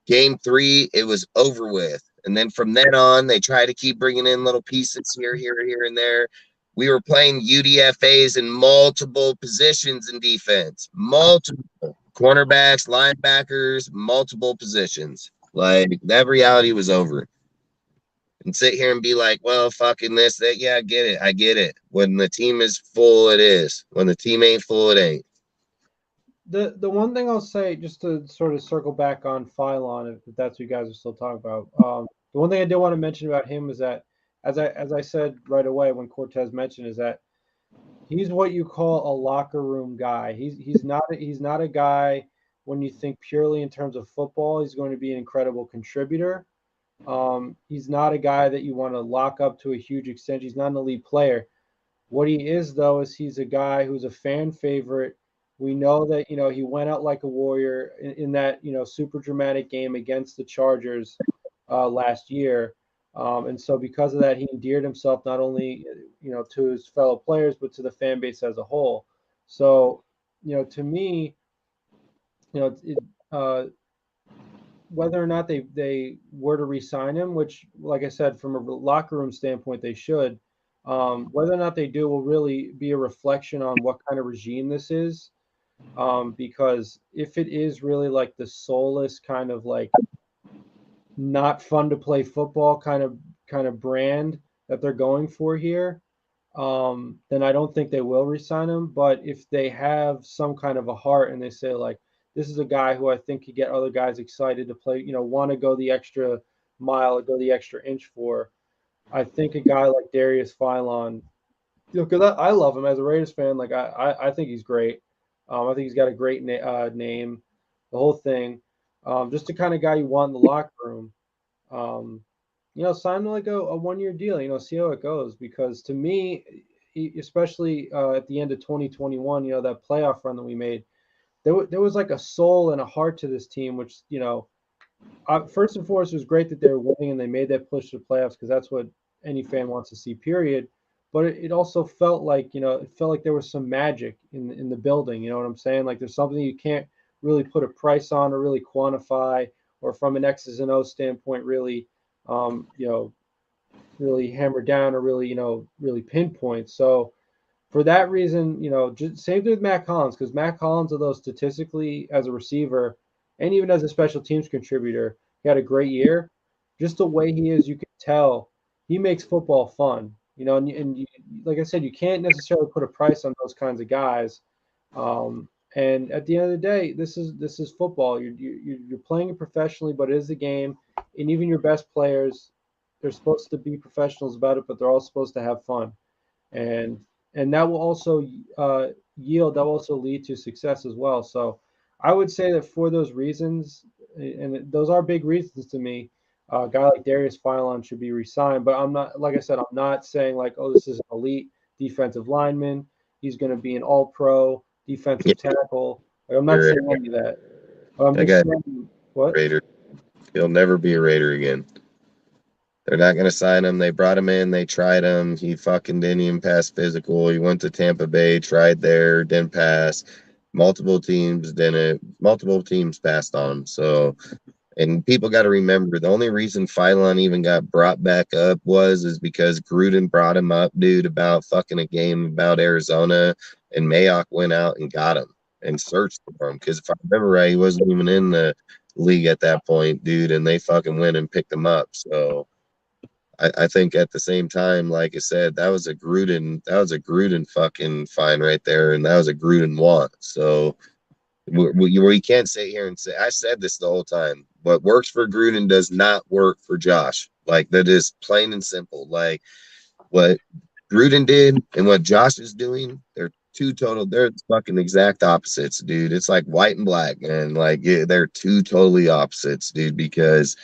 game 3, it was over with. And then from then on, they try to keep bringing in little pieces here, and there. We were playing UDFAs in multiple positions in defense, multiple cornerbacks, linebackers, multiple positions. Like that reality was over. And sit here and be like, well, fucking this, that. Yeah, I get it. When the team is full, it is. When the team ain't full, it ain't. The one thing I'll say, just to sort of circle back on Phylon, if that's what you guys are still talking about. The one thing I did want to mention about him is that, as I said right away when Cortez mentioned, is that he's what you call a locker room guy. He's not a guy when you think purely in terms of football. He's going to be an incredible contributor. He's not a guy that you want to lock up to a huge extent. He's not an elite player. What he is, though, is he's a guy who's a fan favorite. We know that, he went out like a warrior in that, super dramatic game against the Chargers last year. And so because of that, he endeared himself not only, to his fellow players, but to the fan base as a whole. So, to me, whether or not they were to re-sign him, which, like I said, from a locker room standpoint, they should, whether or not they do will really be a reflection on what kind of regime this is. Because if it is really like the soulless kind of like not fun to play football kind of brand that they're going for here, then I don't think they will re-sign him. But if they have some kind of a heart and they say like, this is a guy who I think could get other guys excited to play, want to go the extra mile or go the extra inch for, I think a guy like Darius Phylon, because I love him as a Raiders fan. Like I think he's great. I think he's got a great name, the whole thing. Just the kind of guy you want in the locker room. Sign him like a 1-year deal. See how it goes. Because to me, especially at the end of 2021, that playoff run that we made, there was like a soul and a heart to this team. Which first and foremost, it was great that they were winning and they made that push to the playoffs, because that's what any fan wants to see. Period. But it also felt like, there was some magic in the building. You know what I'm saying? Like there's something you can't really put a price on or really quantify, or from an X's and O's standpoint, really, really hammer down or really, really pinpoint. So for that reason, just same thing with Matt Collins, because Matt Collins, although statistically as a receiver and even as a special teams contributor, he had a great year. Just the way he is, you can tell he makes football fun. And you, like I said, you can't necessarily put a price on those kinds of guys. And at the end of the day, this is football. You're playing it professionally, but it is a game. And even your best players, they're supposed to be professionals about it, but they're all supposed to have fun. And that will also yield. That will also lead to success as well. So I would say that for those reasons, and those are big reasons to me, a guy like Darius Phylon should be re-signed. But I'm not, like I said, I'm not saying like, oh, this is an elite defensive lineman. He's going to be an all-pro defensive tackle. Like, I'm not saying any of that. I'm just saying, what? Raider. He'll never be a Raider again. They're not going to sign him. They brought him in. They tried him. He fucking didn't even pass physical. He went to Tampa Bay, tried there, didn't pass. Multiple teams didn't. Multiple teams passed on him. So, and people got to remember, the only reason Phylon even got brought back up is because Gruden brought him up, dude, about fucking a game about Arizona, and Mayock went out and got him and searched for him. Because if I remember right, he wasn't even in the league at that point, dude, and they fucking went and picked him up. So I think at the same time, like I said, that was a Gruden fucking fine right there, and that was a Gruden want. So We can't sit here and say, I said this the whole time. What works for Gruden does not work for Josh. Like, that is plain and simple. Like, what Gruden did and what Josh is doing, they're they're fucking exact opposites, dude. It's like white and black, and like, yeah, they're two totally opposites, dude, because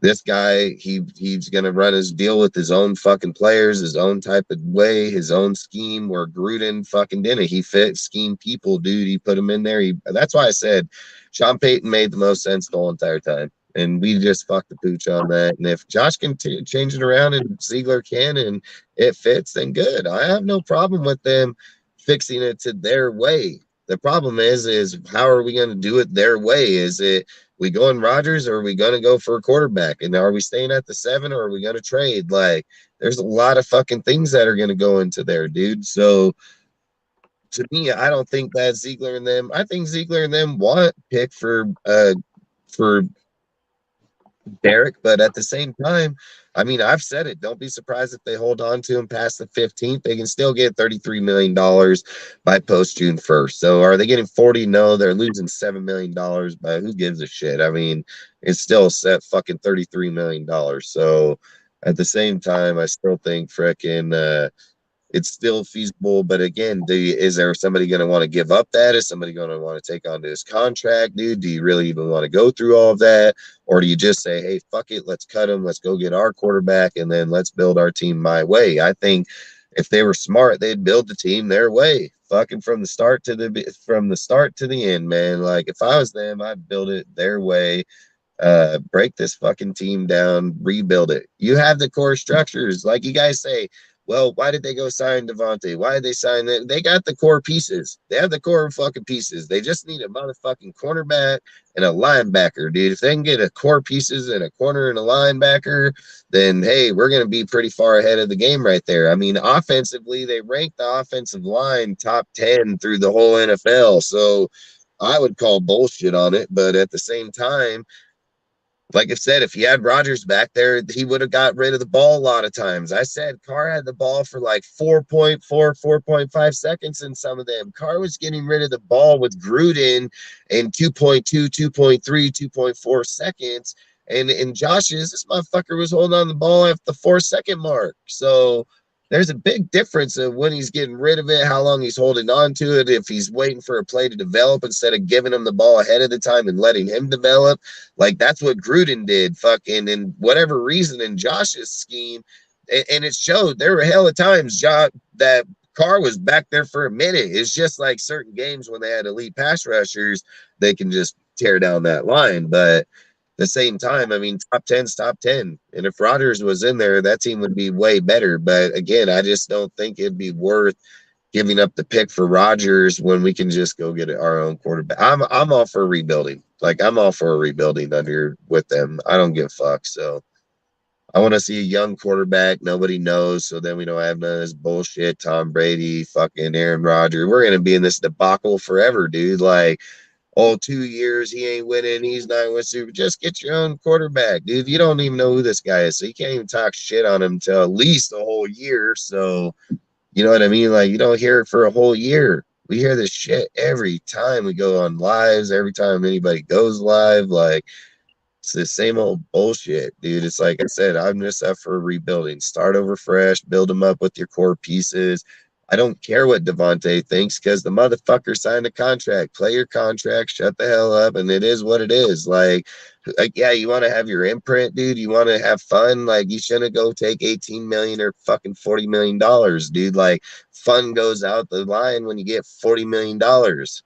this guy, he's gonna run his deal with his own fucking players, his own type of way, his own scheme. Where Gruden fucking didn't. He fit scheme people, dude. He put them in there. That's why I said Sean Payton made the most sense the whole entire time, and we just fucked the pooch on that. And if Josh can change it around and Ziegler can, and it fits, then good. I have no problem with them fixing it to their way. The problem is how are we going to do it their way? Is it we going Rodgers, or are we going to go for a quarterback? And are we staying at the 7, or are we going to trade? Like, there's a lot of fucking things that are going to go into there, dude. So to me, I don't think that Ziegler and them, I think Ziegler and them want pick for Derek, but at the same time, I mean, I've said it. Don't be surprised if they hold on to him past the 15th. They can still get $33 million by post June 1st. So are they getting 40? No, they're losing $7 million, but who gives a shit? I mean, it's still set fucking $33 million. So at the same time, I still think frickin' it's still feasible. But again, is there somebody going to want to give up that? Is somebody going to want to take on this contract, dude? Do you really even want to go through all of that? Or do you just say, hey, fuck it, let's cut him, let's go get our quarterback, and then let's build our team my way? I think if they were smart, they'd build the team their way, fucking from the start to the end, man. Like, if I was them, I'd build it their way. Break this fucking team down, rebuild it. You have the core structures, like you guys say. Well, why did they go sign Devontae? Why did they sign that? They got the core pieces. They have the core fucking pieces. They just need a motherfucking cornerback and a linebacker, dude. If they can get a core pieces and a corner and a linebacker, then, hey, we're going to be pretty far ahead of the game right there. I mean, offensively, they ranked the offensive line top 10 through the whole NFL. So I would call bullshit on it. But at the same time, like I said, if he had Rodgers back there, he would have got rid of the ball a lot of times. I said Carr had the ball for like 4.4, 4.5 seconds in some of them. Carr was getting rid of the ball with Gruden in 2.2, 2.3, 2.4 seconds. And Josh's, this motherfucker was holding on the ball at the 4-second mark. So there's a big difference of when he's getting rid of it, how long he's holding on to it, if he's waiting for a play to develop instead of giving him the ball ahead of the time and letting him develop. Like, that's what Gruden did, fucking, and whatever reason in Josh's scheme. And it showed there were hella times that Carr was back there for a minute. It's just like certain games when they had elite pass rushers, they can just tear down that line. But the same time, I mean, top 10's top 10. And if Rodgers was in there, that team would be way better. But again, I just don't think it'd be worth giving up the pick for Rodgers when we can just go get our own quarterback. I'm all for rebuilding. Like, I'm all for rebuilding with them. I don't give a fuck. So I want to see a young quarterback nobody knows, so then we don't have none of this bullshit Tom Brady, fucking Aaron Rodgers. We're gonna be in this debacle forever, dude. Like, 2 years he ain't winning, he's not winning Super. Just get your own quarterback, dude. You don't even know who this guy is, so you can't even talk shit on him until at least a whole year. So you know what I mean? Like, you don't hear it for a whole year. We hear this shit every time we go on lives, every time anybody goes live. Like, it's the same old bullshit, dude. It's like I said, I'm just up for rebuilding. Start over fresh, build them up with your core pieces. I don't care what Devontae thinks, because the motherfucker signed a contract. Play your contract, shut the hell up, and it is what it is. Like yeah, you want to have your imprint, dude. You want to have fun. Like, you shouldn't go take $18 million or fucking $40 million, dude. Like, fun goes out the line when you get $40 million.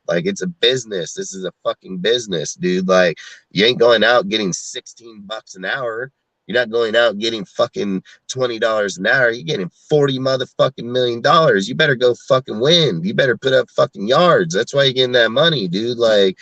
Like, it's a business. This is a fucking business, dude. Like, you ain't going out getting $16 an hour. You're not going out getting fucking $20 an hour. You're getting $40 motherfucking million. You better go fucking win. You better put up fucking yards. That's why you're getting that money, dude. Like,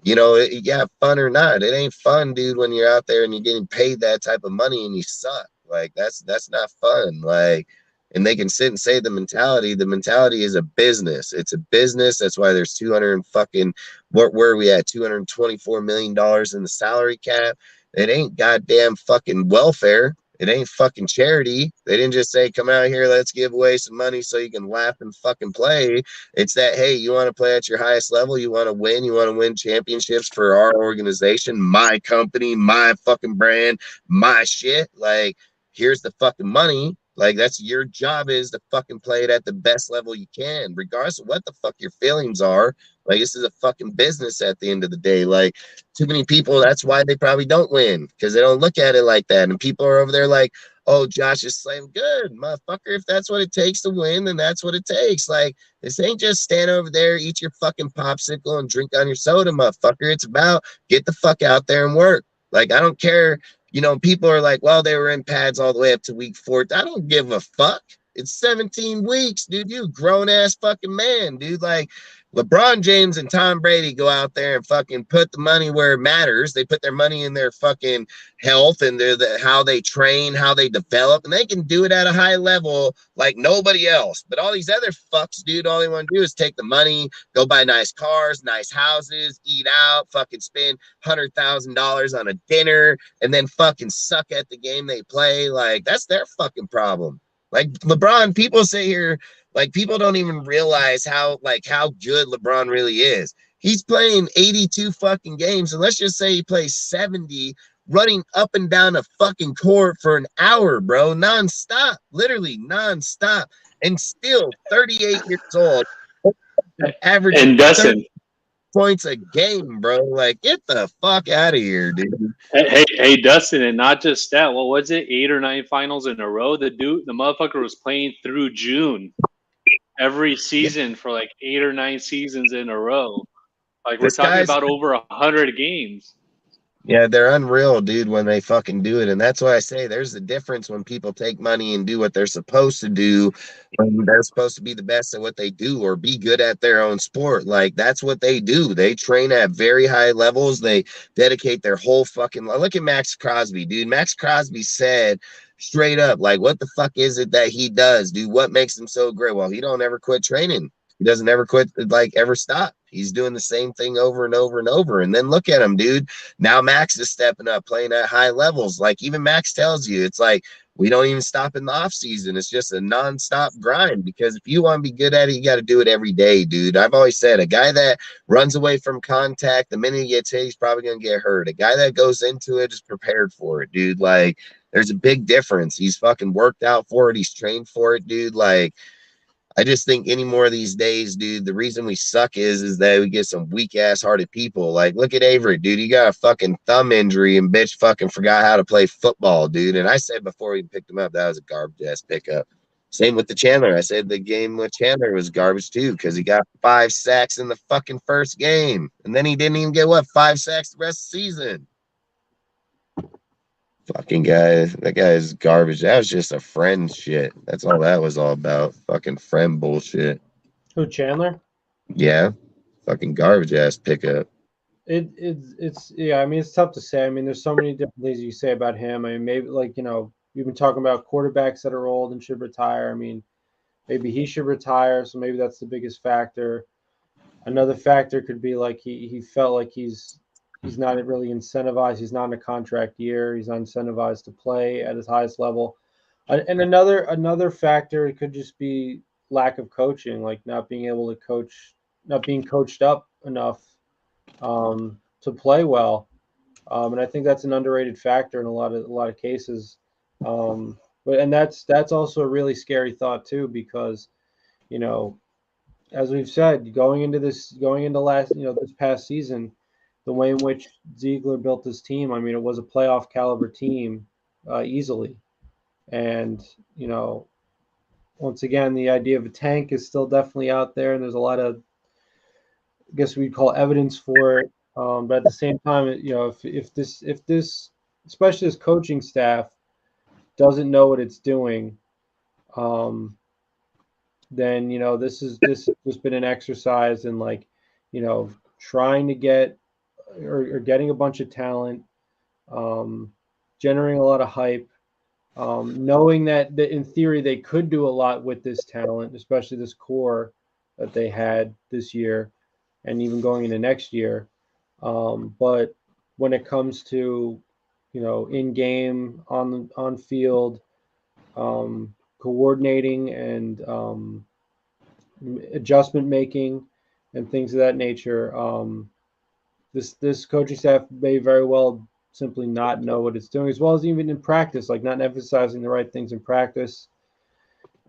you know, yeah, fun or not, it ain't fun, dude, when you're out there and you're getting paid that type of money and you suck. Like, that's not fun. Like, and they can sit and say the mentality is a business. It's a business. That's why there's where are we at? $224 million in the salary cap. It ain't goddamn fucking welfare. It ain't fucking charity. They didn't just say, come out here, let's give away some money so you can laugh and fucking play. It's that, hey, you want to play at your highest level? You want to win championships for our organization, my company, my fucking brand, my shit. Like, here's the fucking money. Like, that's your job, is to fucking play it at the best level you can, regardless of what the fuck your feelings are. Like, this is a fucking business at the end of the day. Like, too many people, that's why they probably don't win, because they don't look at it like that. And people are over there like, oh, Josh is slaying. Good, motherfucker. If that's what it takes to win, then that's what it takes. Like, this ain't just stand over there, eat your fucking popsicle and drink on your soda, motherfucker. It's about get the fuck out there and work. Like, I don't care. You know, people are like, well, they were in pads all the way up to week 4. I don't give a fuck. It's 17 weeks, dude. You grown ass fucking man, dude. Like, LeBron James and Tom Brady go out there and fucking put the money where it matters. They put their money in their fucking health and how they train, how they develop, and they can do it at a high level like nobody else. But all these other fucks, dude, all they want to do is take the money, go buy nice cars, nice houses, eat out, fucking spend $100,000 on a dinner, and then fucking suck at the game they play. Like, that's their fucking problem. Like, LeBron, people sit here, like, people don't even realize how good LeBron really is. He's playing 82 fucking games, and let's just say he plays 70, running up and down a fucking court for an hour, bro, nonstop, literally nonstop, and still 38 years old, averaging and Dustin points a game, bro. Like, get the fuck out of here, dude. Hey, Dustin, and not just that. What was it? 8 or 9 finals in a row. The motherfucker was playing through June every season for like 8 or 9 seasons in a row. Like, we're talking about over 100 games. Yeah, they're unreal, dude, when they fucking do it. And that's why I say there's a difference when people take money and do what they're supposed to do, when they're supposed to be the best at what they do or be good at their own sport. Like, that's what they do. They train at very high levels. They dedicate their whole fucking life. Look at Max Crosby, dude. Max Crosby said straight up, like, what the fuck is it that he does, dude? What makes him so great? Well, he don't ever quit training. He doesn't ever quit, like, ever stop. He's doing the same thing over and over and over. And then look at him, dude. Now Max is stepping up, playing at high levels. Like, even Max tells you, it's like, we don't even stop in the off season. It's just a nonstop grind, because if you want to be good at it, you got to do it every day, dude. I've always said, a guy that runs away from contact, the minute he gets hit, he's probably going to get hurt. A guy that goes into it is prepared for it, dude. Like, there's a big difference. He's fucking worked out for it. He's trained for it, dude. Like, I just think any more of these days, dude, the reason we suck is that we get some weak ass hearted people. Like, look at Avery, dude. He got a fucking thumb injury and bitch fucking forgot how to play football, dude. And I said before we picked him up, that was a garbage ass pickup. Same with the Chandler. I said the game with Chandler was garbage too, because he got 5 sacks in the fucking first game. And then he didn't even get 5 sacks the rest of the season. Fucking guy, that guy is garbage. That was just a friend shit. That's all that was all about. Fucking friend bullshit. Who, Chandler? Yeah, fucking garbage ass pickup. It's yeah. I mean, it's tough to say. I mean, there's so many different things you say about him. I mean, maybe, like, you know, we've been talking about quarterbacks that are old and should retire. I mean, maybe he should retire. So maybe that's the biggest factor. Another factor could be like he felt like he's not really incentivized. He's not in a contract year. He's not incentivized to play at his highest level. And another factor could just be lack of coaching, like not being able to coach, not being coached up enough to play well. And I think that's an underrated factor in a lot of cases. But that's also a really scary thought too, because, you know, as we've said, going into this past season, the way in which Ziegler built his team, I mean, it was a playoff caliber team easily. And, you know, once again, the idea of a tank is still definitely out there, and there's a lot of, I guess we'd call evidence for it. But at the same time, you know, if this, especially this coaching staff, doesn't know what it's doing, then, you know, this has just been an exercise in, like, you know, trying to get or getting a bunch of talent, generating a lot of hype, knowing that in theory they could do a lot with this talent, especially this core that they had this year and even going into next year. But when it comes to, in game, on field, coordinating and adjustment making and things of that nature. This coaching staff may very well simply not know what it's doing, as well as even in practice, like not emphasizing the right things in practice.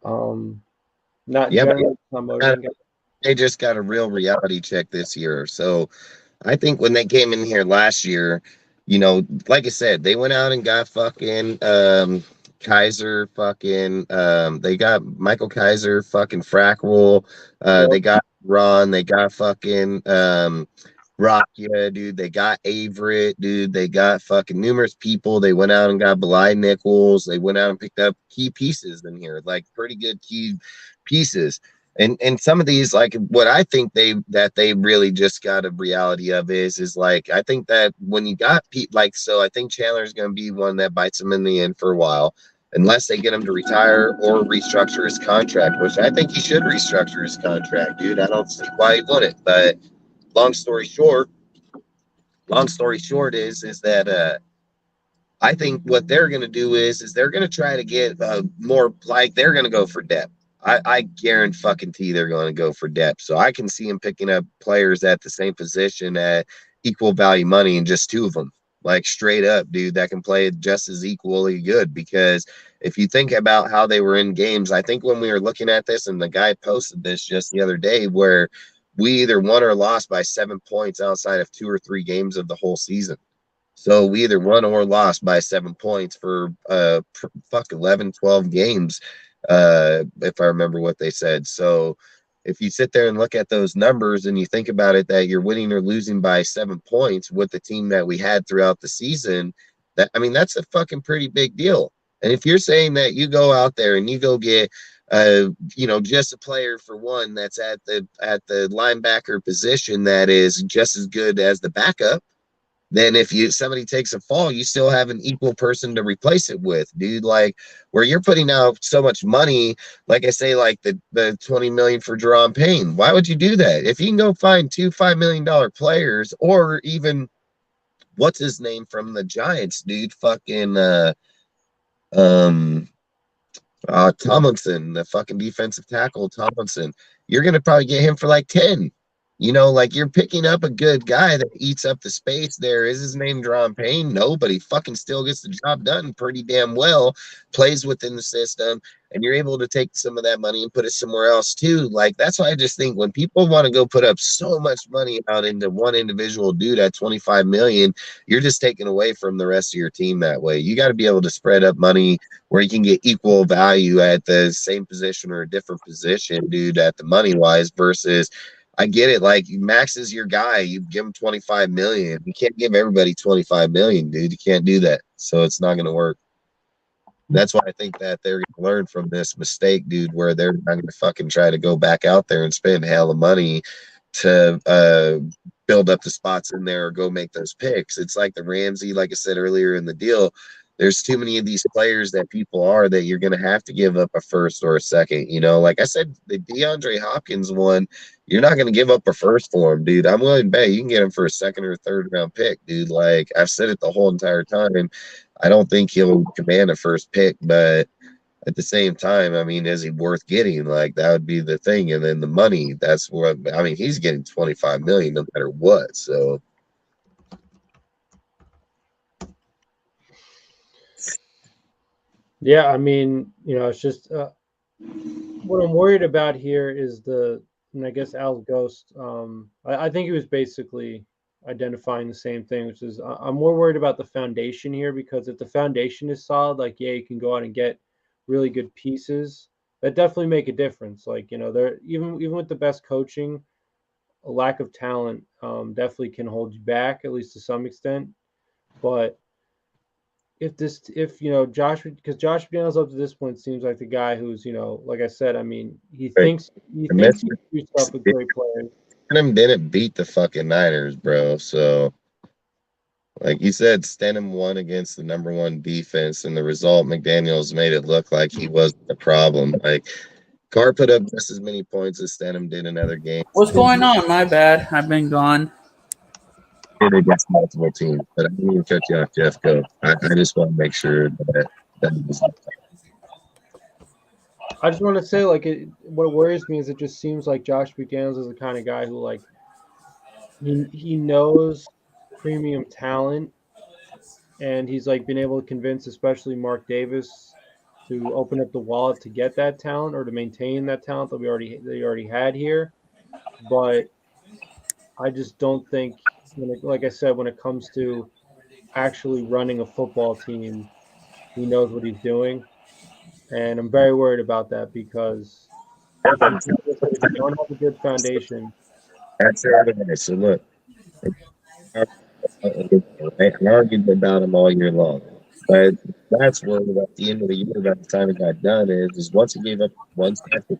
Not generally promoting. They just got a real reality check this year. So I think when they came in here last year, like I said, they went out and got fucking Kaiser, fucking they got Michael Kaiser, fucking Frackwell, they got Ron, they got fucking Rakia, dude, they got Averett, dude, they got fucking numerous people. They went out and got Belai Nichols, they went out and picked up key pieces in here, like pretty good key pieces. And some of these, like what I think they really just got a reality of is like, I think that when you got so I think Chandler's going to be one that bites him in the end for a while, unless they get him to retire or restructure his contract, which I think he should restructure his contract, dude. I don't see why he wouldn't. But long story short is that I think what they're going to do is they're going to try to get more, like they're going to go for depth. I guarantee they're going to go for depth. So I can see him picking up players at the same position at equal value money and just two of them, like straight up, dude, that can play just as equally good. Because if you think about how they were in games, I think when we were looking at this, and the guy posted this just the other day, where we either won or lost by 7 points outside of 2 or 3 games of the whole season. So we either won or lost by 7 points for 11, 12 games. If I remember what they said. So if you sit there and look at those numbers and you think about it, that you're winning or losing by 7 points with the team that we had throughout the season, that's a fucking pretty big deal. And if you're saying that you go out there and you go get just a player for one that's at the linebacker position that is just as good as the backup, then if somebody takes a fall, you still have an equal person to replace it with, dude. Like where you're putting out so much money, like I say, like the $20 million for Jerome Payne. Why would you do that? If you can go find 2 $5 million players, or even what's his name from the Giants, dude, fucking Tomlinson, the fucking defensive tackle Tomlinson, you're gonna probably get him for like 10. Like you're picking up a good guy that eats up the space there. Is his name Jerome Payne? No, but he fucking still gets the job done pretty damn well, plays within the system, and you're able to take some of that money and put it somewhere else too. Like that's why I just think when people want to go put up so much money out into one individual dude at 25 million, you're just taking away from the rest of your team that way. You got to be able to spread up money where you can get equal value at the same position or a different position, dude, at the money wise, versus I get it. Like Max is your guy. You give him 25 million. You can't give everybody 25 million, dude. You can't do that. So it's not going to work. That's why I think that they're going to learn from this mistake, dude, where they're not going to fucking try to go back out there and spend hell of money to build up the spots in there or go make those picks. It's like the Ramsey, like I said earlier in the deal. There's too many of these players that people are that you're going to have to give up a first or a second. Like I said, the DeAndre Hopkins one, you're not going to give up a first for him, dude. I'm willing to bet you can get him for a second or third round pick, dude. Like I've said it the whole entire time. I don't think he'll command a first pick, but at the same time, is he worth getting? Like that would be the thing. And then the money, that's what, he's getting 25 million no matter what. So. Yeah, it's just what I'm worried about here is and I guess Al's ghost. I think he was basically identifying the same thing, which is I'm more worried about the foundation here, because if the foundation is solid, like you can go out and get really good pieces that definitely make a difference. Like they're even with the best coaching, a lack of talent definitely can hold you back, at least to some extent. But if Josh McDaniels up to this point seems like the guy who's, like I said, he thinks he's up with great players. Stenham didn't beat the fucking Niners, bro. So, like you said, Stenham won against the number 1 defense, and the result, McDaniels made it look like he wasn't the problem. Like Carr put up just as many points as Stenham did in other games. What's going on? My bad. I've been gone. against multiple teams. But I didn't even cut you off, Jeff. Go. I just want to make sure that was. I just want to say, like, what worries me is it just seems like Josh McDaniels is the kind of guy who, like, he knows premium talent, and he's like been able to convince, especially Mark Davis, to open up the wallet to get that talent or to maintain that talent that they already had here. But I just don't think, like I said, when it comes to actually running a football team, he knows what he's doing. And I'm very worried about that because if you don't have a good foundation. That's it. So look, I argued about him all year long. But that's where at the end of the year, by the time it got done, is once he gave up one tackle,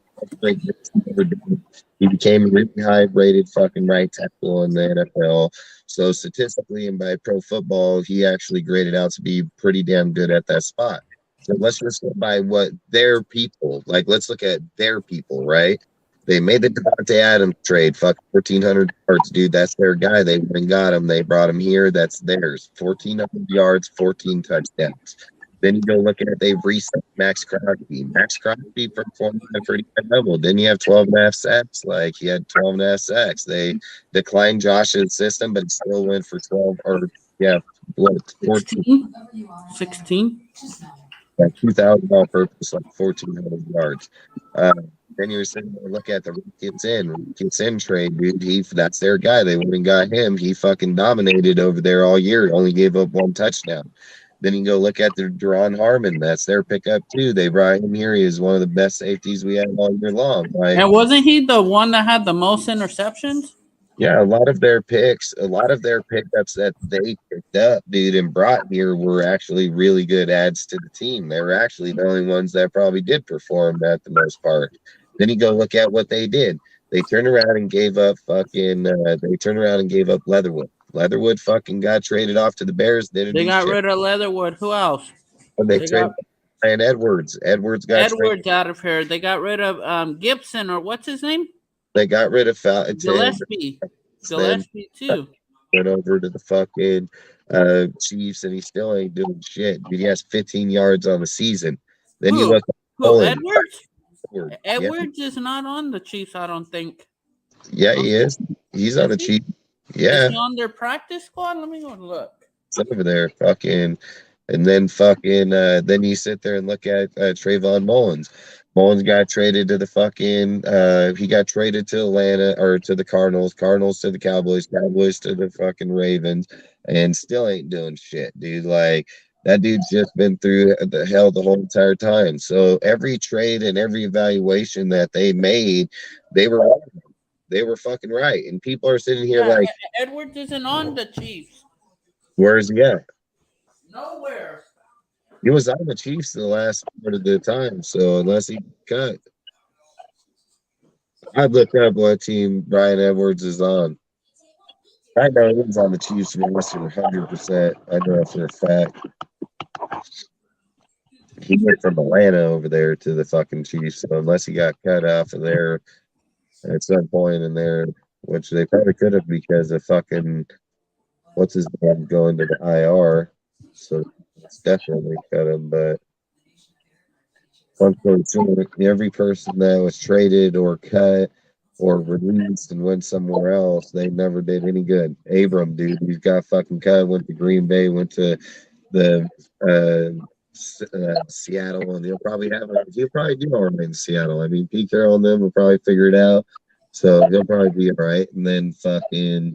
he became a really high-rated fucking right tackle in the NFL. So statistically and by pro football, he actually graded out to be pretty damn good at that spot. So let's just go by what their people, like, let's look at their people, right? They made the Davante Adams trade. Fuck, 1,400 yards, dude. That's their guy. They went and got him. They brought him here. That's theirs. 1,400 yards, 14 touchdowns. Then you go look at it. They've reset Max Crosby. Max Crosby performed at a pretty high level. Then you have 12.5 sacks. Like, he had 12.5 sacks. They declined Josh's system, but still went for 12 or, yeah, what, 14? 16? Like 2,000 all purpose, like 1,400 yards. Then you're sitting there, look at the Rick in trade, dude. That's their guy. They went and got him. He fucking dominated over there all year. Only gave up one touchdown. Then you go look at the Duron Harmon. That's their pickup too. They brought him here. He is one of the best safeties we had all year long. Like, and wasn't he the one that had the most interceptions? Yeah, a lot of their pickups that they picked up, dude, and brought here were actually really good adds to the team. They were actually the only ones that probably did perform at the most part. Then you go look at what they did. They turned around and gave up Leatherwood. Leatherwood fucking got traded off to the Bears. They got rid of Leatherwood. Who else? They traded Ryan Edwards. Edwards out of here. They got rid of Gibson, or what's his name? They got rid of Gillespie too. Went over to the fucking Chiefs, and he still ain't doing shit. He has 15 yards on the season. Then you look at Edwards is not on the Chiefs, I don't think. Yeah, he is. He's on the Chiefs. Yeah. Is he on their practice squad? Let me go look. It's over there, fucking, and then fucking. Then you sit there and look at Trayvon Mullins. Mullins got traded to the fucking. He got traded to Atlanta or to the Cardinals. Cardinals to the Cowboys. Cowboys to the fucking Ravens, and still ain't doing shit, dude. Like, that dude's just been through the hell the whole entire time. So every trade and every evaluation that they made, they were wrong. They were fucking right. And people are sitting here like, Edwards isn't on the Chiefs. Where is he at? Nowhere. He was on the Chiefs the last part of the time, so unless he cut. I'd look up what team Brian Edwards is on. I know he was on the Chiefs roster 100%. I know that for a fact. He went from Atlanta over there to the fucking Chiefs, so unless he got cut off of there at some point in there, which they probably could have because of fucking what's his name going to the IR. So it's definitely cut him, but every person that was traded or cut or released and went somewhere else, they never did any good. Abram, dude, he's got fucking cut, went to Green Bay, went to the Seattle, and he'll probably do all right in Seattle. I mean, Pete Carroll and them will probably figure it out, so he'll probably be all right. And then fucking,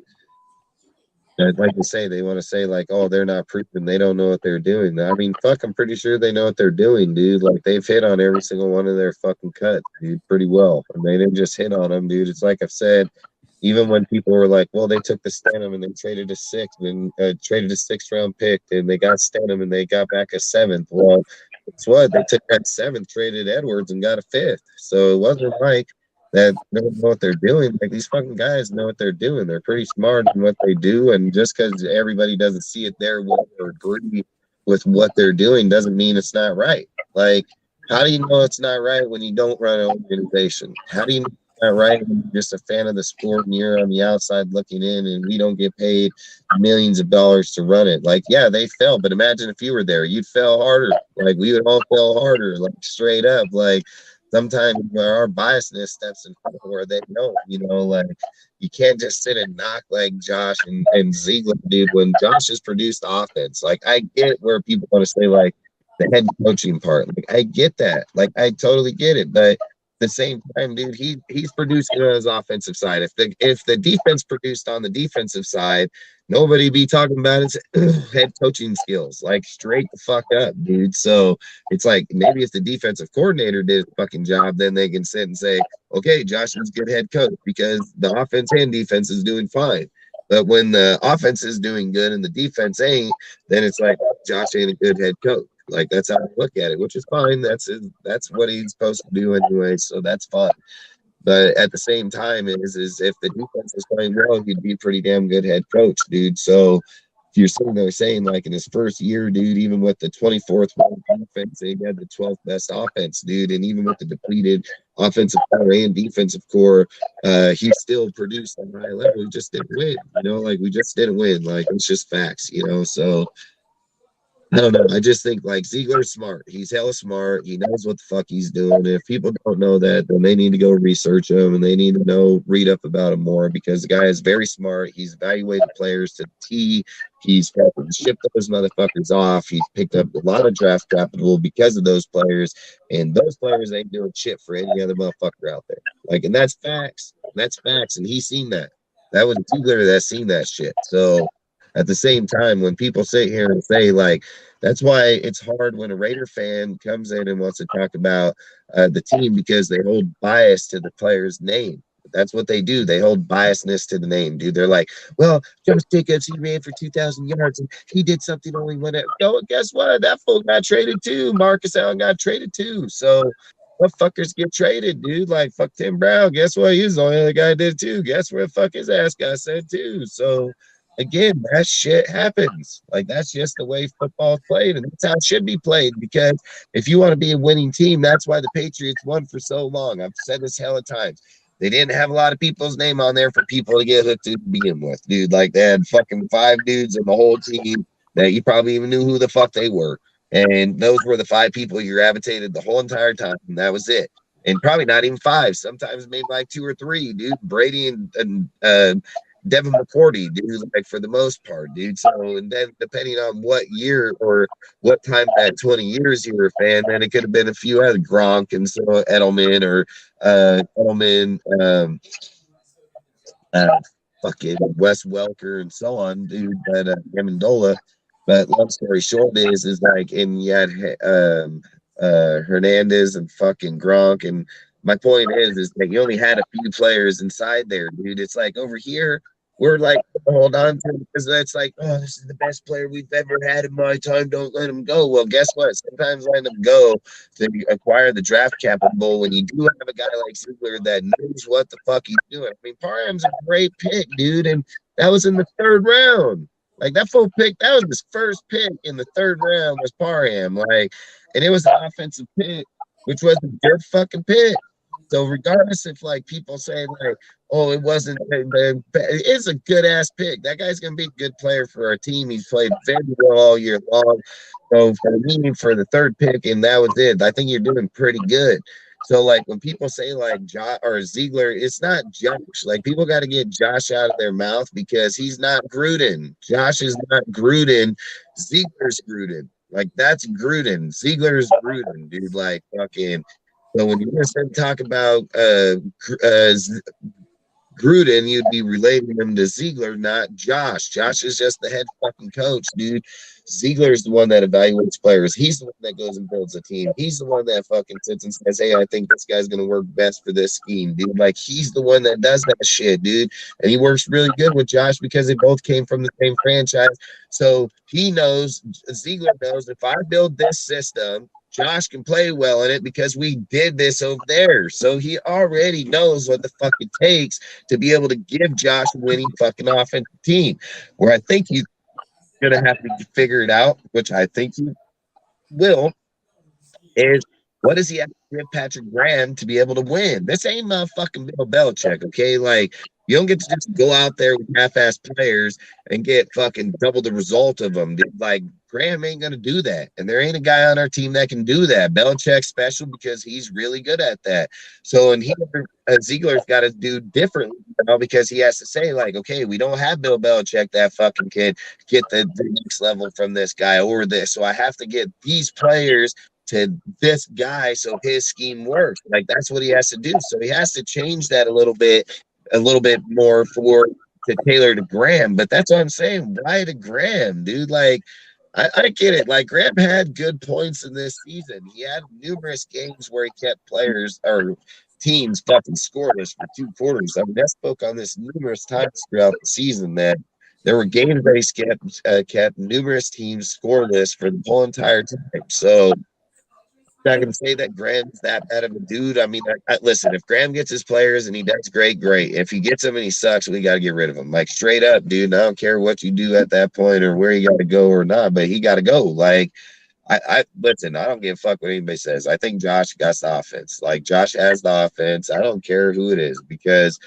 like you say, they want to say like, oh, they're not proven, they don't know what they're doing. I mean, fuck, I'm pretty sure they know what they're doing, dude. Like, they've hit on every single one of their fucking cuts, dude, pretty well. And they didn't just hit on them, dude. It's like I've said, even when people were like, well, they took the Stenham and they traded a traded a 6th round pick, and they got Stenham and they got back a 7th. Well, it's what they took that 7th, traded Edwards, and got a 5th. So it wasn't like that they don't know what they're doing. Like, these fucking guys know what they're doing. They're pretty smart in what they do, and just because everybody doesn't see it their way or agree with what they're doing doesn't mean it's not right. Like, how do you know it's not right when you don't run an organization? How do you know right. I'm just a fan of the sport, and you're on the outside looking in, and we don't get paid millions of dollars to run it. Like, yeah, they fell, but imagine if you were there, you'd fail harder. Like, we would all fail harder, like straight up. Like, sometimes our biasness steps in front where they don't, like you can't just sit and knock like Josh and Ziegler, dude. When Josh has produced offense, like I get where people want to say like the head coaching part. Like I get that. Like I totally get it. But the same time, dude, he's producing on his offensive side. If the defense produced on the defensive side, nobody be talking about his head coaching skills. Like straight the fuck up, dude. So it's like maybe if the defensive coordinator did a fucking job, then they can sit and say, okay, Josh is a good head coach because the offense and defense is doing fine. But when the offense is doing good and the defense ain't, then it's like Josh ain't a good head coach. Like that's how I look at it, which is fine. That's what he's supposed to do anyway, so that's fine. But at the same time, is if the defense is playing well, he'd be a pretty damn good head coach, dude. So if you're sitting there saying like in his first year, dude, even with the 24th defense, he had the 12th best offense, dude, and even with the depleted offensive core and defensive core, he still produced on a high level. He just didn't win, like we just didn't win. Like it's just facts, so. I don't know. I just think like Ziegler's smart. He's hella smart. He knows what the fuck he's doing. And if people don't know that, then they need to go research him and they need to read up about him more because the guy is very smart. He's evaluated players to the T. He's shipped those motherfuckers off. He's picked up a lot of draft capital because of those players. And those players ain't doing shit for any other motherfucker out there. Like, and that's facts. That's facts. And he's seen that. That was Ziegler that seen that shit. So at the same time, when people sit here and say, like, that's why it's hard when a Raider fan comes in and wants to talk about the team because they hold bias to the player's name. That's what they do. They hold biasness to the name, dude. They're like, well, Josh Jacobs, he ran for 2,000 yards and he did something only when it. Oh, guess what? That fool got traded too. Marcus Allen got traded too. So what fuckers get traded, dude? Like, fuck Tim Brown. Guess what? He's the only other guy that did too. Guess where the fuck his ass got sent too. So again, that shit happens. Like, that's just the way football's played, and that's how it should be played. Because if you want to be a winning team, that's why the Patriots won for so long. I've said this hella times. They didn't have a lot of people's name on there for people to get hooked to begin with, dude. Like, they had fucking 5 dudes in the whole team that you probably even knew who the fuck they were. And those were the 5 people you gravitated the whole entire time, and that was it. And probably not even 5. Sometimes maybe like 2 or 3, dude. Brady and Devin McCourty, dude, like for the most part, dude. So, and then depending on what year or what time that 20 years you were a fan, then it could have been a few other Gronk and so Edelman or fucking Wes Welker and so on, dude. But Amendola. But long story short is like, and you had Hernandez and fucking Gronk, and my point is that you only had a few players inside there, dude. It's like over here, we're like, hold on to him because that's like, oh, this is the best player we've ever had in my time. Don't let him go. Well, guess what? Sometimes let him go to acquire the draft capital when you do have a guy like Ziegler that knows what the fuck he's doing. I mean, Parham's a great pick, dude, and that was in the 3rd round. Like, that full pick, that was his first pick in the 3rd round was Parham. Like, and it was an offensive pick, which was a good fucking pick. So regardless if like people say like, oh, it wasn't, it's a good ass pick. That guy's gonna be a good player for our team. He's played very well all year long. So for me, for the 3rd pick, and that was it. I think you're doing pretty good. So like when people say like Josh or Ziegler, it's not Josh. Like people got to get Josh out of their mouth because he's not Gruden. Josh is not Gruden. Ziegler's Gruden. Like that's Gruden. Ziegler's Gruden, dude. Like fucking. So when you start talking about Gruden, you'd be relating him to Ziegler, not Josh. Josh is just the head fucking coach, dude. Ziegler's the one that evaluates players. He's the one that goes and builds a team. He's the one that fucking sits and says, hey, I think this guy's going to work best for this scheme, dude. Like, he's the one that does that shit, dude. And he works really good with Josh because they both came from the same franchise. So he knows, Ziegler knows, if I build this system, Josh can play well in it because we did this over there. So he already knows what the fuck it takes to be able to give Josh a winning fucking offensive team. Where I think he's going to have to figure it out, which I think he will, is what does he have to give Patrick Graham to be able to win. This ain't motherfucking Bill Belichick, okay? Like, you don't get to just go out there with half-ass players and get fucking double the result of them. Like, Graham ain't going to do that. And there ain't a guy on our team that can do that. Belichick's special because he's really good at that. So, and Ziegler's got to do differently now because he has to say, like, okay, we don't have Bill Belichick, that fucking kid, get the next level from this guy or this. So I have to get these players to this guy so his scheme works. Like, that's what he has to do. So he has to change that a little bit more to tailor to Graham. But that's what I'm saying. Why to Graham, dude? Like, I get it. Like, Graham had good points in this season. He had numerous games where he kept players or teams fucking scoreless for 2 quarters. I mean, I spoke on this numerous times throughout the season that there were games that he kept numerous teams scoreless for the whole entire time. So I'm not going to say that Graham's that bad of a dude. I mean, listen, if Graham gets his players and he does great. If he gets them and he sucks, we got to get rid of him. Like, straight up, dude. I don't care what you do at that point or where you got to go or not, but he got to go. Like, listen, I don't give a fuck what anybody says. I think Josh got the offense. Like, Josh has the offense. I don't care who it is because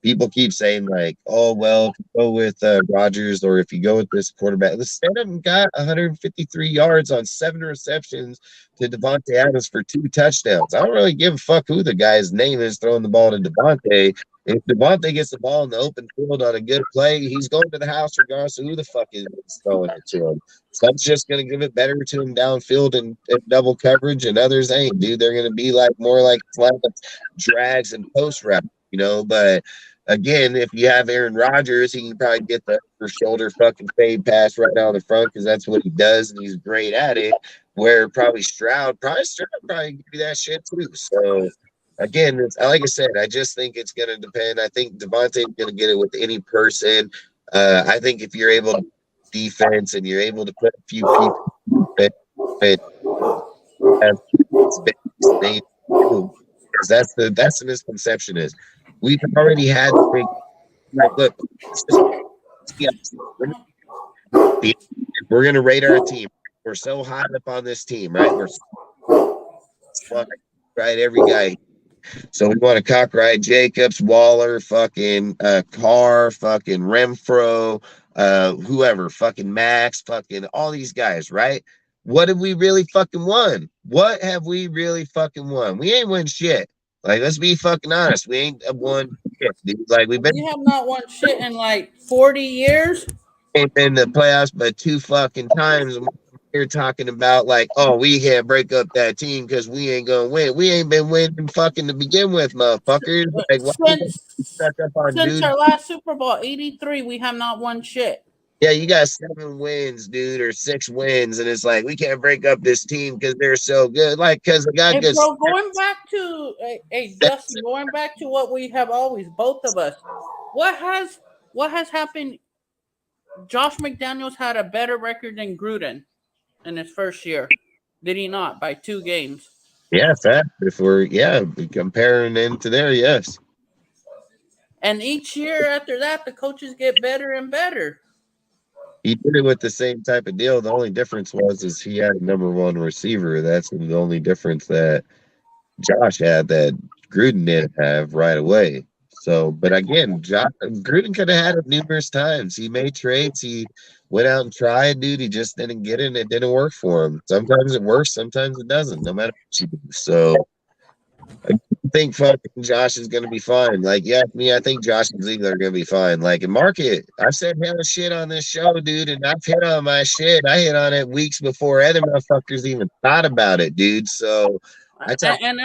people keep saying, like, oh, well, if you go with Rodgers or if you go with this quarterback. The Stidham got 153 yards on 7 receptions to Devontae Adams for 2 touchdowns. I don't really give a fuck who the guy's name is throwing the ball to Devontae. If Devontae gets the ball in the open field on a good play, he's going to the house regardless of who the fuck is throwing it to him. Some's just going to give it better to him downfield and double coverage, and others ain't, dude. They're going to be like more like drags and post route, you know, but again, if you have Aaron Rodgers, he can probably get the shoulder fucking fade pass right down the front because that's what he does, and he's great at it. Where probably Stroud probably give you that shit too. So again, like I said, I just think it's going to depend. I think Devontae's going to get it with any person. I think if you're able to defense and you're able to put a few people because that's the misconception is we've already had look, we're gonna rate our team. We're so high up on this team, right? We're right every guy. So we want to cock ride Jacobs, Waller, fucking Carr, fucking Renfro, whoever, fucking Max, fucking all these guys, right? What have we really fucking won? What have we really fucking won? We ain't won shit. Like, let's be fucking honest. We ain't won shit, dude. Like, we have not won shit in like 40 years. Ain't been to the playoffs but 2 fucking times. You're talking about like, oh, we can't break up that team because we ain't gonna win. We ain't been winning fucking to begin with, motherfuckers. Like, since our last Super Bowl, 83, we have not won shit. Yeah, you got 7 wins, dude, or 6 wins, and it's like we can't break up this team because they're so good. Like, because they got good. Bro, going back to Justin, going back to what we have always, both of us, what has happened? Josh McDaniels had a better record than Gruden in his first year, did he not? By 2 games. Yeah, fact. If we're comparing them to there, yes. And each year after that, the coaches get better and better. He did it with the same type of deal. The only difference was he had a number 1 receiver. That's the only difference that Josh had that Gruden didn't have right away. So, but again, Gruden could have had it numerous times. He made trades. He went out and tried, dude. He just didn't get it, and it didn't work for him. Sometimes it works, sometimes it doesn't, no matter what you do. So, I think fucking Josh is going to be fine. Like, yeah, me, I think Josh and Ziegler are going to be fine. Like, in market, I've said hella shit on this show, dude, and I've hit on my shit. I hit on it weeks before other motherfuckers even thought about it, dude. So, I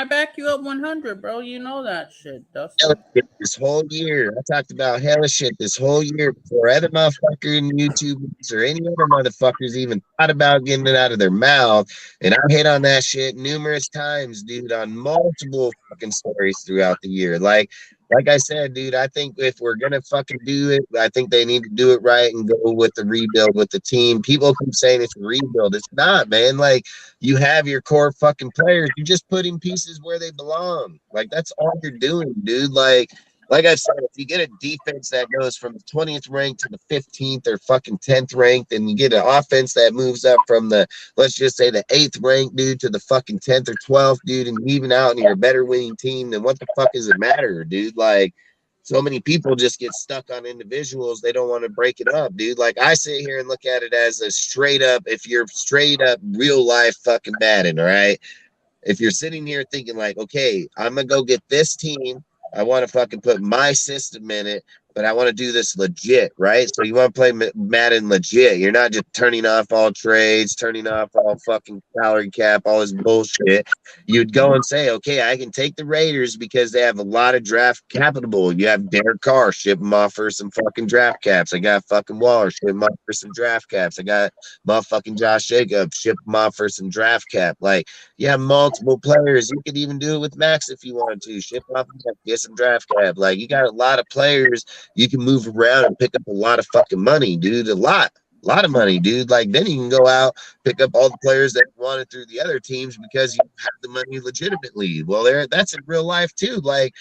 back you up 100, bro. You know that shit, Dustin. This whole year, I talked about hella shit this whole year before other motherfuckers, YouTubers, or any other motherfuckers even thought about getting it out of their mouth. And I hit on that shit numerous times, dude, on multiple fucking stories throughout the year. Like I said, dude, I think if we're gonna fucking do it, I think they need to do it right and go with the rebuild with the team. People keep saying it's a rebuild. It's not, man. Like, you have your core fucking players. You're just putting pieces where they belong. Like, that's all you're doing, dude. Like, like I said, if you get a defense that goes from the 20th ranked to the 15th or fucking 10th ranked, and you get an offense that moves up from the, let's just say, the 8th ranked dude to the fucking 10th or 12th dude, and even out and you're a better winning team, then what the fuck does it matter, dude? Like, so many people just get stuck on individuals. They don't want to break it up, dude. Like, I sit here and look at it as a straight up, if you're straight up real life fucking Madden, all right? If you're sitting here thinking like, okay, I'm going to go get this team, I want to fucking put my system in it, but I want to do this legit, right? So you want to play Madden legit. You're not just turning off all trades, turning off all fucking salary cap, all this bullshit. You'd go and say, okay, I can take the Raiders because they have a lot of draft capital. You have Derek Carr, ship him off for some fucking draft caps. I got fucking Waller, ship him off for some draft caps. I got motherfucking Josh Jacobs, ship him off for some draft cap. Like, you have multiple players. You could even do it with Max if you wanted to. Ship off, get some draft cap. Like, you got a lot of players. You can move around and pick up a lot of fucking money, dude. A lot of money, dude. Like, then you can go out, pick up all the players that wanted through the other teams because you have the money legitimately. Well, that's in real life too. Like,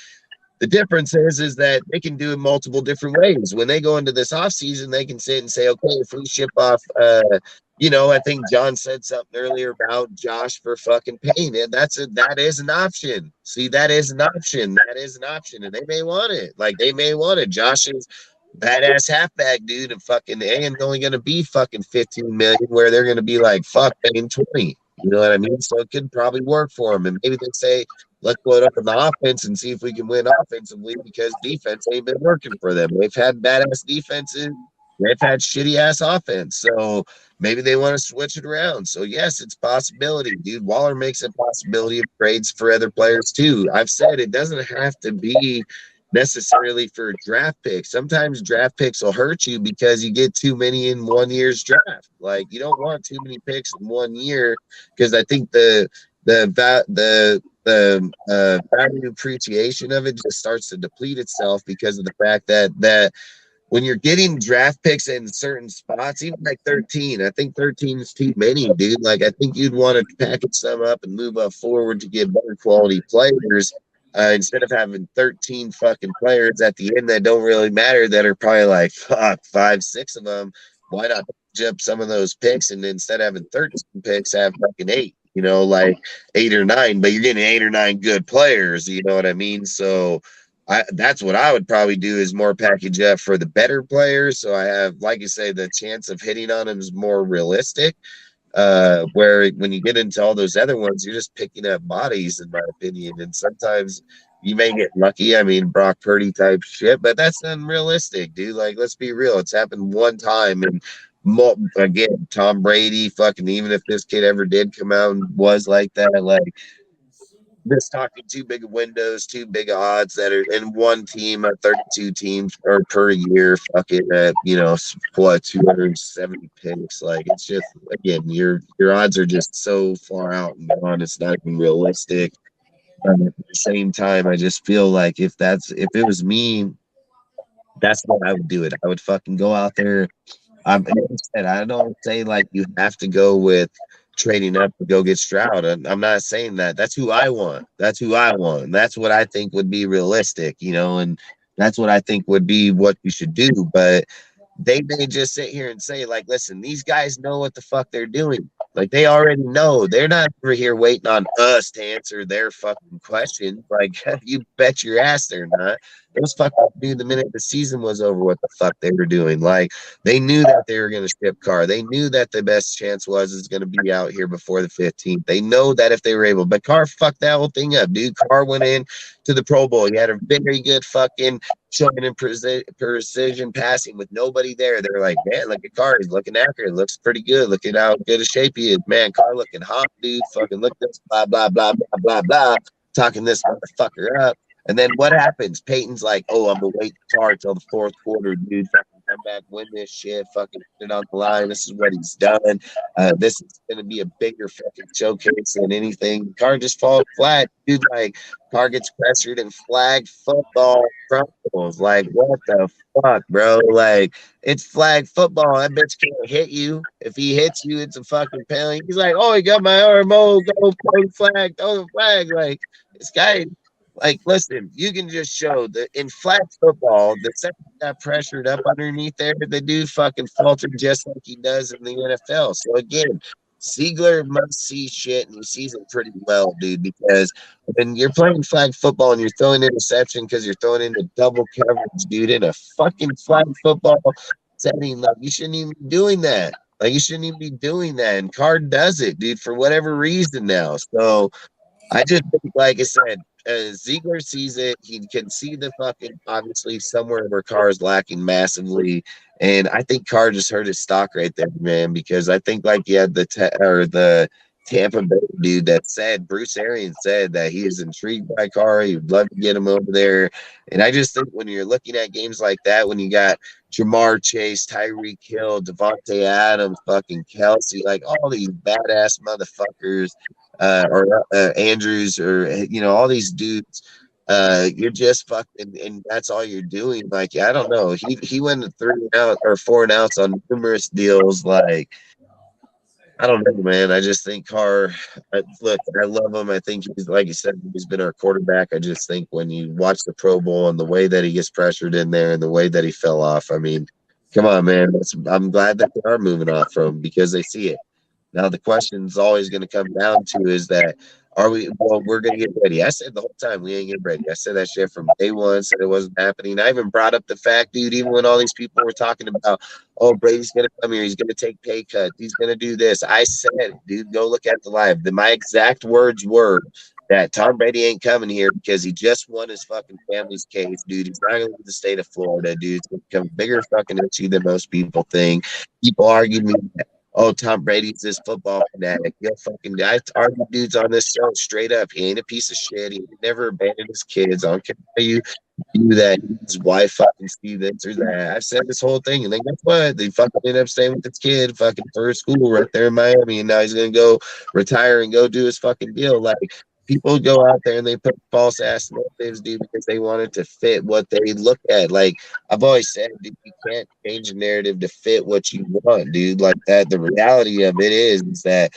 the difference is that they can do it multiple different ways. When they go into this offseason, they can sit and say, okay, if we ship off, I think John said something earlier about Josh for fucking Payne, and that is an option. See, that is an option. That is an option, and they may want it. Like, they may want it. Josh is badass halfback, dude, and fucking and only going to be fucking 15 million, where they're going to be like, fuck, paying 20. You know what I mean? So it could probably work for them, and maybe they say, let's load up in the offense and see if we can win offensively because defense ain't been working for them. They've had badass defenses. They've had shitty ass offense. So maybe they want to switch it around. So yes, it's possibility, dude. Waller makes a possibility of trades for other players too. I've said it doesn't have to be necessarily for draft picks. Sometimes draft picks will hurt you because you get too many in 1 year's draft. Like, you don't want too many picks in 1 year because I think the value appreciation of it just starts to deplete itself because of the fact that when you're getting draft picks in certain spots, even like 13, I think 13 is too many, dude. Like, I think you'd want to package some up and move up forward to get better quality players instead of having 13 fucking players at the end that don't really matter, that are probably like, fuck, 5, 6 of them. Why not jump some of those picks and instead of having 13 picks, have fucking 8? Like 8 or 9, but you're getting 8 or 9 good players. You know what I mean? So that's what I would probably do, is more package up for the better players. So I have, like you say, the chance of hitting on them is more realistic. Where when you get into all those other ones, you're just picking up bodies, in my opinion. And sometimes you may get lucky. I mean, Brock Purdy type shit, but that's unrealistic, dude. Like, let's be real. It's happened one time, and again, Tom Brady, fucking, even if this kid ever did come out and was like that, like, this talking too big of windows, too big of odds that are in one team, 32 teams or per year, fucking at 270 picks. Like, it's just, again, your odds are just so far out and gone, it's not even realistic. At the same time, I just feel like if it was me, that's what I would do it. I would fucking go out there. I don't say like you have to go with trading up to go get Stroud. I'm not saying that. That's who I want. That's what I think would be realistic, and that's what I think would be what you should do. But they may just sit here and say, like, listen, these guys know what the fuck they're doing. Like, they already know. They're not over here waiting on us to answer their fucking questions. Like, you bet your ass they're not. Those fuckers knew the minute the season was over what the fuck they were doing. Like, they knew that they were going to ship Carr. They knew that the best chance is going to be out here before the 15th. They know that if they were able. But Carr fucked that whole thing up, dude. Carr went in to the Pro Bowl. He had a very good fucking showing in precision passing with nobody there. They're like, man, look at Carr. He's looking accurate. Looks pretty good. Look at how good a shape he is. Man, Carr looking hot, dude. Fucking look at this, blah, blah, blah, blah, blah, blah. Talking this motherfucker up. And then what happens? Peyton's like, oh, I'm going to wait the Carr till the fourth quarter, dude. Fucking come back, win this shit. Fucking put it on the line. This is what he's done. This is going to be a bigger fucking showcase than anything. Carr just falls flat, dude. Like, Carr gets pressured and flag football crumbles. Like, what the fuck, bro? Like, it's flag football. That bitch can't hit you. If he hits you, it's a fucking penalty. He's like, oh, he got my arm. Oh, go throw the flag. Throw the flag. Like, this guy Like, listen, you can just show that in flag football, the second he got pressured up underneath there, the dude fucking faltered just like he does in the NFL. So again, Ziegler must see shit, and he sees it pretty well, dude, because when you're playing flag football and you're throwing interception because you're throwing into double coverage, dude, in a fucking flag football setting, like, you shouldn't even be doing that. Like, you shouldn't even be doing that. And Card does it, dude, for whatever reason now. So I just think, like I said, Ziegler sees it. He can see the fucking, obviously, somewhere where Carr is lacking massively. And I think Carr just hurt his stock right there, man, because I think, like, you had the Tampa Bay dude that said, Bruce Arians said that he is intrigued by Carr. He would love to get him over there. And I just think when you're looking at games like that, when you got Jamar Chase, Tyreek Hill, Devontae Adams, fucking Kelsey, like all these badass motherfuckers, or Andrews, or all these dudes. You're just fucking, and that's all you're doing. Like, I don't know. He went to 3 or 4 outs on numerous deals. Like, I don't know, man. I just think Carr. Look, I love him. I think he's, like you said, he's been our quarterback. I just think when you watch the Pro Bowl and the way that he gets pressured in there and the way that he fell off, I mean, come on, man. I'm glad that they are moving off from him because they see it. Now the question is always going to come down to is that we're going to get ready. I said the whole time we ain't getting ready. I said that shit from day one, said it wasn't happening. I even brought up the fact, dude, even when all these people were talking about, oh, Brady's going to come here, he's going to take pay cut, he's going to do this. I said, dude, go look at the live. My exact words were that Tom Brady ain't coming here because he just won his fucking family's case, dude. He's not going to leave the state of Florida, dude. It's going to become a bigger fucking issue than most people think. People argue me that, oh, Tom Brady's this football fanatic. I argue dudes on this show straight up. He ain't a piece of shit. He never abandoned his kids. I don't care how you do that. His wife fucking see this or that. I've said this whole thing, and then guess what? They fucking ended up staying with this kid fucking for school right there in Miami, and now he's gonna go retire and go do his fucking deal. Like, people go out there and they put false ass narratives, dude, because they wanted to fit what they look at. Like, I've always said, dude, you can't change a narrative to fit what you want, dude. Like that, the reality of it is that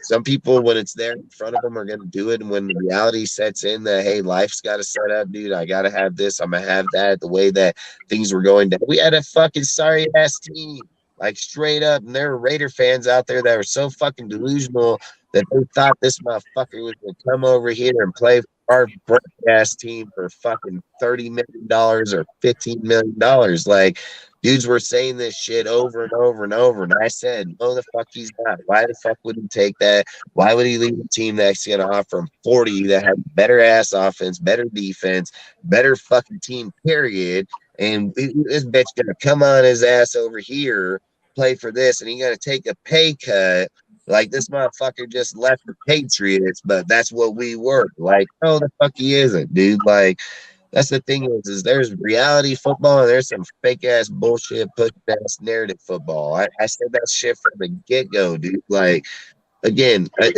some people, when it's there in front of them, are gonna do it, and when the reality sets in that, hey, life's got to set up, dude. I gotta have this. I'm gonna have that. The way that things were going down, we had a fucking sorry ass team, like straight up, and there were Raider fans out there that were so fucking delusional that they thought this motherfucker was going to come over here and play for our broadcast team for fucking $30 million or $15 million. Like, dudes were saying this shit over and over and over. And I said, no, the fuck he's not. Why the fuck would he take that? Why would he leave a team that's going to offer him 40 that had better ass offense, better defense, better fucking team, period? And this bitch going to come on his ass over here, play for this, and he got to take a pay cut. Like, this motherfucker just left the Patriots, but that's what we were. Like, no, the fuck he isn't, dude. Like, that's the thing is there's reality football and there's some fake ass bullshit, push ass narrative football. I said that shit from the get go, dude. Like, again, I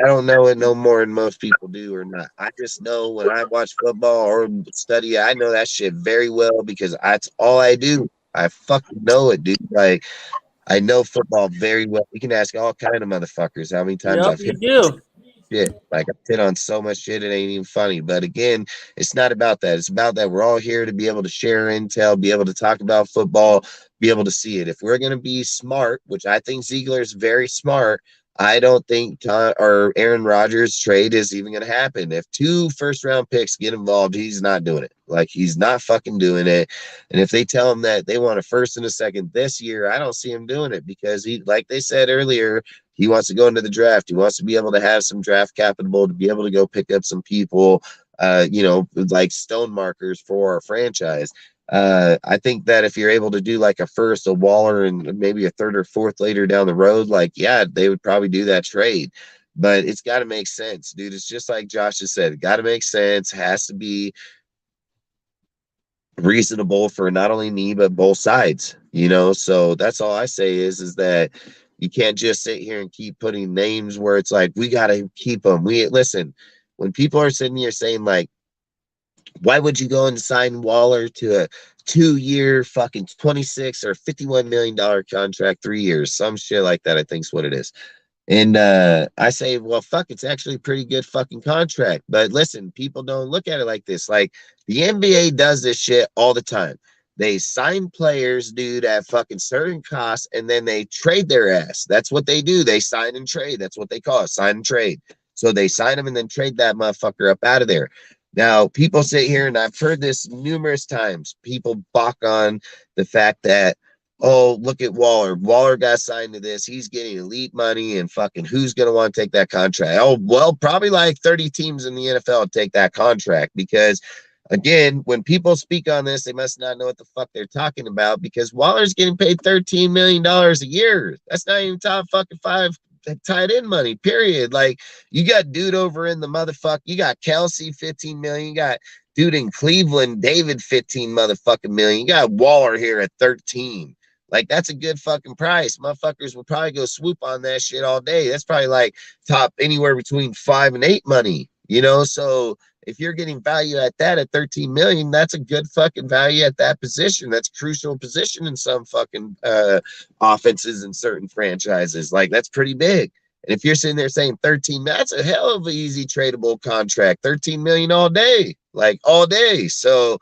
don't know it no more than most people do or not. I just know when I watch football or study, I know that shit very well because that's all I do. I fucking know it, dude. Like, I know football very well. You can ask all kind of motherfuckers how many times I've hit shit. Like, I've hit on so much shit, it ain't even funny. But again, it's not about that. It's about that we're all here to be able to share intel, be able to talk about football, be able to see it. If we're going to be smart, which I think Ziegler is very smart, I don't think Aaron Rodgers trade is even going to happen. If 2 first-round picks get involved, he's not doing it. Like, he's not fucking doing it. And if they tell him that they want a first and a second this year, I don't see him doing it because he, like they said earlier, he wants to go into the draft. He wants to be able to have some draft capital to be able to go pick up some people, like stone markers for our franchise. I think that if you're able to do like a first, a Waller, and maybe a third or fourth later down the road, like, yeah, they would probably do that trade. But it's got to make sense, dude. It's just like Josh has said. It got to make sense. Has to be reasonable for not only me, but both sides, So that's all I say is that you can't just sit here and keep putting names where it's like, we got to keep them. Listen, when people are sitting here saying like, why would you go and sign Waller to a 2-year fucking $26 or $51 million contract, 3 years, some shit like that, I think is what it is. And I say, well, fuck, it's actually a pretty good fucking contract. But listen, people don't look at it like this. Like the NBA does this shit all the time. They sign players, dude, at fucking certain costs, and then they trade their ass. That's what they do. They sign and trade. That's what they call it, sign and trade. So they sign them and then trade that motherfucker up out of there. Now, people sit here, and I've heard this numerous times. People balk on the fact that, oh, look at Waller. Waller got signed to this. He's getting elite money, and fucking who's going to want to take that contract? Oh, well, probably like 30 teams in the NFL take that contract because, again, when people speak on this, they must not know what the fuck they're talking about because Waller's getting paid $13 million a year. That's not even top fucking five tight end money, period. Like, you got dude over in the motherfucker. You got Kelsey, 15 million. You got dude in Cleveland, David, 15 motherfucking million. You got Waller here at 13. Like, that's a good fucking price. Motherfuckers will probably go swoop on that shit all day. That's probably like top anywhere between 5 and 8 money, you know? So if you're getting value at that at 13 million, that's a good fucking value at that position. That's crucial position in some fucking offenses in certain franchises. Like, that's pretty big. And if you're sitting there saying 13, that's a hell of an easy tradable contract. 13 million all day, like all day. So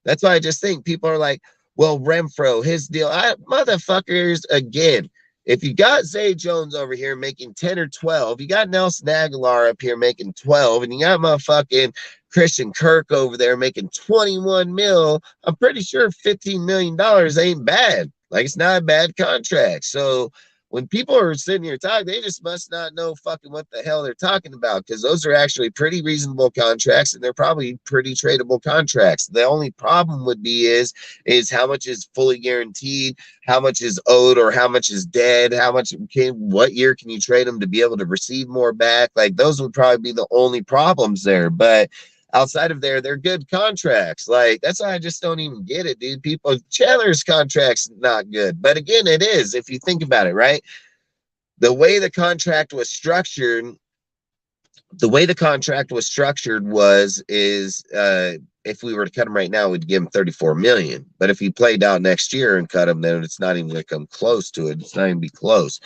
that's why I just think people are like, well, Renfro, his deal, motherfuckers, again, if you got Zay Jones over here making 10 or 12, you got Nelson Aguilar up here making 12, and you got motherfucking Christian Kirk over there making 21 mil, I'm pretty sure $15 million ain't bad. Like, it's not a bad contract. So when people are sitting here talking, they just must not know fucking what the hell they're talking about because those are actually pretty reasonable contracts and they're probably pretty tradable contracts. The only problem would be is how much is fully guaranteed, how much is owed, or how much is dead, what year can you trade them to be able to receive more back? Like, those would probably be the only problems there. But outside of there, they're good contracts. Like, that's why I just don't even get it, dude. Chandler's contract's not good. But again, it is, if you think about it, right? The way the contract was structured is if we were to cut him right now, we'd give him 34 million. But if he played out next year and cut him, then it's not even going to come close to it. It's not even be close.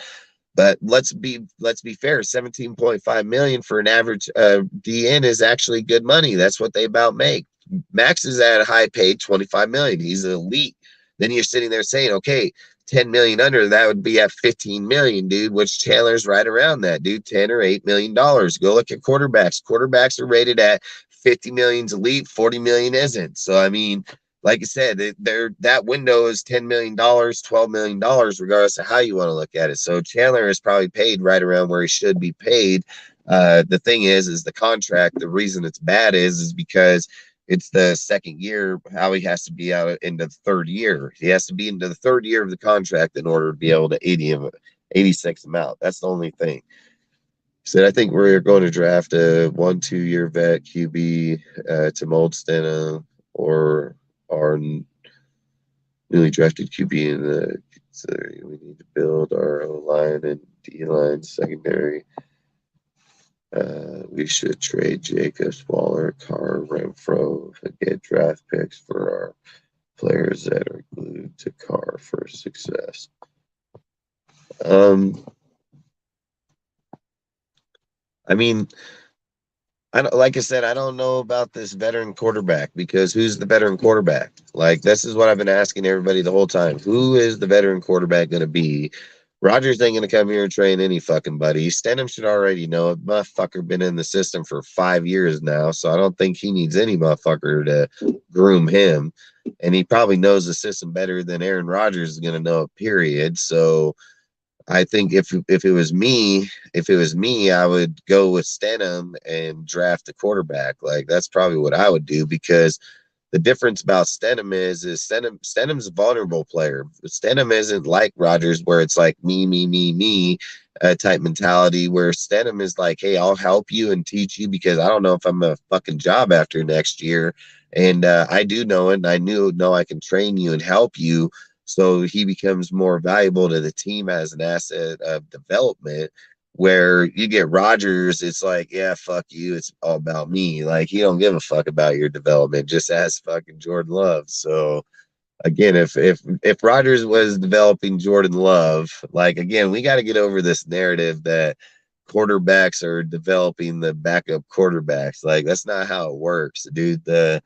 But let's be fair. 17.5 million for an average DN is actually good money. That's what they about make. Max is at a high paid 25 million. He's an elite. Then you're sitting there saying, okay, 10 million under, that would be at 15 million, dude, which Chandler's right around that, dude, 10 or $8 million. Go look at quarterbacks. Quarterbacks are rated at 50 million's elite, 40 million isn't. So, I mean, like I said, that window is $10 million, $12 million, regardless of how you want to look at it. So Chandler is probably paid right around where he should be paid. The thing is the contract, the reason it's bad is because it's the second year, how he has to be out into the third year. He has to be into the third year of the contract in order to be able to 86 him out. That's the only thing. Said, I think we're going to draft a 1-2 year vet QB to mold Stena or our newly drafted QB in the we need to build our O-line and D-line secondary. We should trade Jacobs, Waller, Carr, Renfro, and get draft picks for our players that are glued to Carr for success. I mean, like I said, I don't know about this veteran quarterback because who's the veteran quarterback? Like, this is what I've been asking everybody the whole time. Who is the veteran quarterback going to be? Rodgers ain't going to come here and train any fucking buddy. Stenham should already know it. Motherfucker been in the system for 5 years now, so I don't think he needs any motherfucker to groom him. And he probably knows the system better than Aaron Rodgers is going to know, period. So I think if it was me, I would go with Stenham and draft a quarterback. Like, that's probably what I would do because the difference about Stenham is Stenham's a vulnerable player. Stenham isn't like Rodgers where it's like me type mentality, where Stenham is like, hey, I'll help you and teach you because I don't know if I'm a fucking job after next year. And I do know it, and I know I can train you and help you. So he becomes more valuable to the team as an asset of development. Where you get Rodgers, it's like, yeah, fuck you. It's all about me. Like, he don't give a fuck about your development, just as fucking Jordan Love. So again, if Rodgers was developing Jordan Love, like again, we got to get over this narrative that quarterbacks are developing the backup quarterbacks. Like that's not how it works, dude. The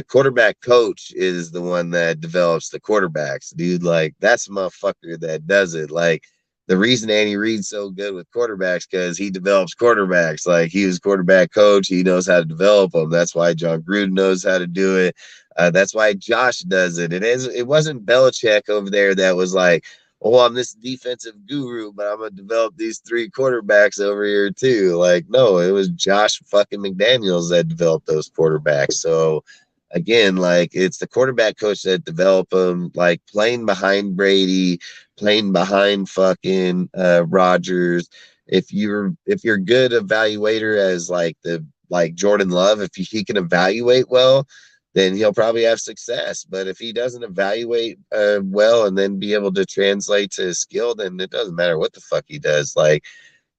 quarterback coach is the one that develops the quarterbacks, dude. Like that's a motherfucker that does it. Like the reason Andy Reid's so good with quarterbacks because he develops quarterbacks. Like he was quarterback coach, he knows how to develop them. That's why John Gruden knows how to do it. That's why Josh does it. It wasn't Belichick over there that was like, oh, I'm this defensive guru, but I'm gonna develop these 3 quarterbacks over here too. Like, no, it was Josh fucking McDaniels that developed those quarterbacks. So again, like it's the quarterback coach that developed them, like playing behind Brady, playing behind fucking Rodgers. If you're good evaluator as like Jordan Love, if he can evaluate well, then he'll probably have success. But if he doesn't evaluate well and then be able to translate to his skill, then it doesn't matter what the fuck he does. Like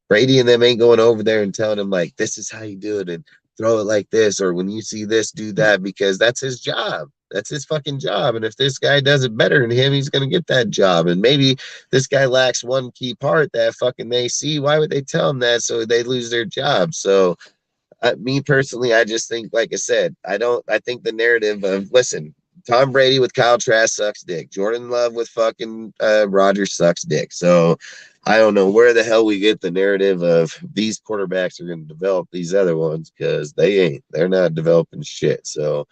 Brady and them ain't going over there and telling him like, this is how you do it and throw it like this, or when you see this, do that, because that's his job. That's his fucking job. And if this guy does it better than him, he's going to get that job. And maybe this guy lacks one key part that fucking they see. Why would they tell him that? So they lose their job. So me personally, I just think, like I said, I think the narrative of, listen, Tom Brady with Kyle Trask sucks dick. Jordan Love with fucking Rodgers sucks dick. So I don't know where the hell we get the narrative of these quarterbacks are going to develop these other ones, because they ain't. They're not developing shit. So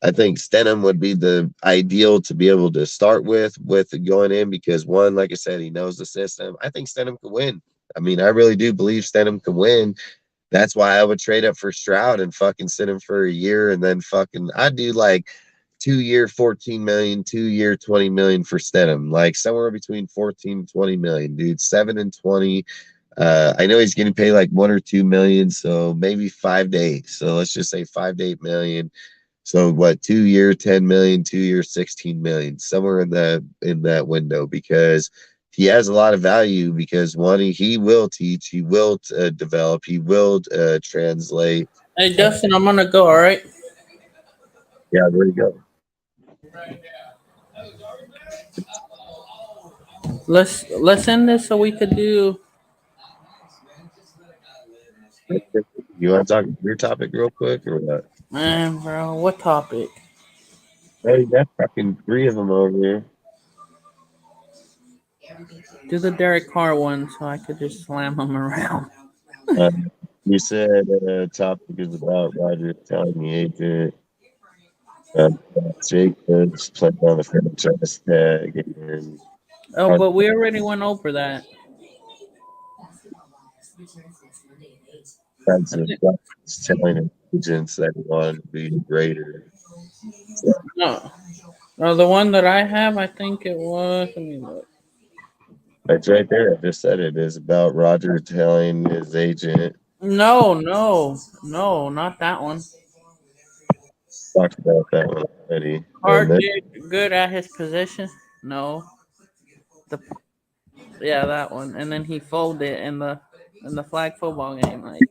I think Stidham would be the ideal to be able to start with going in, because one, like I said, he knows the system. I think Stidham could win. I mean, I really do believe Stidham could win. That's why I would trade up for Stroud and fucking sit him for a year, and then fucking I'd do like 2-year 14 million, 2-year 20 million for Stidham, like somewhere between 14 and 20 million, dude. 7 and 20. I know he's getting paid like 1 or 2 million, so maybe 5 to 8. So let's just say 5 to 8 million. So what, 2-year 10 million, 2-year 16 million, somewhere in that window, because he has a lot of value, because one, he will teach, he will develop, he will translate. Hey Justin, I'm gonna go. All right. Yeah, there you go. Let's end this so we could do. You want to talk your topic real quick or what? Man, bro, what topic? Hey, you got fucking 3 of them over here. Do the Derek Carr one so I could just slam him around. You said topic is about Rodgers telling the agent Jacobs playing on the franchise tag. And but we already went over that. Telling agents that he wanted to be greater. No, the one that I have, I think it was. Let me look. It's right there. I just said it is about Rodgers telling his agent. No, not that one. Talked about that one already. Carr did good at his position. No. That one. And then he folded in the flag football game. Like,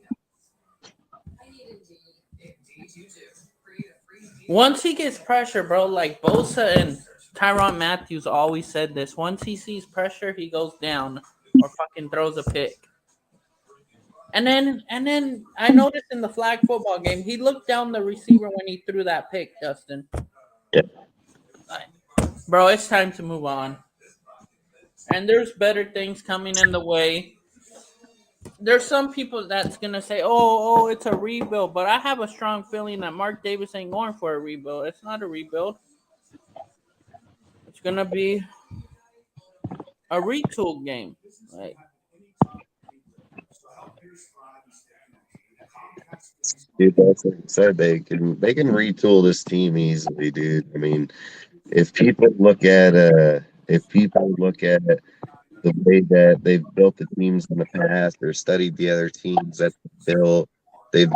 once he gets pressure, bro, like Bosa and Tyrann Mathieu always said this. Once he sees pressure, he goes down or fucking throws a pick. And then I noticed in the flag football game, he looked down the receiver when he threw that pick, Justin. Yeah. Bro, it's time to move on. And there's better things coming in the way. There's some people that's going to say, oh, it's a rebuild. But I have a strong feeling that Mark Davis ain't going for a rebuild. It's not a rebuild. It's going to be a retool game. Like, dude, that's like I said, they can retool this team easily, dude. I mean, if people look at the way that they've built the teams in the past or studied the other teams that they've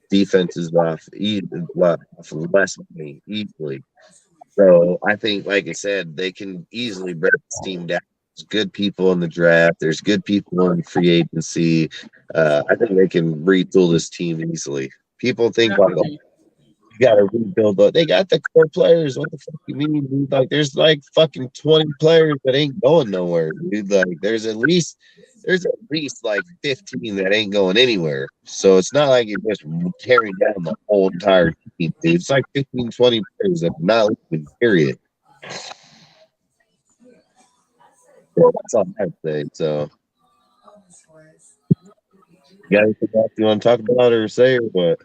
defenses off less money easily. So I think, like I said, they can easily break this team down. There's good people in the draft. There's good people in free agency. I think they can retool this team easily. People think like, You got to rebuild. They got the core players. What the fuck you mean, dude? Like, there's like fucking 20 players that ain't going nowhere, dude. Like, there's at least like 15 that ain't going anywhere. So it's not like you're just tearing down the whole entire team, dude. It's like 15, 20 players that are not leaving, period. Yeah, that's all I say. So, you got anything else you want to talk about or say or what?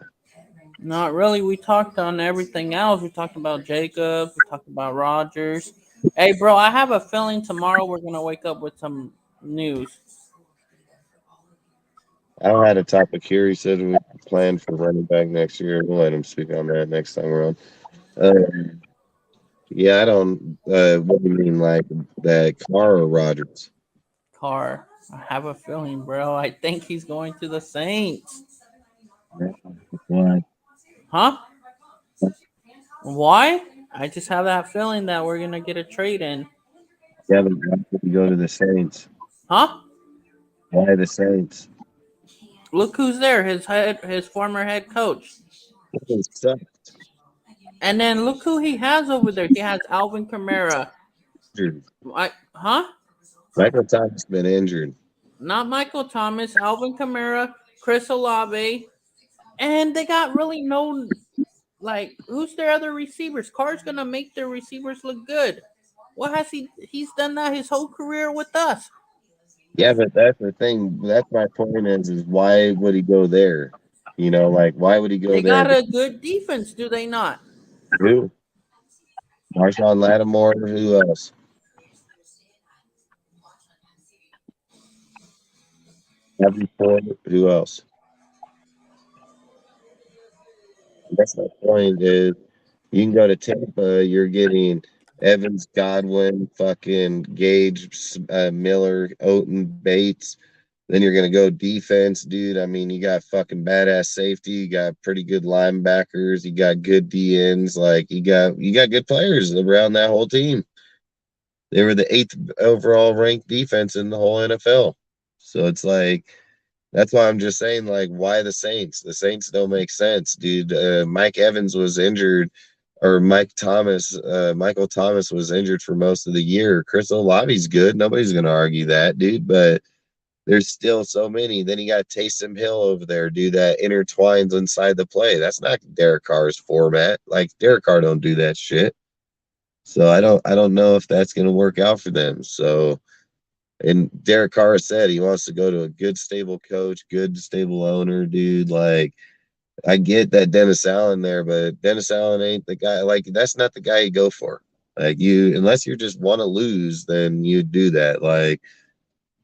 Not really. We talked on everything else. We talked about Jacobs. We talked about Rodgers. Hey, bro, I have a feeling tomorrow we're going to wake up with some news. I had a topic here. He said we plan for running back next year. We'll let him speak on that next time around. Yeah, I don't. What do you mean, like that Carr or Rodgers? Carr. I have a feeling, bro. I think he's going to the Saints. Why? Huh? Why? I just have that feeling that we're gonna get a trade in. Yeah, but why did he go to the Saints? Huh? Why the Saints? Look who's there. His former head coach. And then look who he has over there. He has Alvin Kamara. Michael Thomas been injured. Not Michael Thomas, Alvin Kamara, Chris Olave, and they got really no, like, who's their other receivers? Carr's gonna make their receivers look good. What has he's done that his whole career with us. Yeah, but that's the thing. That's my point is why would he go there? You know, like, why would he go there? They got a good defense, do they not? Who? Marshawn Lattimore, who else? Who else? That's my point is you can go to Tampa, you're getting Evans, Godwin, fucking Gage, Miller, Oten, Bates. Then you're going to go defense, dude. I mean, you got fucking badass safety. You got pretty good linebackers. You got good DNs. Like, you got good players around that whole team. They were the 8th overall ranked defense in the whole NFL. So it's like, that's why I'm just saying, like, why the Saints? The Saints don't make sense, dude. Mike Evans was injured, or Michael Thomas was injured for most of the year. Chris Olave's good. Nobody's going to argue that, dude. But there's still so many. Then you got Taysom Hill over there, dude, that intertwines inside the play. That's not Derek Carr's format. Like, Derek Carr don't do that shit. So I don't know if that's going to work out for them. So, and Derek Carr said he wants to go to a good, stable coach, good, stable owner, dude. Like, I get that Dennis Allen there, but Dennis Allen ain't the guy. Like, that's not the guy you go for. Like, unless you just want to lose, then you do that. Like,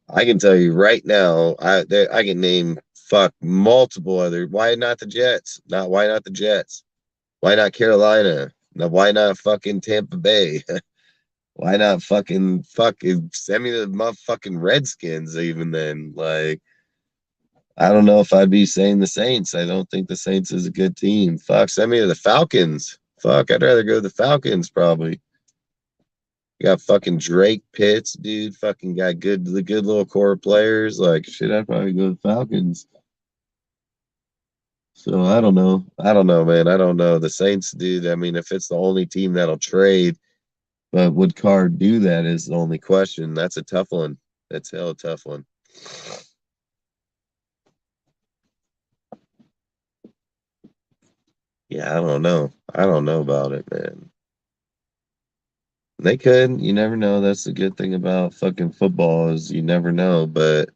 I can tell you right now, I can name multiple other. Why not the Jets? Why not the Jets? Why not Carolina? Now, why not fucking Tampa Bay? Why not fucking send me the motherfucking Redskins even then? Like, I don't know if I'd be saying the Saints. I don't think the Saints is a good team. Fuck, send me to the Falcons. Fuck, I'd rather go to the Falcons probably. You got fucking Drake, Pitts, dude. Fucking got the good little core players. Like, shit, I'd probably go to the Falcons. So I don't know. Man. I don't know. The Saints, dude. I mean, if it's the only team that'll trade, but would Carr do that is the only question. That's a tough one. That's hell a tough one. Yeah, I don't know. I don't know about it, man. They could. You never know. That's the good thing about fucking football is you never know. But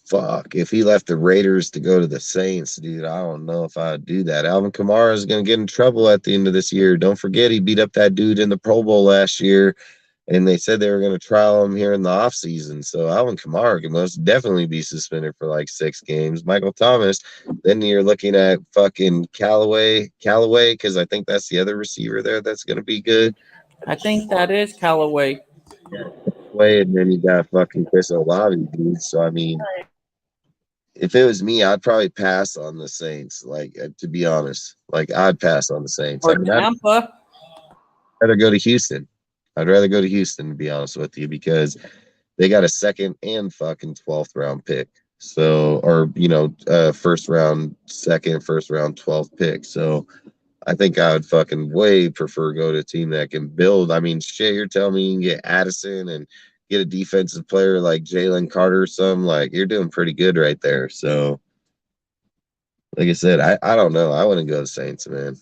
fuck, if he left the Raiders to go to the Saints, dude, I don't know if I'd do that. Alvin Kamara is going to get in trouble at the end of this year. Don't forget he beat up that dude in the Pro Bowl last year, and they said they were going to trial him here in the offseason. So Alvin Kamara can most definitely be suspended for like 6 games. Michael Thomas, then you're looking at fucking Callaway, because I think that's the other receiver there that's going to be good. I think that is Callaway. And then you got fucking Chris Olave, dude. So, I mean, if it was me, I'd probably pass on the Saints. Like, to be honest, like, I'd pass on the Saints. Or Tampa. I'd rather go to Houston. To be honest with you, because they got a 2nd and fucking 12th round pick. So, or, first round 12th pick. So I think I would fucking way prefer go to a team that can build. I mean, shit, you're telling me you can get Addison and get a defensive player like Jalen Carter or something, like you're doing pretty good right there. So, like I said, I don't know. I wouldn't go to the Saints, man.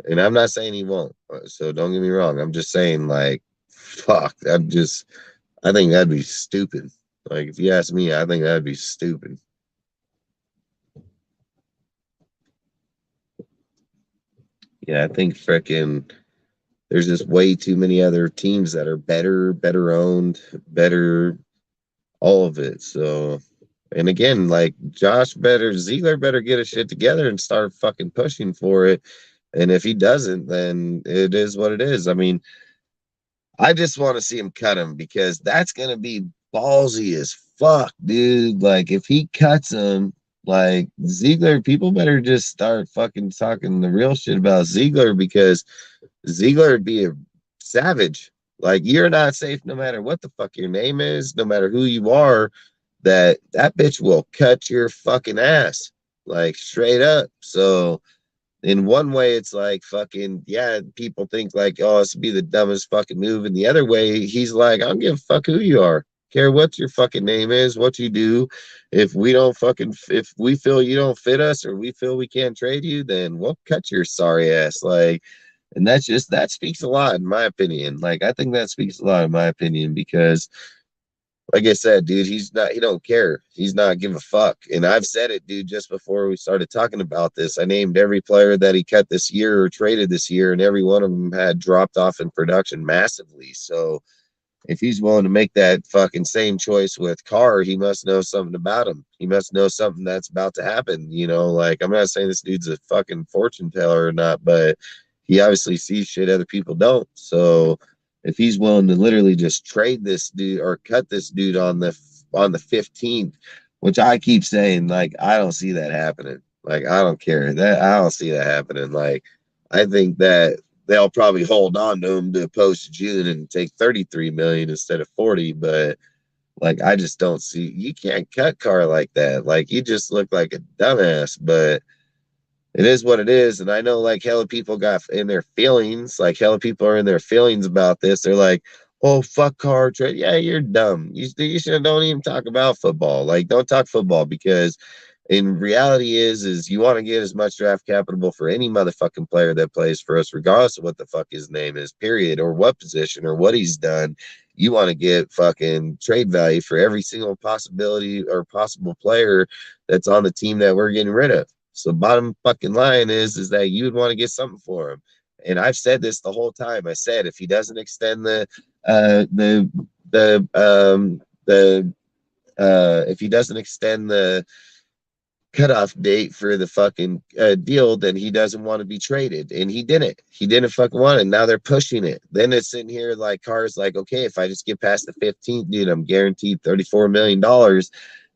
And I'm not saying he won't. So don't get me wrong. I'm just saying, like, fuck. I think that'd be stupid. Like, if you ask me, I think that'd be stupid. Yeah, I think frickin' there's just way too many other teams that are better owned, better, all of it. So, and again, like Ziegler better get his shit together and start fucking pushing for it. And if he doesn't, then it is what it is. I mean, I just want to see him cut him because that's going to be ballsy as fuck, dude. Like, if he cuts him, like Ziegler, people better just start fucking talking the real shit about Ziegler because Ziegler would be a savage. Like, you're not safe no matter what the fuck your name is, no matter who you are, that bitch will cut your fucking ass, like, straight up. So in one way, it's like fucking, yeah, people think like, oh, this would be the dumbest fucking move. And the other way, he's like, I don't give a fuck who you are. Care what your fucking name is, what you do. If we feel you don't fit us or we feel we can't trade you, then we'll cut your sorry ass. Like, and that speaks a lot in my opinion. Like, I think that speaks a lot in my opinion because, like I said, dude, he don't care. He's not give a fuck. And I've said it, dude, just before we started talking about this. I named every player that he cut this year or traded this year, and every one of them had dropped off in production massively. So if he's willing to make that fucking same choice with Carr, he must know something about him. He must know something that's about to happen. Like, I'm not saying this dude's a fucking fortune teller or not, but he obviously sees shit other people don't. So if he's willing to literally just trade this dude or cut this dude on the 15th, which I keep saying, like, I don't see that happening. Like, I don't care. I don't see that happening. Like, I think that they'll probably hold on to him to post June and take 33 million instead of 40. But like, I just don't see, you can't cut Carr like that. Like, you just look like a dumbass, but it is what it is. And I know like hella people got in their feelings, like hella people are in their feelings about this. They're like, oh, fuck Carr trade. Yeah, you're dumb. You should don't even talk about football. Like, don't talk football because in reality is you want to get as much draft capital for any motherfucking player that plays for us, regardless of what the fuck his name is, period, or what position or what he's done. You want to get fucking trade value for every single possibility or possible player that's on the team that we're getting rid of. So bottom fucking line is that you would want to get something for him. And I've said this the whole time. I said if he doesn't extend if he doesn't extend the cutoff date for the fucking deal, then he doesn't want to be traded. And he didn't fucking want it. Now they're pushing it. Then it's sitting here like Carr's like, okay, if I just get past the 15th, dude, I'm guaranteed $34 million.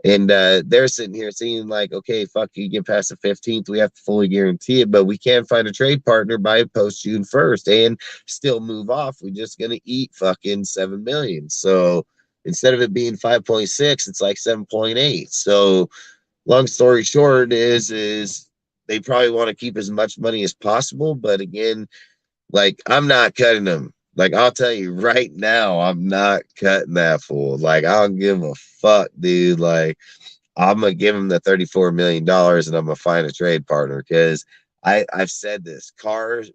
And they're sitting here saying like, okay, fuck, you get past the 15th, we have to fully guarantee it, but we can't find a trade partner by post June 1st and still move off. We're just gonna eat fucking $7 million. So instead of it being 5.6, it's like 7.8. So long story short is they probably want to keep as much money as possible. But again, like, I'm not cutting them. Like, I'll tell you right now, I'm not cutting that fool. Like, I don't give a fuck, dude. Like, I'm going to give him the $34 million and I'm going to find a trade partner because I've said this. Carr's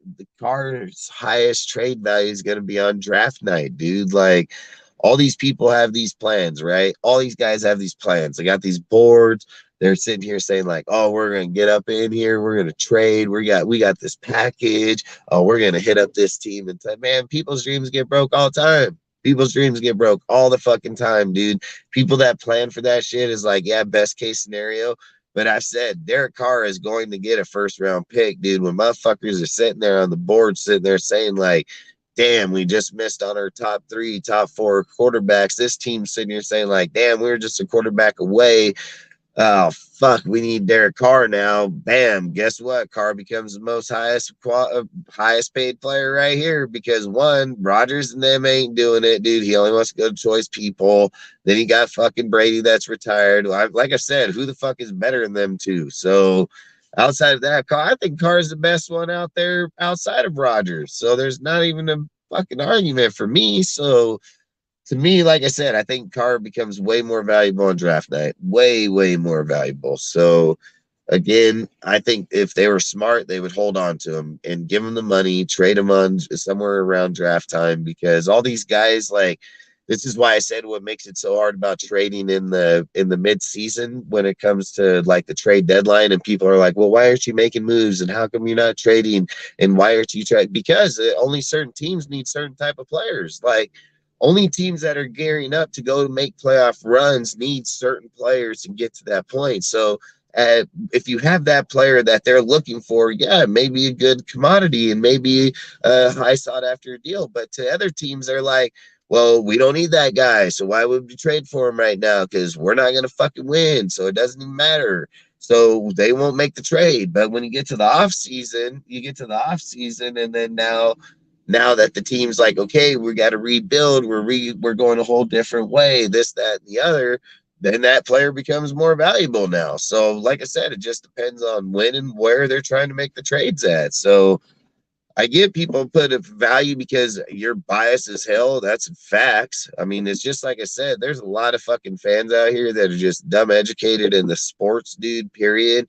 highest trade value is going to be on draft night, dude. Like, all these people have these plans, right? All these guys have these plans. They got these boards. They're sitting here saying like, oh, we're going to get up in here. We're going to trade. We got this package. Oh, we're going to hit up this team. And man, people's dreams get broke all the time. People's dreams get broke all the fucking time, dude. People that plan for that shit is like, yeah, best case scenario. But I said Derek Carr is going to get a first round pick, dude. When motherfuckers are sitting there on the board, sitting there saying like, damn, we just missed on our top 3, top 4 quarterbacks. This team's sitting here saying like, damn, we were just a quarterback away. oh fuck, we need Derek Carr now. Bam, guess what? Carr becomes the most highest paid player right here because one, Rodgers and them ain't doing it, dude. He only wants to go to choice people. Then he got fucking Brady that's retired. Like I said, who the fuck is better than them two? So outside of that, Carr, I think Carr is the best one out there outside of Rodgers. So there's not even a fucking argument for me. So to me, like I said, I think Carr becomes way more valuable on draft night. Way, way more valuable. So again, I think if they were smart, they would hold on to him and give him the money, trade him on somewhere around draft time because all these guys, like, this is why I said what makes it so hard about trading in the mid-season when it comes to like the trade deadline, and people are like, well, why aren't you making moves and how come you're not trading and why aren't you trading? Because only certain teams need certain type of players. Like, only teams that are gearing up to go to make playoff runs need certain players to get to that point. So if you have that player that they're looking for, yeah, maybe a good commodity and maybe a high sought after deal. But to other teams, they're like, well, we don't need that guy. So why would we trade for him right now? Because we're not going to fucking win. So it doesn't even matter. So they won't make the trade. But when you get to the off season, and then now that the team's like, okay, we got to rebuild, we're going a whole different way, this, that, and the other, then that player becomes more valuable now. So like I said, it just depends on when and where they're trying to make the trades at. So I get people put a value because you're biased as hell. That's facts. I mean, it's just like I said, there's a lot of fucking fans out here that are just dumb educated in the sports, dude, period.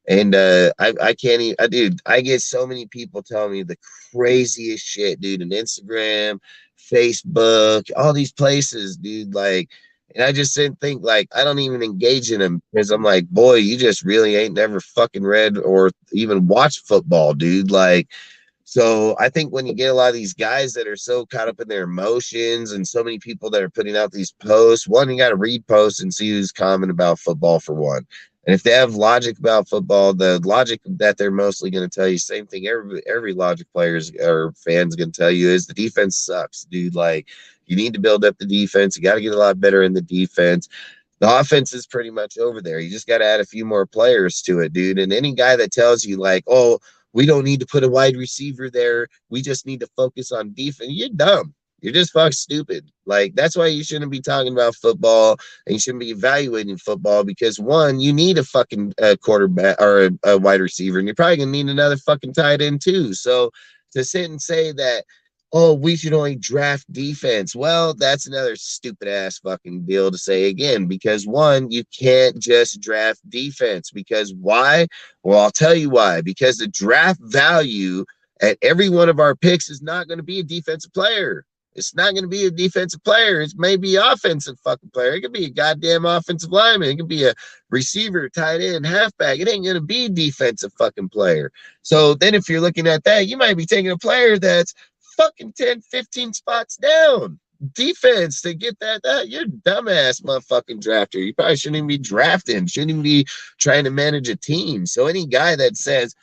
And I can't even, dude, I get so many people telling me the craziest shit, dude, on Instagram, Facebook, all these places, dude. Like, and I just didn't think, like, I don't even engage in them because I'm like, boy, you just really ain't never fucking read or even watched football, dude. Like, so I think when you get a lot of these guys that are so caught up in their emotions and so many people that are putting out these posts, one, you got to read posts and see who's comment about football for one. And if they have logic about football, the logic that they're mostly going to tell you, same thing every logic players or fans going to tell you is the defense sucks, dude. Like, you need to build up the defense. You got to get a lot better in the defense. The offense is pretty much over there. You just got to add a few more players to it, dude. And any guy that tells you like, oh, we don't need to put a wide receiver there, we just need to focus on defense, you're dumb. You're just fucking stupid. Like, that's why you shouldn't be talking about football and you shouldn't be evaluating football because, one, you need a fucking quarterback or a wide receiver, and you're probably going to need another fucking tight end too. So to sit and say that, oh, we should only draft defense, well, that's another stupid ass fucking deal to say again because, one, you can't just draft defense because why? Well, I'll tell you why. Because the draft value at every one of our picks is not going to be a defensive player. It's not going to be a defensive player. It may be an offensive fucking player. It could be a goddamn offensive lineman. It could be a receiver, tight end, halfback. It ain't going to be a defensive fucking player. So then if you're looking at that, you might be taking a player that's fucking 10, 15 spots down. Defense to get that. You're dumbass motherfucking drafter. You probably shouldn't even be drafting. Shouldn't even be trying to manage a team. So any guy that says,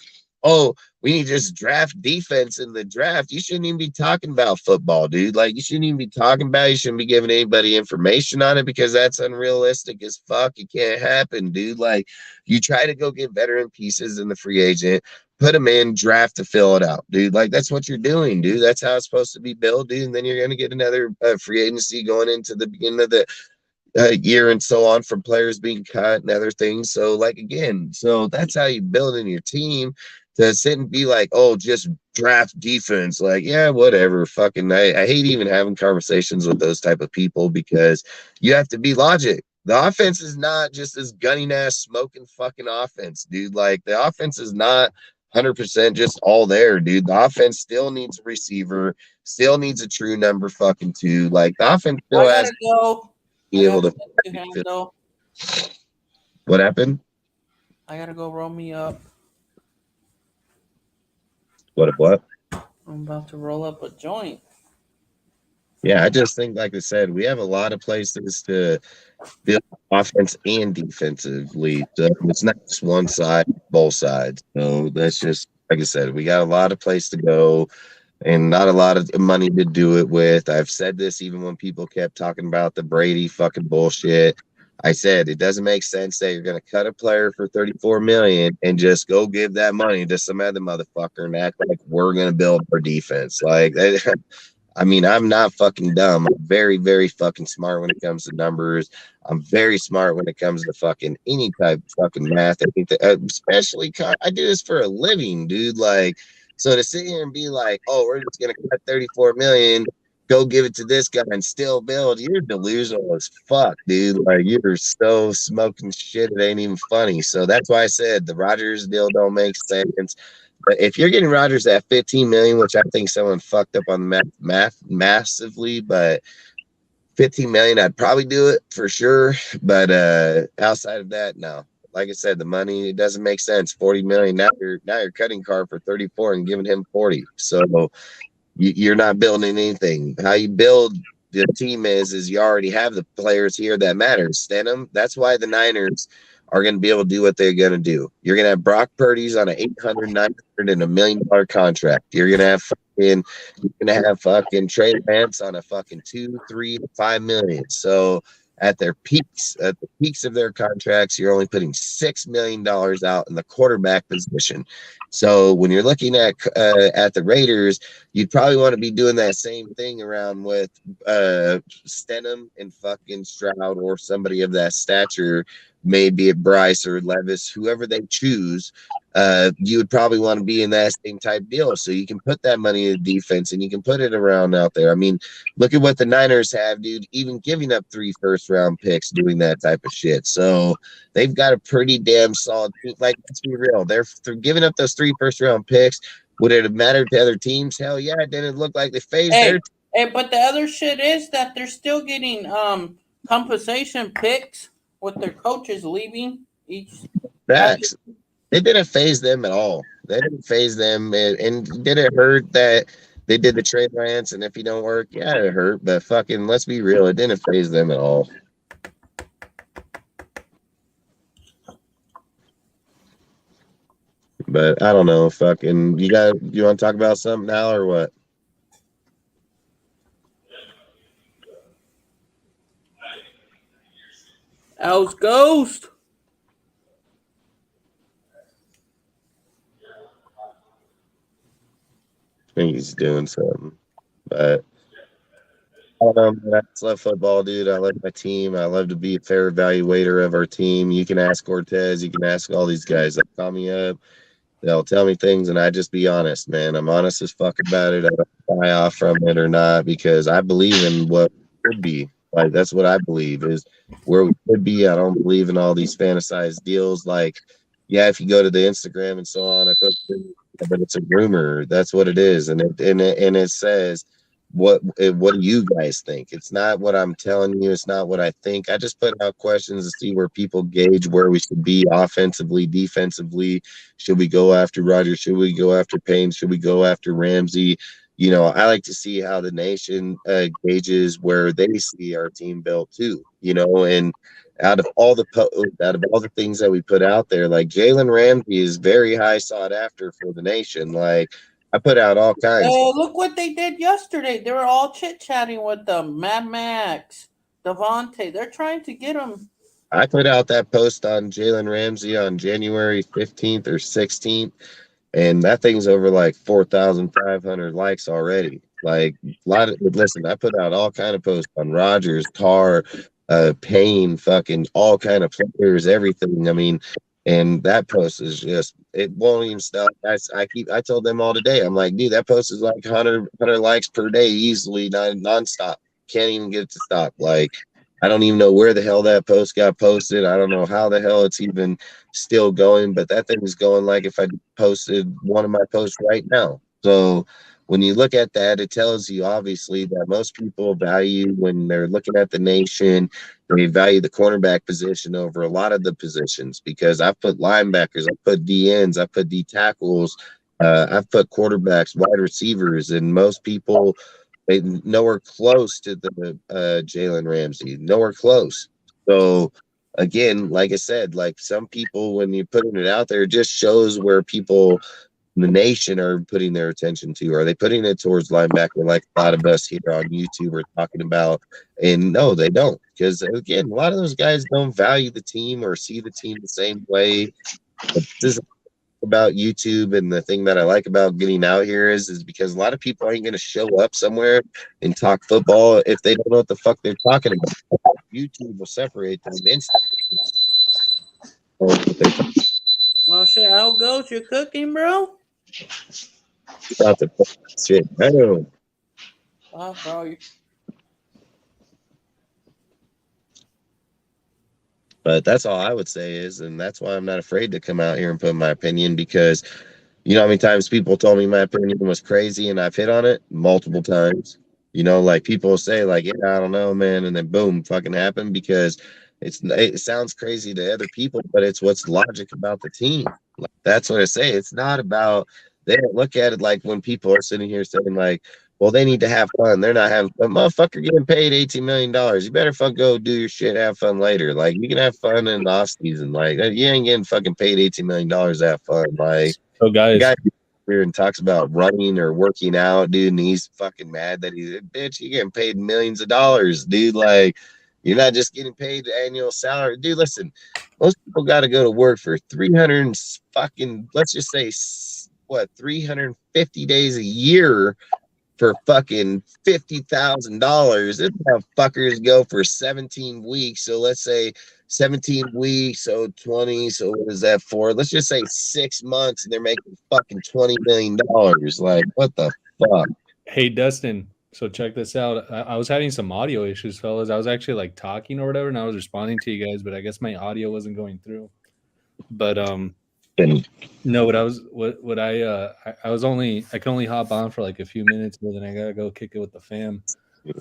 oh, we need to just draft defense in the draft, you shouldn't even be talking about football, dude. Like, you shouldn't even be talking about it. You shouldn't be giving anybody information on it because that's unrealistic as fuck. It can't happen, dude. Like, you try to go get veteran pieces in the free agent, put them in, draft to fill it out, dude. Like, that's what you're doing, dude. That's how it's supposed to be built, dude. And then you're going to get another free agency going into the beginning of the year and so on from players being cut and other things. So, like, again, so that's how you build in your team. To sit and be like, oh, just draft defense. Like, yeah, whatever. Fucking, I hate even having conversations with those type of people because you have to be logic. The offense is not just this gunning ass smoking fucking offense, dude. Like, the offense is not 100% just all there, dude. The offense still needs a receiver, still needs a true number fucking two. Like, the offense still has to be able to. What happened? I gotta go roll me up. What? I'm about to roll up a joint. Yeah, I just think, like I said, we have a lot of places to build offense and defensively. So it's not just one side, both sides. So that's just, like I said, we got a lot of place to go and not a lot of money to do it with. I've said this even when people kept talking about the Brady fucking bullshit. I said it doesn't make sense that you're going to cut a player for $34 million and just go give that money to some other motherfucker and act like we're going to build our defense. Like, I mean, I'm not fucking dumb. I'm very, very fucking smart when it comes to numbers. I'm very smart when it comes to fucking any type of fucking math. I think that, especially, I do this for a living, dude. Like, so to sit here and be like, oh, we're just going to cut $34 million, go give it to this guy and still build, you're delusional as fuck, dude. Like, you're so smoking shit, it ain't even funny. So that's why I said the Rodgers deal don't make sense. But if you're getting Rodgers at $15 million, which I think someone fucked up on the math massively, but $15 million, I'd probably do it for sure. But outside of that, no. Like I said, the money, it doesn't make sense. $40 million. Now you're cutting Carr for 34 and giving him 40. So you're not building anything. How you build the team is you already have the players here that matter. Stenham, that's why the Niners are going to be able to do what they're going to do. You're going to have Brock Purdy's on an $800, $900, and $1 million contract. You're going to have fucking Trey Lance on a fucking $2, $3, $5 million. So at the peaks of their contracts, you're only putting $6 million out in the quarterback position. So when you're looking at the Raiders, you'd probably want to be doing that same thing around with Stenham and fucking Stroud or somebody of that stature, maybe at Bryce or Levis, whoever they choose. You would probably want to be in that same type deal. So you can put that money in defense and you can put it around out there. I mean, look at what the Niners have, dude, even giving up 3 first-round picks doing that type of shit. So they've got a pretty damn solid team. Like, let's be real. They're giving up those 3 first-round picks. Would it have mattered to other teams? Hell yeah, it didn't look like they phased their team. Hey, but the other shit is that they're still getting compensation picks with their coaches leaving each. Facts. It didn't phase them at all. They didn't phase them. And did it hurt that they did the Trey Lance? And if he don't work, yeah, it hurt. But fucking, let's be real. It didn't phase them at all. But I don't know. Fucking, you want to talk about something now or what? Al's Ghost. I think he's doing something. But I don't know. I just love football, dude. I love my team. I love to be a fair evaluator of our team. You can ask Cortez. You can ask all these guys. They'll call me up. They'll tell me things, and I just be honest, man. I'm honest as fuck about it. I don't fly off from it or not because I believe in what could be. Like, that's what I believe is where we could be. I don't believe in all these fantasized deals. Like, yeah, if you go to the Instagram and so on, but it's a rumor. That's what it is, and it says what do you guys think? It's not what I'm telling you. It's not what I think. I just put out questions to see where people gauge where we should be offensively, defensively. Should we go after Rodgers? Should we go after Payne? Should we go after Ramsey? You know, I like to see how the nation gauges where they see our team built too. You know, and out of all the things that we put out there, like Jalen Ramsey is very high sought after for the nation. Like, I put out all kinds. Look what they did yesterday. They were all chit-chatting with them. Mad Max, Devontae. They're trying to get them. I put out that post on Jalen Ramsey on January 15th or 16th, and that thing's over like 4,500 likes already. Like, listen, I put out all kind of posts on Rodgers, Carr, Payne, fucking all kind of players, everything. I mean, and that post is just, it won't even stop. I told them all today. I'm like, dude, that post is like 100 likes per day easily, nonstop. Can't even get it to stop. Like, I don't even know where the hell that post got posted. I don't know how the hell it's even still going, but that thing is going like if I posted one of my posts right now. So when you look at that, it tells you obviously that most people value, when they're looking at the nation, they value the cornerback position over a lot of the positions, because I've put linebackers, I've put DNs, I've put D tackles, I've put quarterbacks, wide receivers, and most people, they nowhere close to the Jalen Ramsey, nowhere close. So again, like I said, like some people, when you're putting it out there, it just shows where people the nation are putting their attention to? Are they putting it towards linebacker like a lot of us here on YouTube are talking about? And no, they don't. Because, again, a lot of those guys don't value the team or see the team the same way. But this is about YouTube, and the thing that I like about getting out here is because a lot of people ain't going to show up somewhere and talk football if they don't know what the fuck they're talking about. YouTube will separate them instantly. Well, shit, how goes your cooking, bro? About to put shit down. Oh, bro. But that's all I would say is, and that's why I'm not afraid to come out here and put my opinion, because you know how many times people told me my opinion was crazy and I've hit on it multiple times. You know, like people say like, yeah, I don't know, man. And then boom, fucking happened, because it sounds crazy to other people, but it's what's logic about the team. Like, that's what I say. It's not about, they don't look at it like when people are sitting here saying like, well, they need to have fun. They're not having fun. Motherfucker getting paid $18 million. You better fuck go do your shit, have fun later. Like, you can have fun in the off season. Like, you ain't getting fucking paid $18 million to have fun. Like, so guys, the guy here and talks about running or working out, dude, and he's fucking mad that bitch, you getting paid millions of dollars, dude. Like, you're not just getting paid the annual salary. Dude, listen, most people got to go to work for 300 fucking, let's just say, 350 days a year for fucking $50,000. This motherfuckers go for 17 weeks. So let's say 17 weeks, so 20. So what is that for? Let's just say 6 months, and they're making fucking $20 million. Like, what the fuck? Hey, Dustin. So check this out. I was having some audio issues, fellas. I was actually like talking or whatever, and I was responding to you guys, but I guess my audio wasn't going through. But no, I could only hop on for like a few minutes, but then I gotta go kick it with the fam.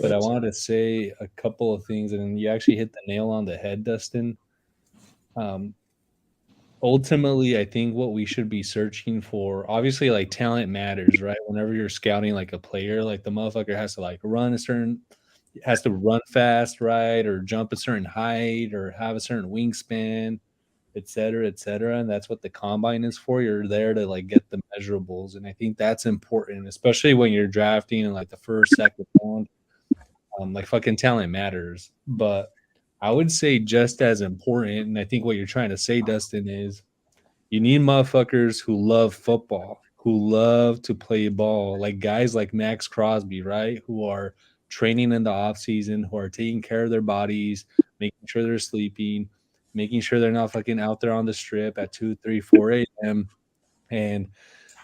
But I wanted to say a couple of things, and you actually hit the nail on the head, Dustin. Ultimately, I think what we should be searching for, obviously, like, talent matters, right? Whenever you're scouting like a player, like the motherfucker has to like run fast, right? Or jump a certain height, or have a certain wingspan, et cetera, and that's what the combine is for. You're there to like get the measurables, and I think that's important, especially when you're drafting in like the first, second round. Like, fucking talent matters, but I would say just as important, and I think what you're trying to say, Dustin, is you need motherfuckers who love football, who love to play ball, like guys like Max Crosby, right? Who are training in the off season, who are taking care of their bodies, making sure they're sleeping, making sure they're not fucking out there on the strip at 2, 3, 4 a.m. And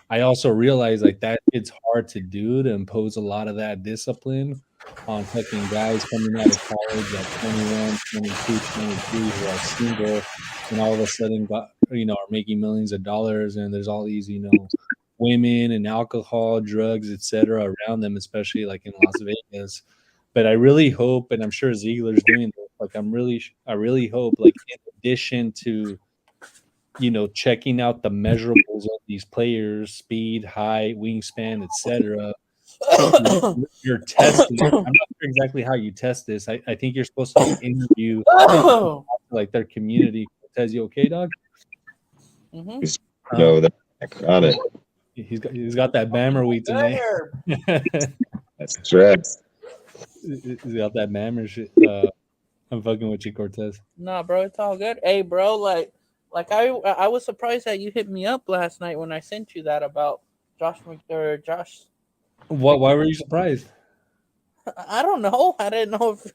I also realize like that it's hard to do, to impose a lot of that discipline on fucking guys coming out of college at 21, 22, 23 who are single and all of a sudden are making millions of dollars, and there's all these, women and alcohol, drugs, etc. around them, especially like in Las Vegas. But I really hope, and I'm sure Ziegler's doing this, like I really hope, like, in addition to checking out the measurables of these players, speed, height, wingspan, etc. You're testing. I'm not sure exactly how you test this. I think you're supposed to interview like their community. Says, you okay, dog? Mm-hmm. No, got it. He's got that Bammer wheat tonight. That's stress. He's got that Bammer shit. I'm fucking with you, Cortez. Nah, bro, it's all good. Hey, bro, like I was surprised that you hit me up last night when I sent you that about Josh. What? Why were you surprised? I don't know. I didn't know if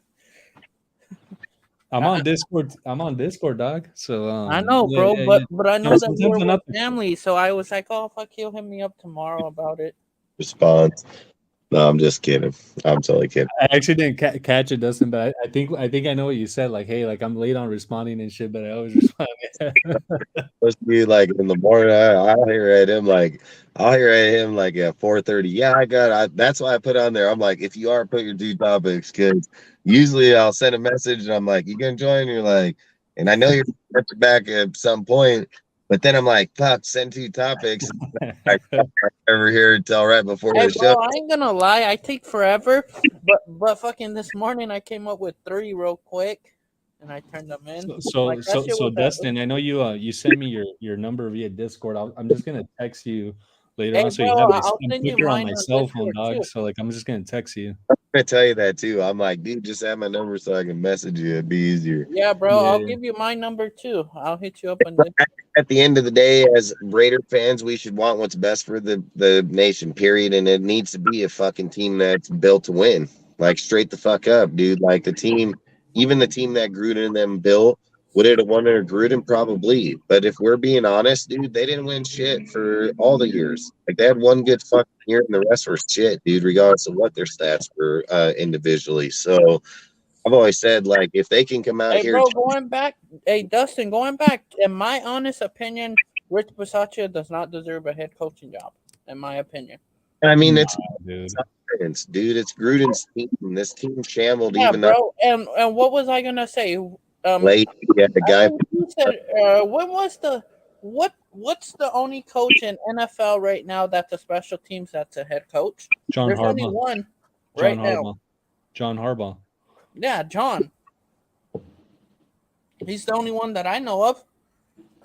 I'm on Discord, dog. So I know, bro, but I know that we're with family, so I was like, oh fuck, he'll hit me up tomorrow about it. Response. No, I'm just kidding. I'm totally kidding. I actually didn't catch it, Dustin, but I think I know what you said. Like, hey, like I'm late on responding and shit, but I always respond. Supposed to be like in the morning. I'll hear at him like at 4:30. Yeah, that's why I put on there. I'm like, if you are, put your 2 topics, because usually I'll send a message and I'm like, you gonna join? You're like, and I know you're back at some point. But then I'm like, fuck, send 2 topics. I never hear until right before the show. I ain't gonna lie, I take forever. But fucking this morning I came up with 3 real quick, and I turned them in. So Dustin, I know you sent me your number via Discord. I'm just gonna text you later on. So you have this. I'm quicker on my cell phone, dog. So like, I'm just gonna text you. I'm gonna tell you that too. I'm like, dude, just have my number so I can message you. It'd be easier. Yeah, bro. Yeah. I'll give you my number too. I'll hit you up on this. At the end of the day, as Raider fans, we should want what's best for the nation, period. And it needs to be a fucking team that's built to win. Like, straight the fuck up, dude. Like, the team, even the team that Gruden and them built, would it have won under Gruden? Probably. But if we're being honest, dude, they didn't win shit for all the years. Like, they had one good fucking year and the rest were shit, dude, regardless of what their stats were individually. So I've always said, like, if they can come out here. Bro, Dustin, going back, in my honest opinion, Rich Bisaccia does not deserve a head coaching job, in my opinion. I mean, it's dude. It's Gruden's team. This team shambled. Yeah, even bro. And what was I gonna say? The guy. Said, what's the only coach in NFL right now that's a special teams that's a head coach? There's only one right now. John Harbaugh. Yeah, John. He's the only one that I know of.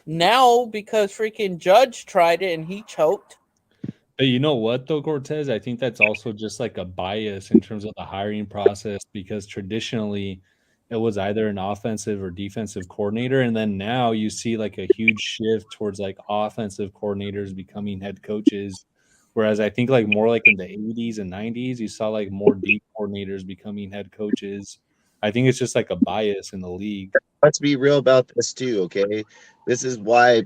Now, because freaking Judge tried it and he choked. But you know what, though, Cortez? I think that's also just like a bias in terms of the hiring process, because traditionally it was either an offensive or defensive coordinator. And then now you see like a huge shift towards like offensive coordinators becoming head coaches. Whereas I think like more like in the 80s and 90s, you saw like more deep coordinators becoming head coaches. I think it's just like a bias in the league. Let's be real about this too, okay? This is why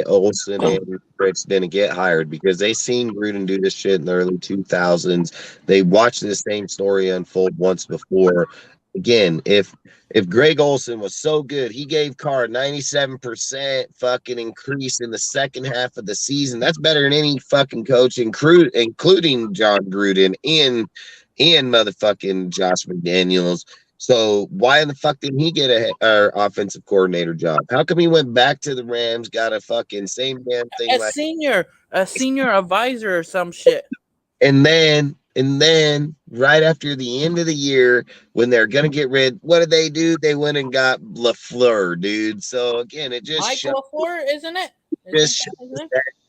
Olsen and Rich didn't get hired, because they seen Gruden do this shit in the early 2000s. They watched the same story unfold once before. Again, if Greg Olsen was so good, he gave Carr 97% fucking increase in the second half of the season. That's better than any fucking coach, including John Gruden and motherfucking Josh McDaniels. So why in the fuck didn't he get a offensive coordinator job? How come he went back to the Rams, got a fucking same damn thing? A senior advisor or some shit. And then right after the end of the year, when they're gonna get rid, what did they do? They went and got LaFleur, dude. So again, it just LaFleur, isn't it?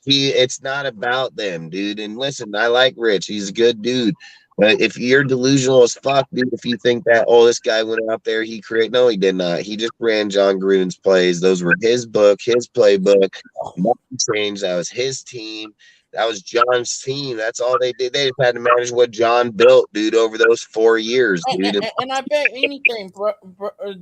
It's not about them, dude. And listen, I like Rich; he's a good dude. But if you're delusional as fuck, dude, if you think that, this guy went out there, no, he did not. He just ran John Gruden's plays. Those were his book, his playbook. Nothing changed. That was his team. That was John's team. That's all they did. They just had to manage what John built, dude, over those 4 years, dude. And I bet anything,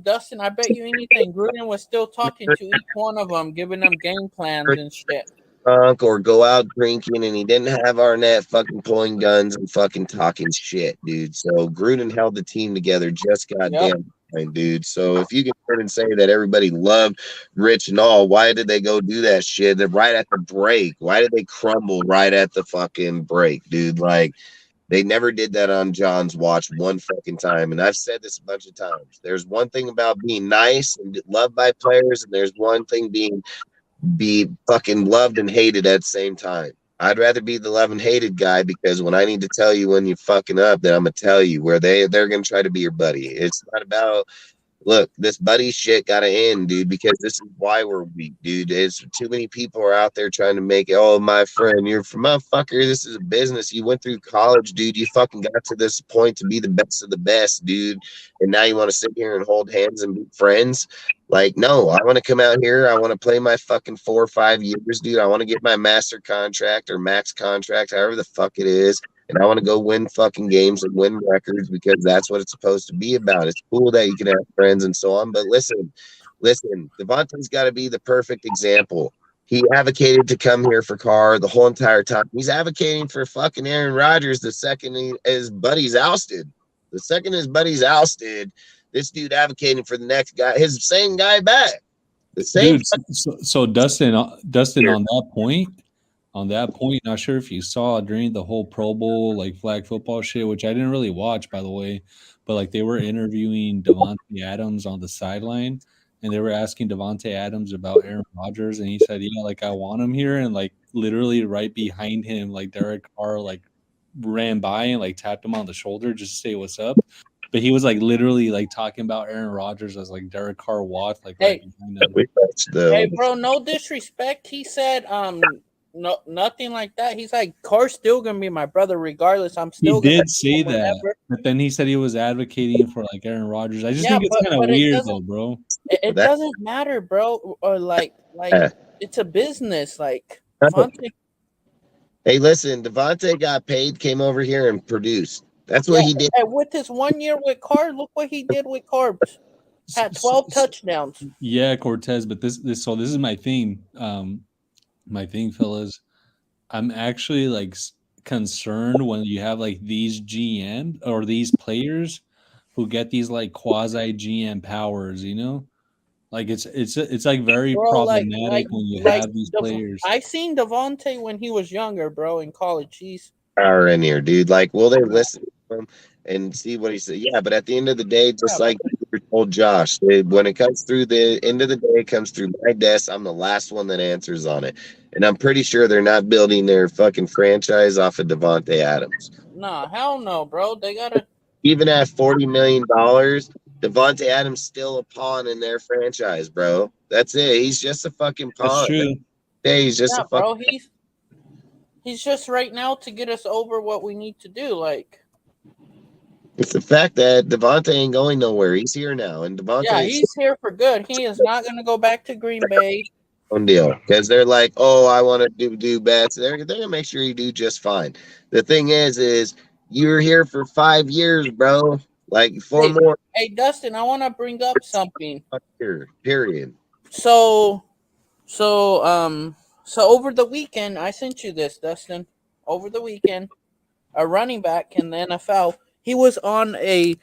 Dustin, I bet you anything, Gruden was still talking to each one of them, giving them game plans and shit. Or go out drinking, and he didn't have Arnett fucking pulling guns and fucking talking shit, dude. So Gruden held the team together just goddamn fine, dude. So if you can turn and say that everybody loved Rich and all, why did they go do that shit right at the break? Why did they crumble right at the fucking break, dude? Like, they never did that on John's watch one fucking time. And I've said this a bunch of times. There's one thing about being nice and loved by players, and there's one thing be fucking loved and hated at the same time. I'd rather be the love and hated guy, because when I need to tell you when you're fucking up, then I'm gonna tell you, where they're gonna try to be your buddy. It's not about, look, this buddy shit gotta end, dude, because this is why we're weak, dude. It's too many people are out there trying to make it, my friend, you're from motherfucker. This is a business. You went through college, dude. You fucking got to this point to be the best of the best, dude. And now you want to sit here and hold hands and be friends? Like, no, I want to come out here. I want to play my fucking 4 or 5 years, dude. I want to get my master contract or max contract, however the fuck it is. And I want to go win fucking games and win records, because that's what it's supposed to be about. It's cool that you can have friends and so on. But listen, Devontae's got to be the perfect example. He advocated to come here for Carr the whole entire time. He's advocating for fucking Aaron Rodgers the second his buddy's ousted. The second his buddy's ousted, this dude advocating for the next guy, his same guy back. The same. Dude, so Dustin, on that point, not sure if you saw during the whole Pro Bowl, like flag football shit, which I didn't really watch, by the way, but like they were interviewing Davante Adams on the sideline, and they were asking Davante Adams about Aaron Rodgers, and he said, like, I want him here. And like literally right behind him, like Derek Carr like ran by and like tapped him on the shoulder just to say what's up. But he was like literally like talking about Aaron Rodgers as like Derek Carr walked like right behind him. Hey, bro, no disrespect. He said No, nothing like that. He's like, Carr's still gonna be my brother regardless. I'm still. He did say that, but then he said he was advocating for like Aaron Rodgers. I just think it's kind of weird, though, bro. It doesn't matter, bro. Or like it's a business. Like Devontae. Hey, listen, Devontae got paid, came over here and produced. That's what he did. And with his 1 year with Carr, look what he did with Carr. Had 12 touchdowns. Yeah, Cortez. But this is my thing. My thing, fellas. I'm actually like concerned when you have like these GM or these players who get these like quasi GM powers, you know, like it's like very problematic when you have these players. I seen Devontae when he was younger, bro, in college. He's power in here, dude. Like, will they listen to him and see what he said? Yeah, but at the end of the day, just like you told Josh, when it comes through the end of the day, it comes through my desk. I'm the last one that answers on it. And I'm pretty sure they're not building their fucking franchise off of Devontae Adams. Nah, hell no, bro. They gotta even at $40 million, Devontae Adams still a pawn in their franchise, bro. That's it. He's just a fucking pawn. That's true. Yeah, he's just a fucking. Bro, he's just right now to get us over what we need to do. Like, it's the fact that Devontae ain't going nowhere. He's here now, and Devontae. Yeah, he's here for good. He is not going to go back to Green Bay. Deal, because they're like, oh, I want to do bad. So they're gonna make sure you do just fine. The thing is you're here for 5 years, bro. Like 4 more. Hey, Dustin, I want to bring up something. Period. So over the weekend, I sent you this, Dustin. Over the weekend, a running back in the NFL, he was on a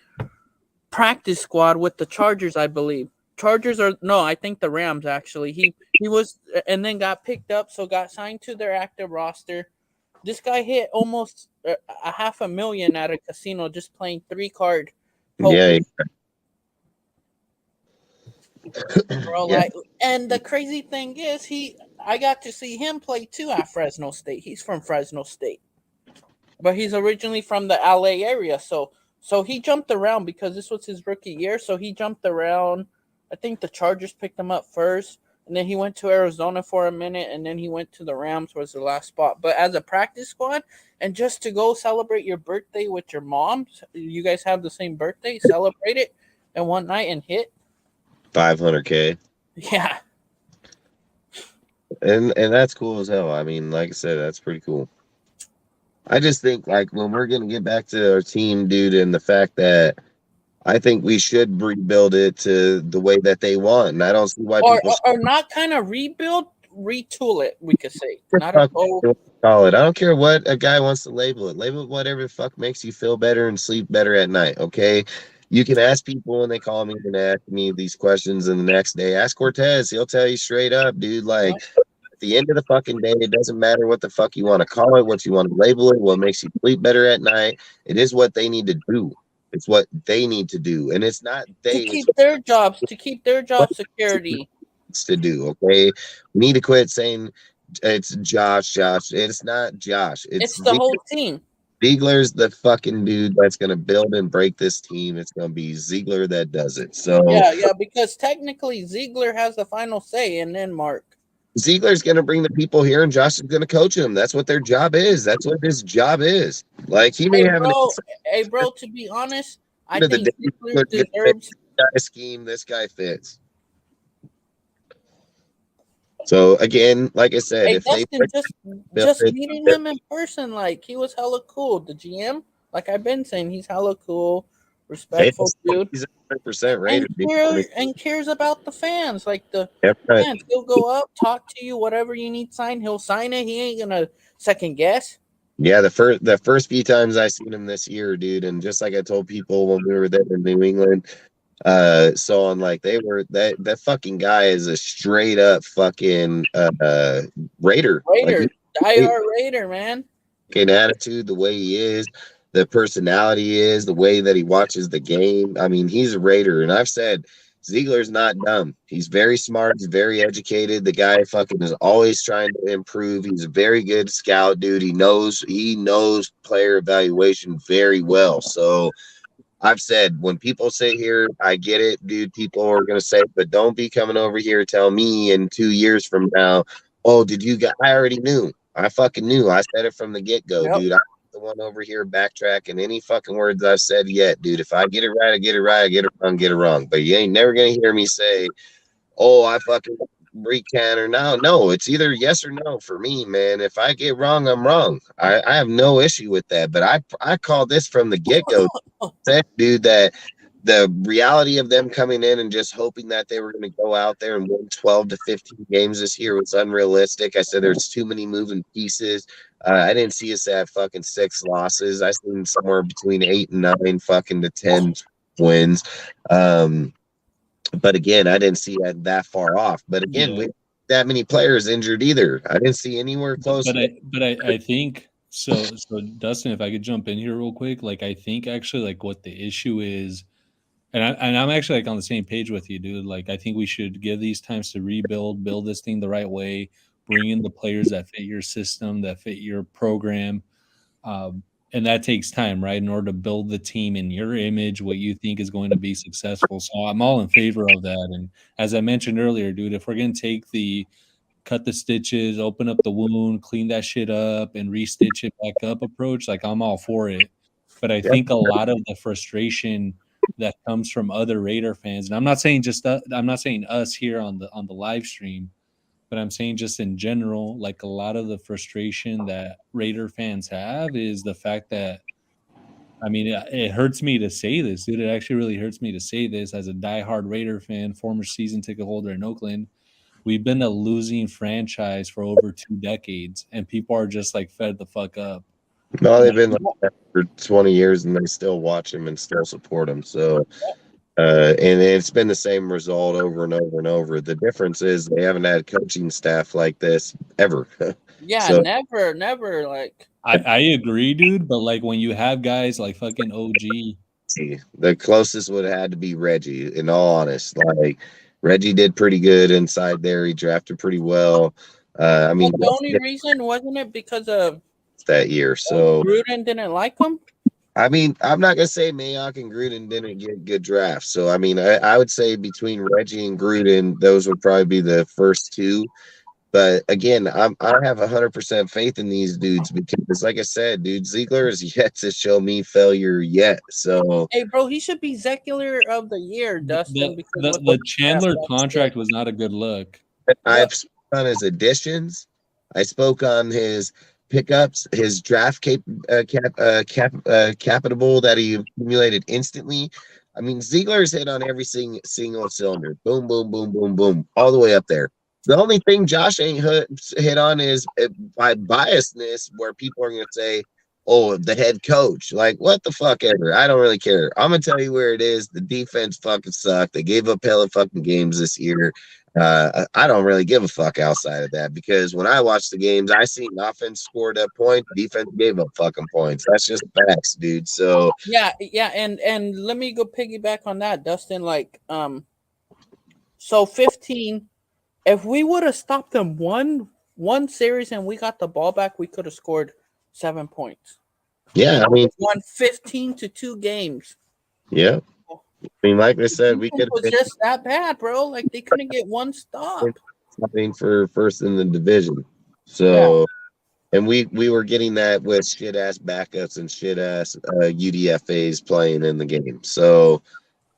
practice squad with the Chargers, I believe. I think the Rams actually. He was and then got picked up, so got signed to their active roster. This guy hit almost $500,000 at a casino just playing 3-card poker. Yeah. Bro, yeah. And the crazy thing is, I got to see him play too at Fresno State. He's from Fresno State, but he's originally from the LA area. So he jumped around because this was his rookie year. So he jumped around. I think the Chargers picked him up first, and then he went to Arizona for a minute, and then he went to the Rams was the last spot. But as a practice squad, and just to go celebrate your birthday with your mom, you guys have the same birthday, celebrate it in one night and hit $500K. Yeah. And that's cool as hell. I mean, like I said, that's pretty cool. I just think like when we're gonna get back to our team, dude, and the fact that I think we should rebuild it to the way that they want. And I don't see why people or not kind of rebuild, retool it, we could say. Not call it. I don't care what a guy wants to label it. Label it whatever the fuck makes you feel better and sleep better at night, okay? You can ask people when they call me and ask me these questions, and the next day ask Cortez. He'll tell you straight up, dude, like at the end of the fucking day, it doesn't matter what the fuck you want to call it, what you want to label it, what makes you sleep better at night. It is what they need to do. It's what they need to do, and it's not they to keep their jobs security. It's to do, okay. We need to quit saying it's Josh. It's not Josh. It's the whole team. Ziegler's the fucking dude that's gonna build and break this team. It's gonna be Ziegler that does it. So yeah, because technically Ziegler has the final say, and then Mark. Ziegler's going to bring the people here, and Josh is going to coach them. That's what their job is. That's what his job is. Like he may have. Hey, bro. To be honest, I think Ziegler deserves a scheme. This guy fits. So again, like I said, if Dustin, just meeting him in person, like he was hella cool. The GM, like I've been saying, he's hella cool, respectful dude. He's 100% Raider, and cares about the fans. Like the fans, he'll go up, talk to you, whatever you need signed, he'll sign it. He ain't gonna second guess. Yeah, the first few times I seen him this year, dude, and just like I told people when we were there in New England, so on, like they were that fucking guy is a straight up fucking Raider. Like, diehard Raider, man. Fucking attitude, the way he is. The personality is the way that he watches the game. I mean, he's a Raider, and I've said Ziegler's not dumb. He's very smart. He's very educated. The guy fucking is always trying to improve. He's a very good scout, dude. He knows player evaluation very well. So I've said when people say here, I get it, dude. People are gonna say, but don't be coming over here tell me in 2 years from now, Oh, did you get? I already knew. I fucking knew. I said it from the get go, dude. I'm the one over here backtracking any fucking words I've said yet, dude. If I get it right, I get it right. I get it wrong, get it wrong. But you ain't never gonna hear me say, "Oh, I fucking recant," or no. It's either yes or no for me, man. If I get wrong, I'm wrong. I have no issue with that. But I called this from the get go, dude. That the reality of them coming in and just hoping that they were going to go out there and win 12 to 15 games this year was unrealistic. I said there's too many moving pieces. I didn't see us at fucking 6 losses. I seen somewhere between 8 and 9 fucking to 10 wins. But again, I didn't see it that far off. But again, we that many players injured either. I didn't see anywhere close. But I think so. Dustin, if I could jump in here real quick, like I think actually like what the issue is. And I'm actually like on the same page with you, dude. Like, I think we should give these times to rebuild, build this thing the right way, bring in the players that fit your system, that fit your program. And that takes time, right? In order to build the team in your image, what you think is going to be successful. So I'm all in favor of that. And as I mentioned earlier, dude, if we're going to cut the stitches, open up the wound, clean that shit up and restitch it back up approach, like I'm all for it. But I think a lot of the frustration that comes from other Raider fans, and I'm not saying us here on the live stream, but I'm saying just in general, like a lot of the frustration that Raider fans have is the fact that, I mean, it hurts me to say this, dude. It actually really hurts me to say this as a diehard Raider fan, former season ticket holder in Oakland. We've been a losing franchise for over 2 decades, and people are just like fed the fuck up. No, they've been like that for 20 years, and they still watch him and still support him. So, and it's been the same result over and over and over. The difference is they haven't had coaching staff like this ever. Yeah, so, never. Like I agree, dude. But like when you have guys like fucking OG, the closest would have had to be Reggie. In all honest, like Reggie did pretty good inside there. He drafted pretty well. I mean, the only reason wasn't it because of that year. So Gruden didn't like him. I mean, I'm not gonna say Mayock and Gruden didn't get good drafts. So I mean, I would say between Reggie and Gruden, those would probably be the first 2. But again, I have 100% faith in these dudes because, like I said, dude, Ziegler is yet to show me failure yet. So hey, bro, he should be Zecular of the year, Dustin. The Chandler contract was not a good look. I've spoken on his additions. I spoke on his pickups, his draft capitable that he accumulated instantly. I mean, Ziegler's hit on every single cylinder. Boom, boom, boom, boom, boom, all the way up there. The only thing Josh ain't hit on is by biasness, where people are going to say, oh, the head coach. Like, what the fuck ever. I don't really care. I'm going to tell you where it is. The defense fucking sucked. They gave up hella fucking games this year. I don't really give a fuck outside of that because when I watch the games, I see offense scored a point, defense gave up fucking points. That's just facts, dude. So yeah, and let me go piggyback on that, Dustin. Like, so 15. If we would have stopped them one series and we got the ball back, we could have scored 7 points. Yeah, I mean, won 15-2 games. Yeah. I mean, like I said, we could have just that bad, bro. Like they couldn't get one stop. Something for first in the division. So, and we were getting that with shit ass backups and shit ass UDFAs playing in the game. So,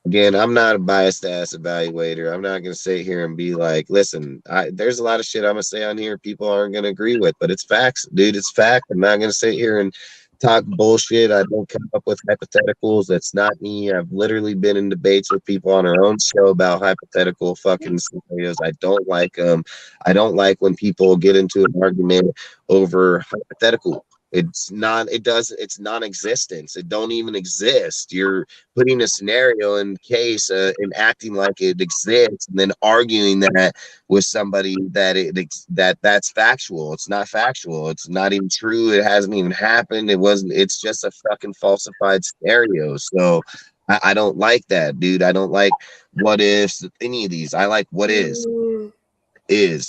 again, I'm not a biased ass evaluator. I'm not gonna sit here and be like, listen, there's a lot of shit I'm gonna say on here people aren't gonna agree with, but it's facts, dude. It's fact. I'm not gonna sit here and talk bullshit. I don't come up with hypotheticals. That's not me. I've literally been in debates with people on our own show about hypothetical fucking scenarios. I don't like them. I don't like when people get into an argument over hypothetical. It's non-existence. It don't even exist. You're putting a scenario in case and acting like it exists and then arguing that with somebody that's factual. It's not factual. It's not even true. It hasn't even happened. It's just a fucking falsified scenario. So I don't like that, dude. I don't like what ifs, any of these. I like what is,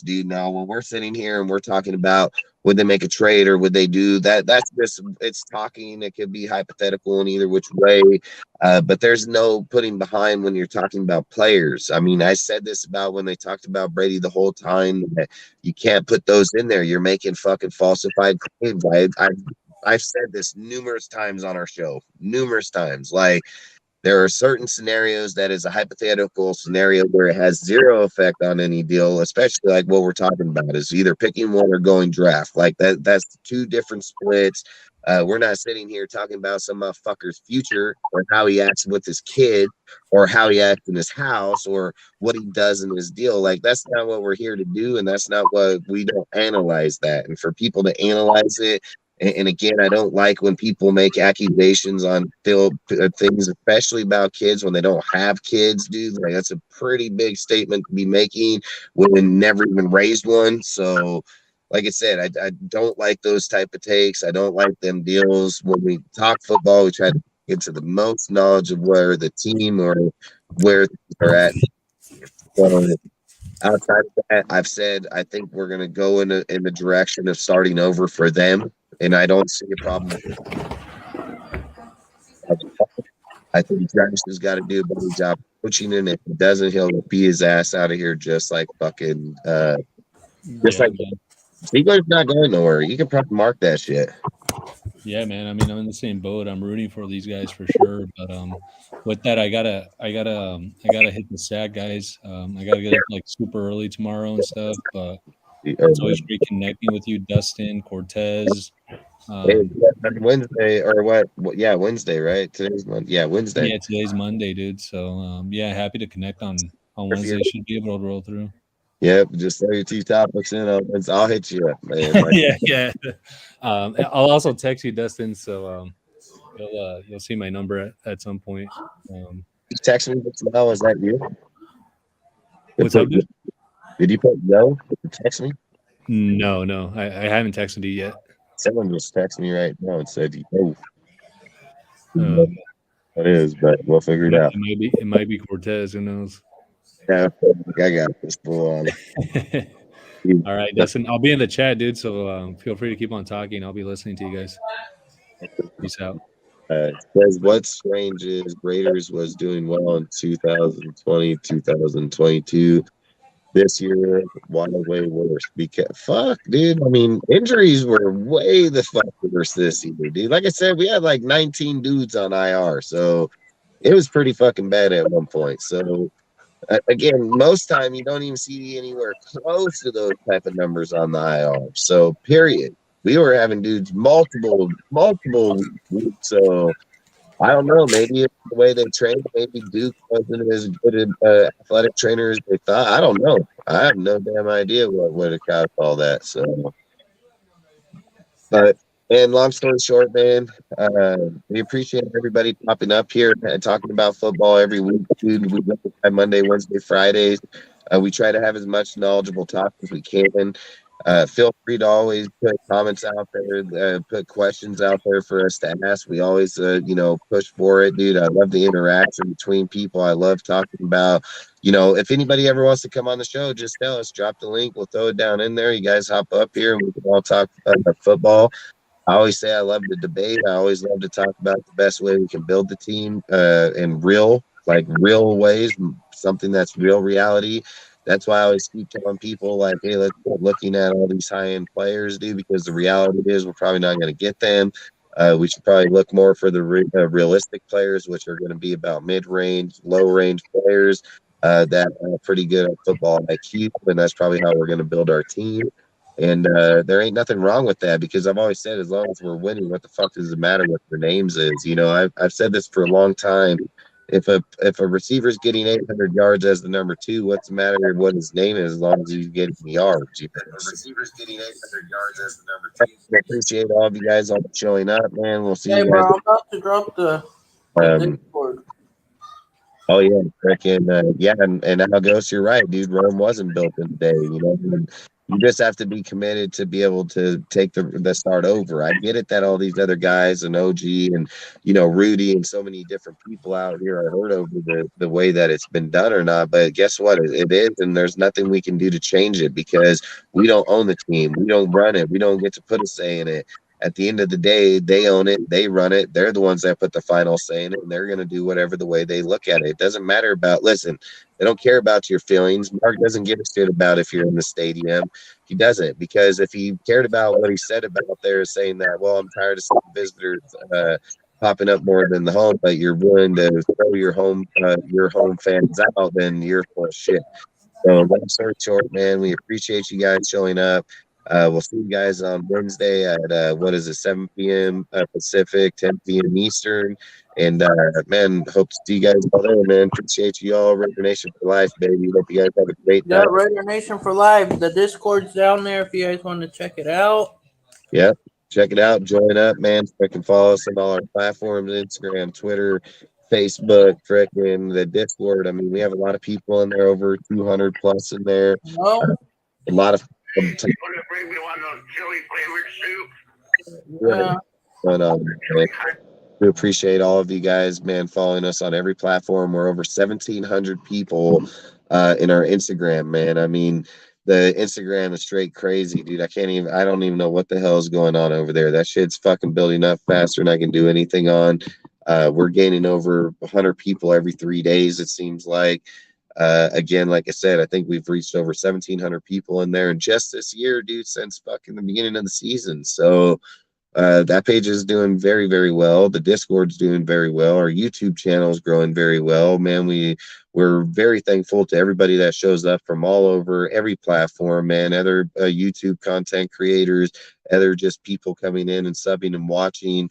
dude. Now when we're sitting here and we're talking about would they make a trade or would they do that? That's just, it's talking. It could be hypothetical in either which way. But there's no putting behind when you're talking about players. I mean, I said this about when they talked about Brady the whole time, that you can't put those in there. You're making fucking falsified claims. I've said this numerous times on our show, numerous times. Like, there are certain scenarios that is a hypothetical scenario where it has zero effect on any deal, especially like what we're talking about is either picking one or going draft. Like that's two different splits. We're not sitting here talking about some motherfucker's future or how he acts with his kid or how he acts in his house or what he does in his deal. Like, that's not what we're here to do. And that's not what we don't analyze that. And for people to analyze it, and again, I don't like when people make accusations on things, especially about kids when they don't have kids, dude. Like, that's a pretty big statement to be making when they never even raised one. So, like I said, I don't like those type of takes. I don't like them deals. When we talk football, we try to get to the most knowledge of where the team or where they're at. So, outside of that, I've said I think we're going to go in the direction of starting over for them. And I don't see a problem with it. I think Travis has got to do a better job coaching, and if he doesn't, he'll be his ass out of here just like fucking like Ziegler's not going nowhere. You can probably mark that shit. Yeah, man. I mean, I'm in the same boat. I'm rooting for these guys for sure. But with that, I gotta hit the sack, guys. I gotta get up like super early tomorrow and stuff. It's always great connecting with you, Dustin, Cortez. Wednesday or what? Yeah, Wednesday, right? Today's Monday. Yeah, Wednesday. Yeah, today's Monday, dude. So yeah, happy to connect on Wednesday. Should be able to roll through. Yep, just throw your 2 topics in. I'll hit you up, man. Like, yeah. I'll also text you, Dustin. So you'll see my number at some point. You text me just now. Is that you? What's up, dude? Did you put yo? Text me? No. I haven't texted you yet. Someone just texted me right now and said yo. It is, but we'll figure it out. It might be Cortez. Who knows? Yeah, I got this bull on. All right, Dustin. I'll be in the chat, dude. So feel free to keep on talking. I'll be listening to you guys. Peace out. Says what's strange is Raiders was doing well in 2020, 2022. This year, way worse. Because fuck, dude. I mean, injuries were way the fuck worse this year, dude. Like I said, we had like 19 dudes on IR, so it was pretty fucking bad at one point. So again, most time you don't even see anywhere close to those type of numbers on the IR. So period. We were having dudes multiple weeks. So I don't know. Maybe it's the way they trained. Maybe Duke wasn't as good an athletic trainer as they thought. I don't know. I have no damn idea what would have caused all that. So, but and long story short, man, we appreciate everybody popping up here and talking about football every week. Dude, we look at Monday, Wednesday, Fridays. We try to have as much knowledgeable talk as we can. Feel free to always put comments out there, put questions out there for us to ask. We always, push for it, dude. I love the interaction between people. I love talking about, if anybody ever wants to come on the show, just tell us, drop the link. We'll throw it down in there. You guys hop up here and we can all talk about football. I always say I love to debate. I always love to talk about the best way we can build the team in real ways, something that's real reality. That's why I always keep telling people, like, hey, let's quit looking at all these high-end players, dude, because the reality is we're probably not going to get them. We should probably look more for the realistic players, which are going to be about mid-range, low-range players that are pretty good at football IQ, and that's probably how we're going to build our team. And there ain't nothing wrong with that, because I've always said, as long as we're winning, what the fuck does it matter what their names is? I've said this for a long time. If a receiver's getting 800 yards as the number 2, what's the matter what his name is, as long as he's getting yards? If a receiver's getting 800 yards as the number 2. I appreciate all of you guys all showing up, man. We'll see you guys. Bro, I'm about to drop the Discord. Oh yeah, freaking and Al Ghost, you're right, dude. Rome wasn't built in a day. You just have to be committed to be able to take the start over. I get it that all these other guys and OG and, you know, Rudy and so many different people out here are hurt over the way that it's been done or not. But guess what? It is, and there's nothing we can do to change it because we don't own the team. We don't run it. We don't get to put a say in it. At the end of the day, they own it. They run it. They're the ones that put the final say in it, and they're going to do whatever the way they look at it. It doesn't matter about, listen, they don't care about your feelings. Mark doesn't give a shit about if you're in the stadium. He doesn't, because if he cared about what he said about there, saying that, well, I'm tired of seeing visitors popping up more than the home, but you're willing to throw your home fans out, then you're full of shit. So long story short, man, we appreciate you guys showing up. We'll see you guys on Wednesday at 7 p.m. Pacific, 10 p.m. Eastern. And man, hope to see you guys all there, man. Appreciate you all. Raider Nation for life, baby. Hope you guys have a great night. Yeah, Raider Nation for life. The Discord's down there if you guys want to check it out. Yeah, check it out. Join up, man. Freaking follow us on all our platforms: Instagram, Twitter, Facebook, freaking the Discord. I mean, we have a lot of people in there, over 200 plus in there. Oh. A lot of Yeah. But we appreciate all of you guys, man, following us on every platform. We're over 1,700 people in our Instagram, man. I mean, the Instagram is straight crazy, dude. I don't even know what the hell is going on over there. That shit's fucking building up faster than I can do anything on. We're gaining over 100 people every 3 days, it seems like. Again, like I said, I think we've reached over 1,700 people in there, and just this year, dude, since fucking the beginning of the season. So that page is doing very, very well. The Discord's doing very well. Our YouTube channel is growing very well, man. We're very thankful to everybody that shows up from all over every platform, man. Other YouTube content creators, other just people coming in and subbing and watching,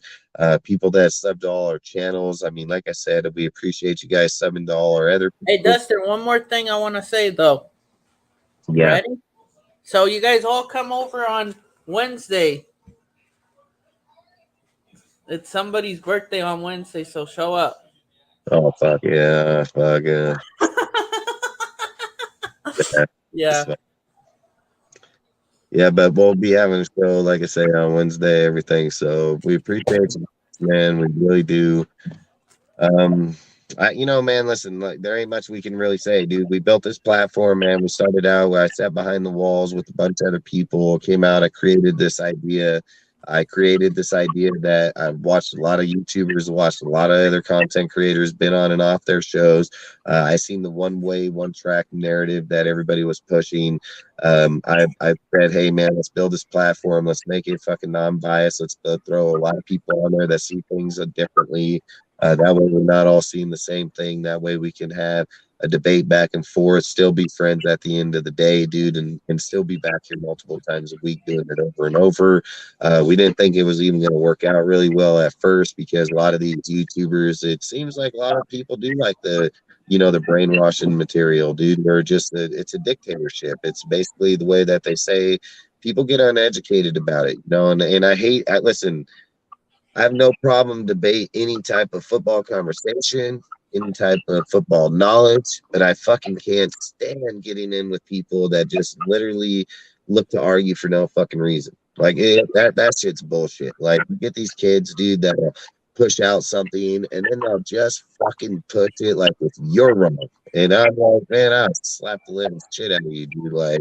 people that subbed to all our channels. I mean, like I said, we appreciate you guys subbing to all our other people. Hey, Dustin, one more thing I want to say, though. Yeah. Ready? So you guys all come over on Wednesday. It's somebody's birthday on Wednesday, so show up. Oh, fuck yeah. Fuck yeah. Yeah. Yeah, but we'll be having a show, like I say, on Wednesday, everything. So we appreciate you, man. We really do. Man, listen, like there ain't much we can really say, dude. We built this platform, man. We started out where I sat behind the walls with a bunch of other people, came out, I created this idea that I've watched a lot of YouTubers, watched a lot of other content creators, been on and off their shows. I seen the one way, one track narrative that everybody was pushing. I said, hey man, let's build this platform. Let's make it fucking non-biased. Let's throw a lot of people on there that see things differently. That way we're not all seeing the same thing. That way we can have a debate back and forth, still be friends at the end of the day, dude, and still be back here multiple times a week doing it over and over. We didn't think it was even going to work out really well at first because a lot of these YouTubers, it seems like a lot of people do like the brainwashing material, dude. They're just, it's a dictatorship. It's basically the way that they say people get uneducated about it, and listen, I have no problem debate any type of football conversation, any type of football knowledge, but I fucking can't stand getting in with people that just literally look to argue for no fucking reason. Like that shit's bullshit. Like you get these kids, dude, that'll push out something and then they'll just fucking push it like if you're wrong. And I'm like, man, I'll slap the living shit out of you, dude. Like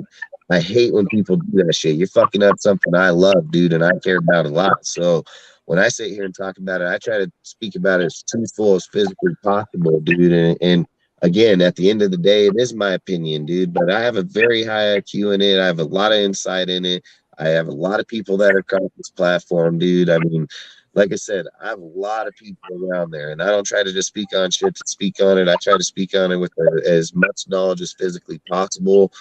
I hate when people do that shit. You're fucking up something I love, dude, and I care about a lot. So when I sit here and talk about it, I try to speak about it as truthful as physically possible, dude. And again, at the end of the day, it is my opinion, dude. But I have a very high IQ in it. I have a lot of insight in it. I have a lot of people that are across this platform, dude. I mean, like I said, I have a lot of people around there, and I don't try to just speak on shit to speak on it. I try to speak on it with as much knowledge as physically possible.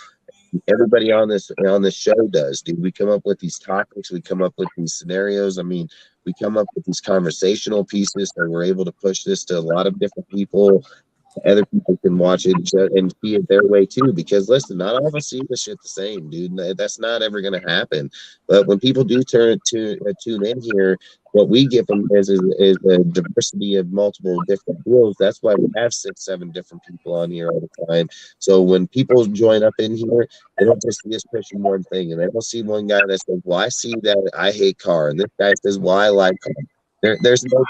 Everybody on this show does, dude. We come up with these topics. We come up with these scenarios. I mean, we come up with these conversational pieces, and we're able to push this to a lot of different people. Other people can watch it and see it their way too. Because listen, not all of us see the shit the same, dude. That's not ever going to happen. But when people do tune in here, What we get from this is a diversity of multiple different deals. That's why we have 6, 7 different people on here all the time. So when people join up in here, they don't just see us pushing one thing, and they don't see one guy that says, well, I see that I hate car, and this guy says, well, I like car. There's no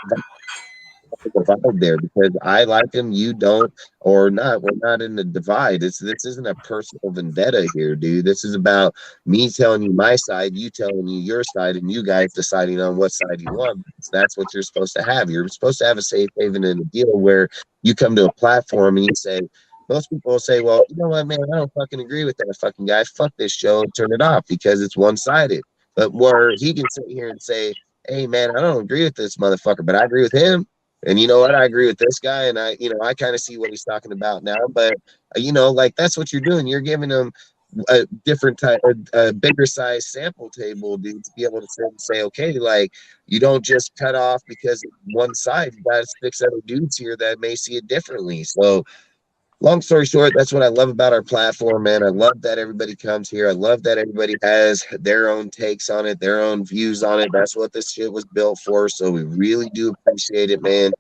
divide there, because I like him, you don't, or not. We're not in the divide. This isn't a personal vendetta here, dude. This is about me telling you my side, you telling me your side, and you guys deciding on what side you want. That's what you're supposed to have. You're supposed to have a safe haven and a deal where you come to a platform and you say, most people will say, well, you know what, man, I don't fucking agree with that fucking guy. Fuck this show and turn it off because it's one-sided. But where he can sit here and say, hey, man, I don't agree with this motherfucker, but I agree with him. And you know what? I agree with this guy, and I kind of see what he's talking about now. But like, that's what you're doing. You're giving them a different type, a bigger size sample table, dude, to be able to say, okay, like, you don't just cut off because one side. You got 6 other dudes here that may see it differently. So, long story short, that's what I love about our platform, man. I love that everybody comes here. I love that everybody has their own takes on it, their own views on it. That's what this shit was built for. So we really do appreciate it, man.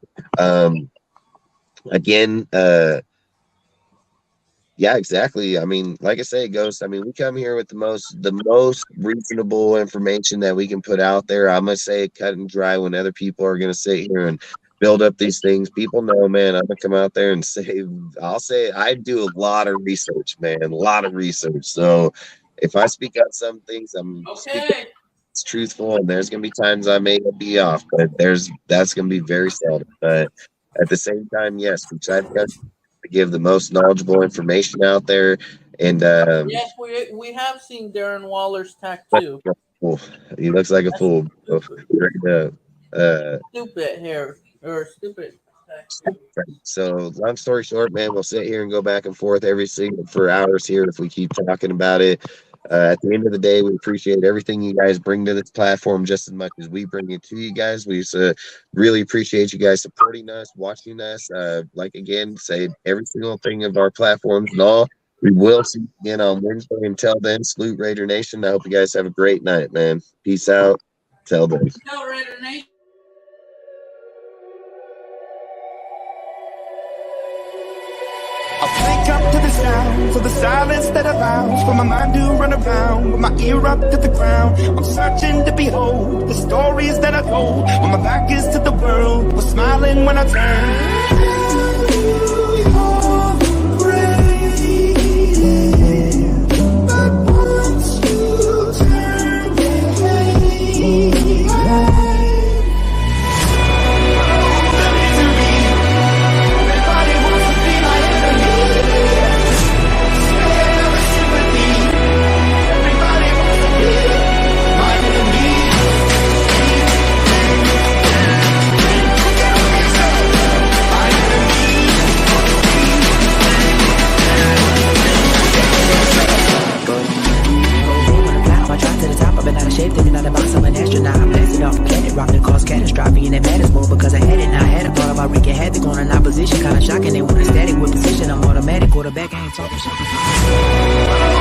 Yeah, exactly. I mean, like I say, Ghost, I mean, we come here with the most reasonable information that we can put out there. I'm going to say cut and dry when other people are going to sit here and build up these things. People know, man, I'm going to come out there and I'll say I do a lot of research, man, a lot of research. So if I speak on some things, it's truthful, and there's going to be times I may be off, but that's going to be very seldom. But at the same time, yes, we try to give the most knowledgeable information out there. And yes, we have seen Darren Waller's tattoo. He looks like a fool. Stupid hair or stupid tattoo. So long story short, man, we'll sit here and go back and forth for hours here if we keep talking about it. At the end of the day, we appreciate everything you guys bring to this platform just as much as we bring it to you guys. We really appreciate you guys supporting us, watching us. Like, again, say every single thing of our platforms and all. We will see you again on Wednesday. Until then, salute Raider Nation. I hope you guys have a great night, man. Peace out. Till then. Raider Nation. Wake up to the sounds of the silence that allows for my mind to run around with my ear up to the ground. I'm searching to behold the stories that I told when my back is to the world. Was smiling when I turned. Thinking out the box, I'm an astronaut. I blasted off a planet, rock that caused catastrophe, and it matters more because I had it. Now I had a thought about wreaking havoc on an opposition, kinda shocking. They want a static with position. I'm automatic, quarterback, I ain't talking shit.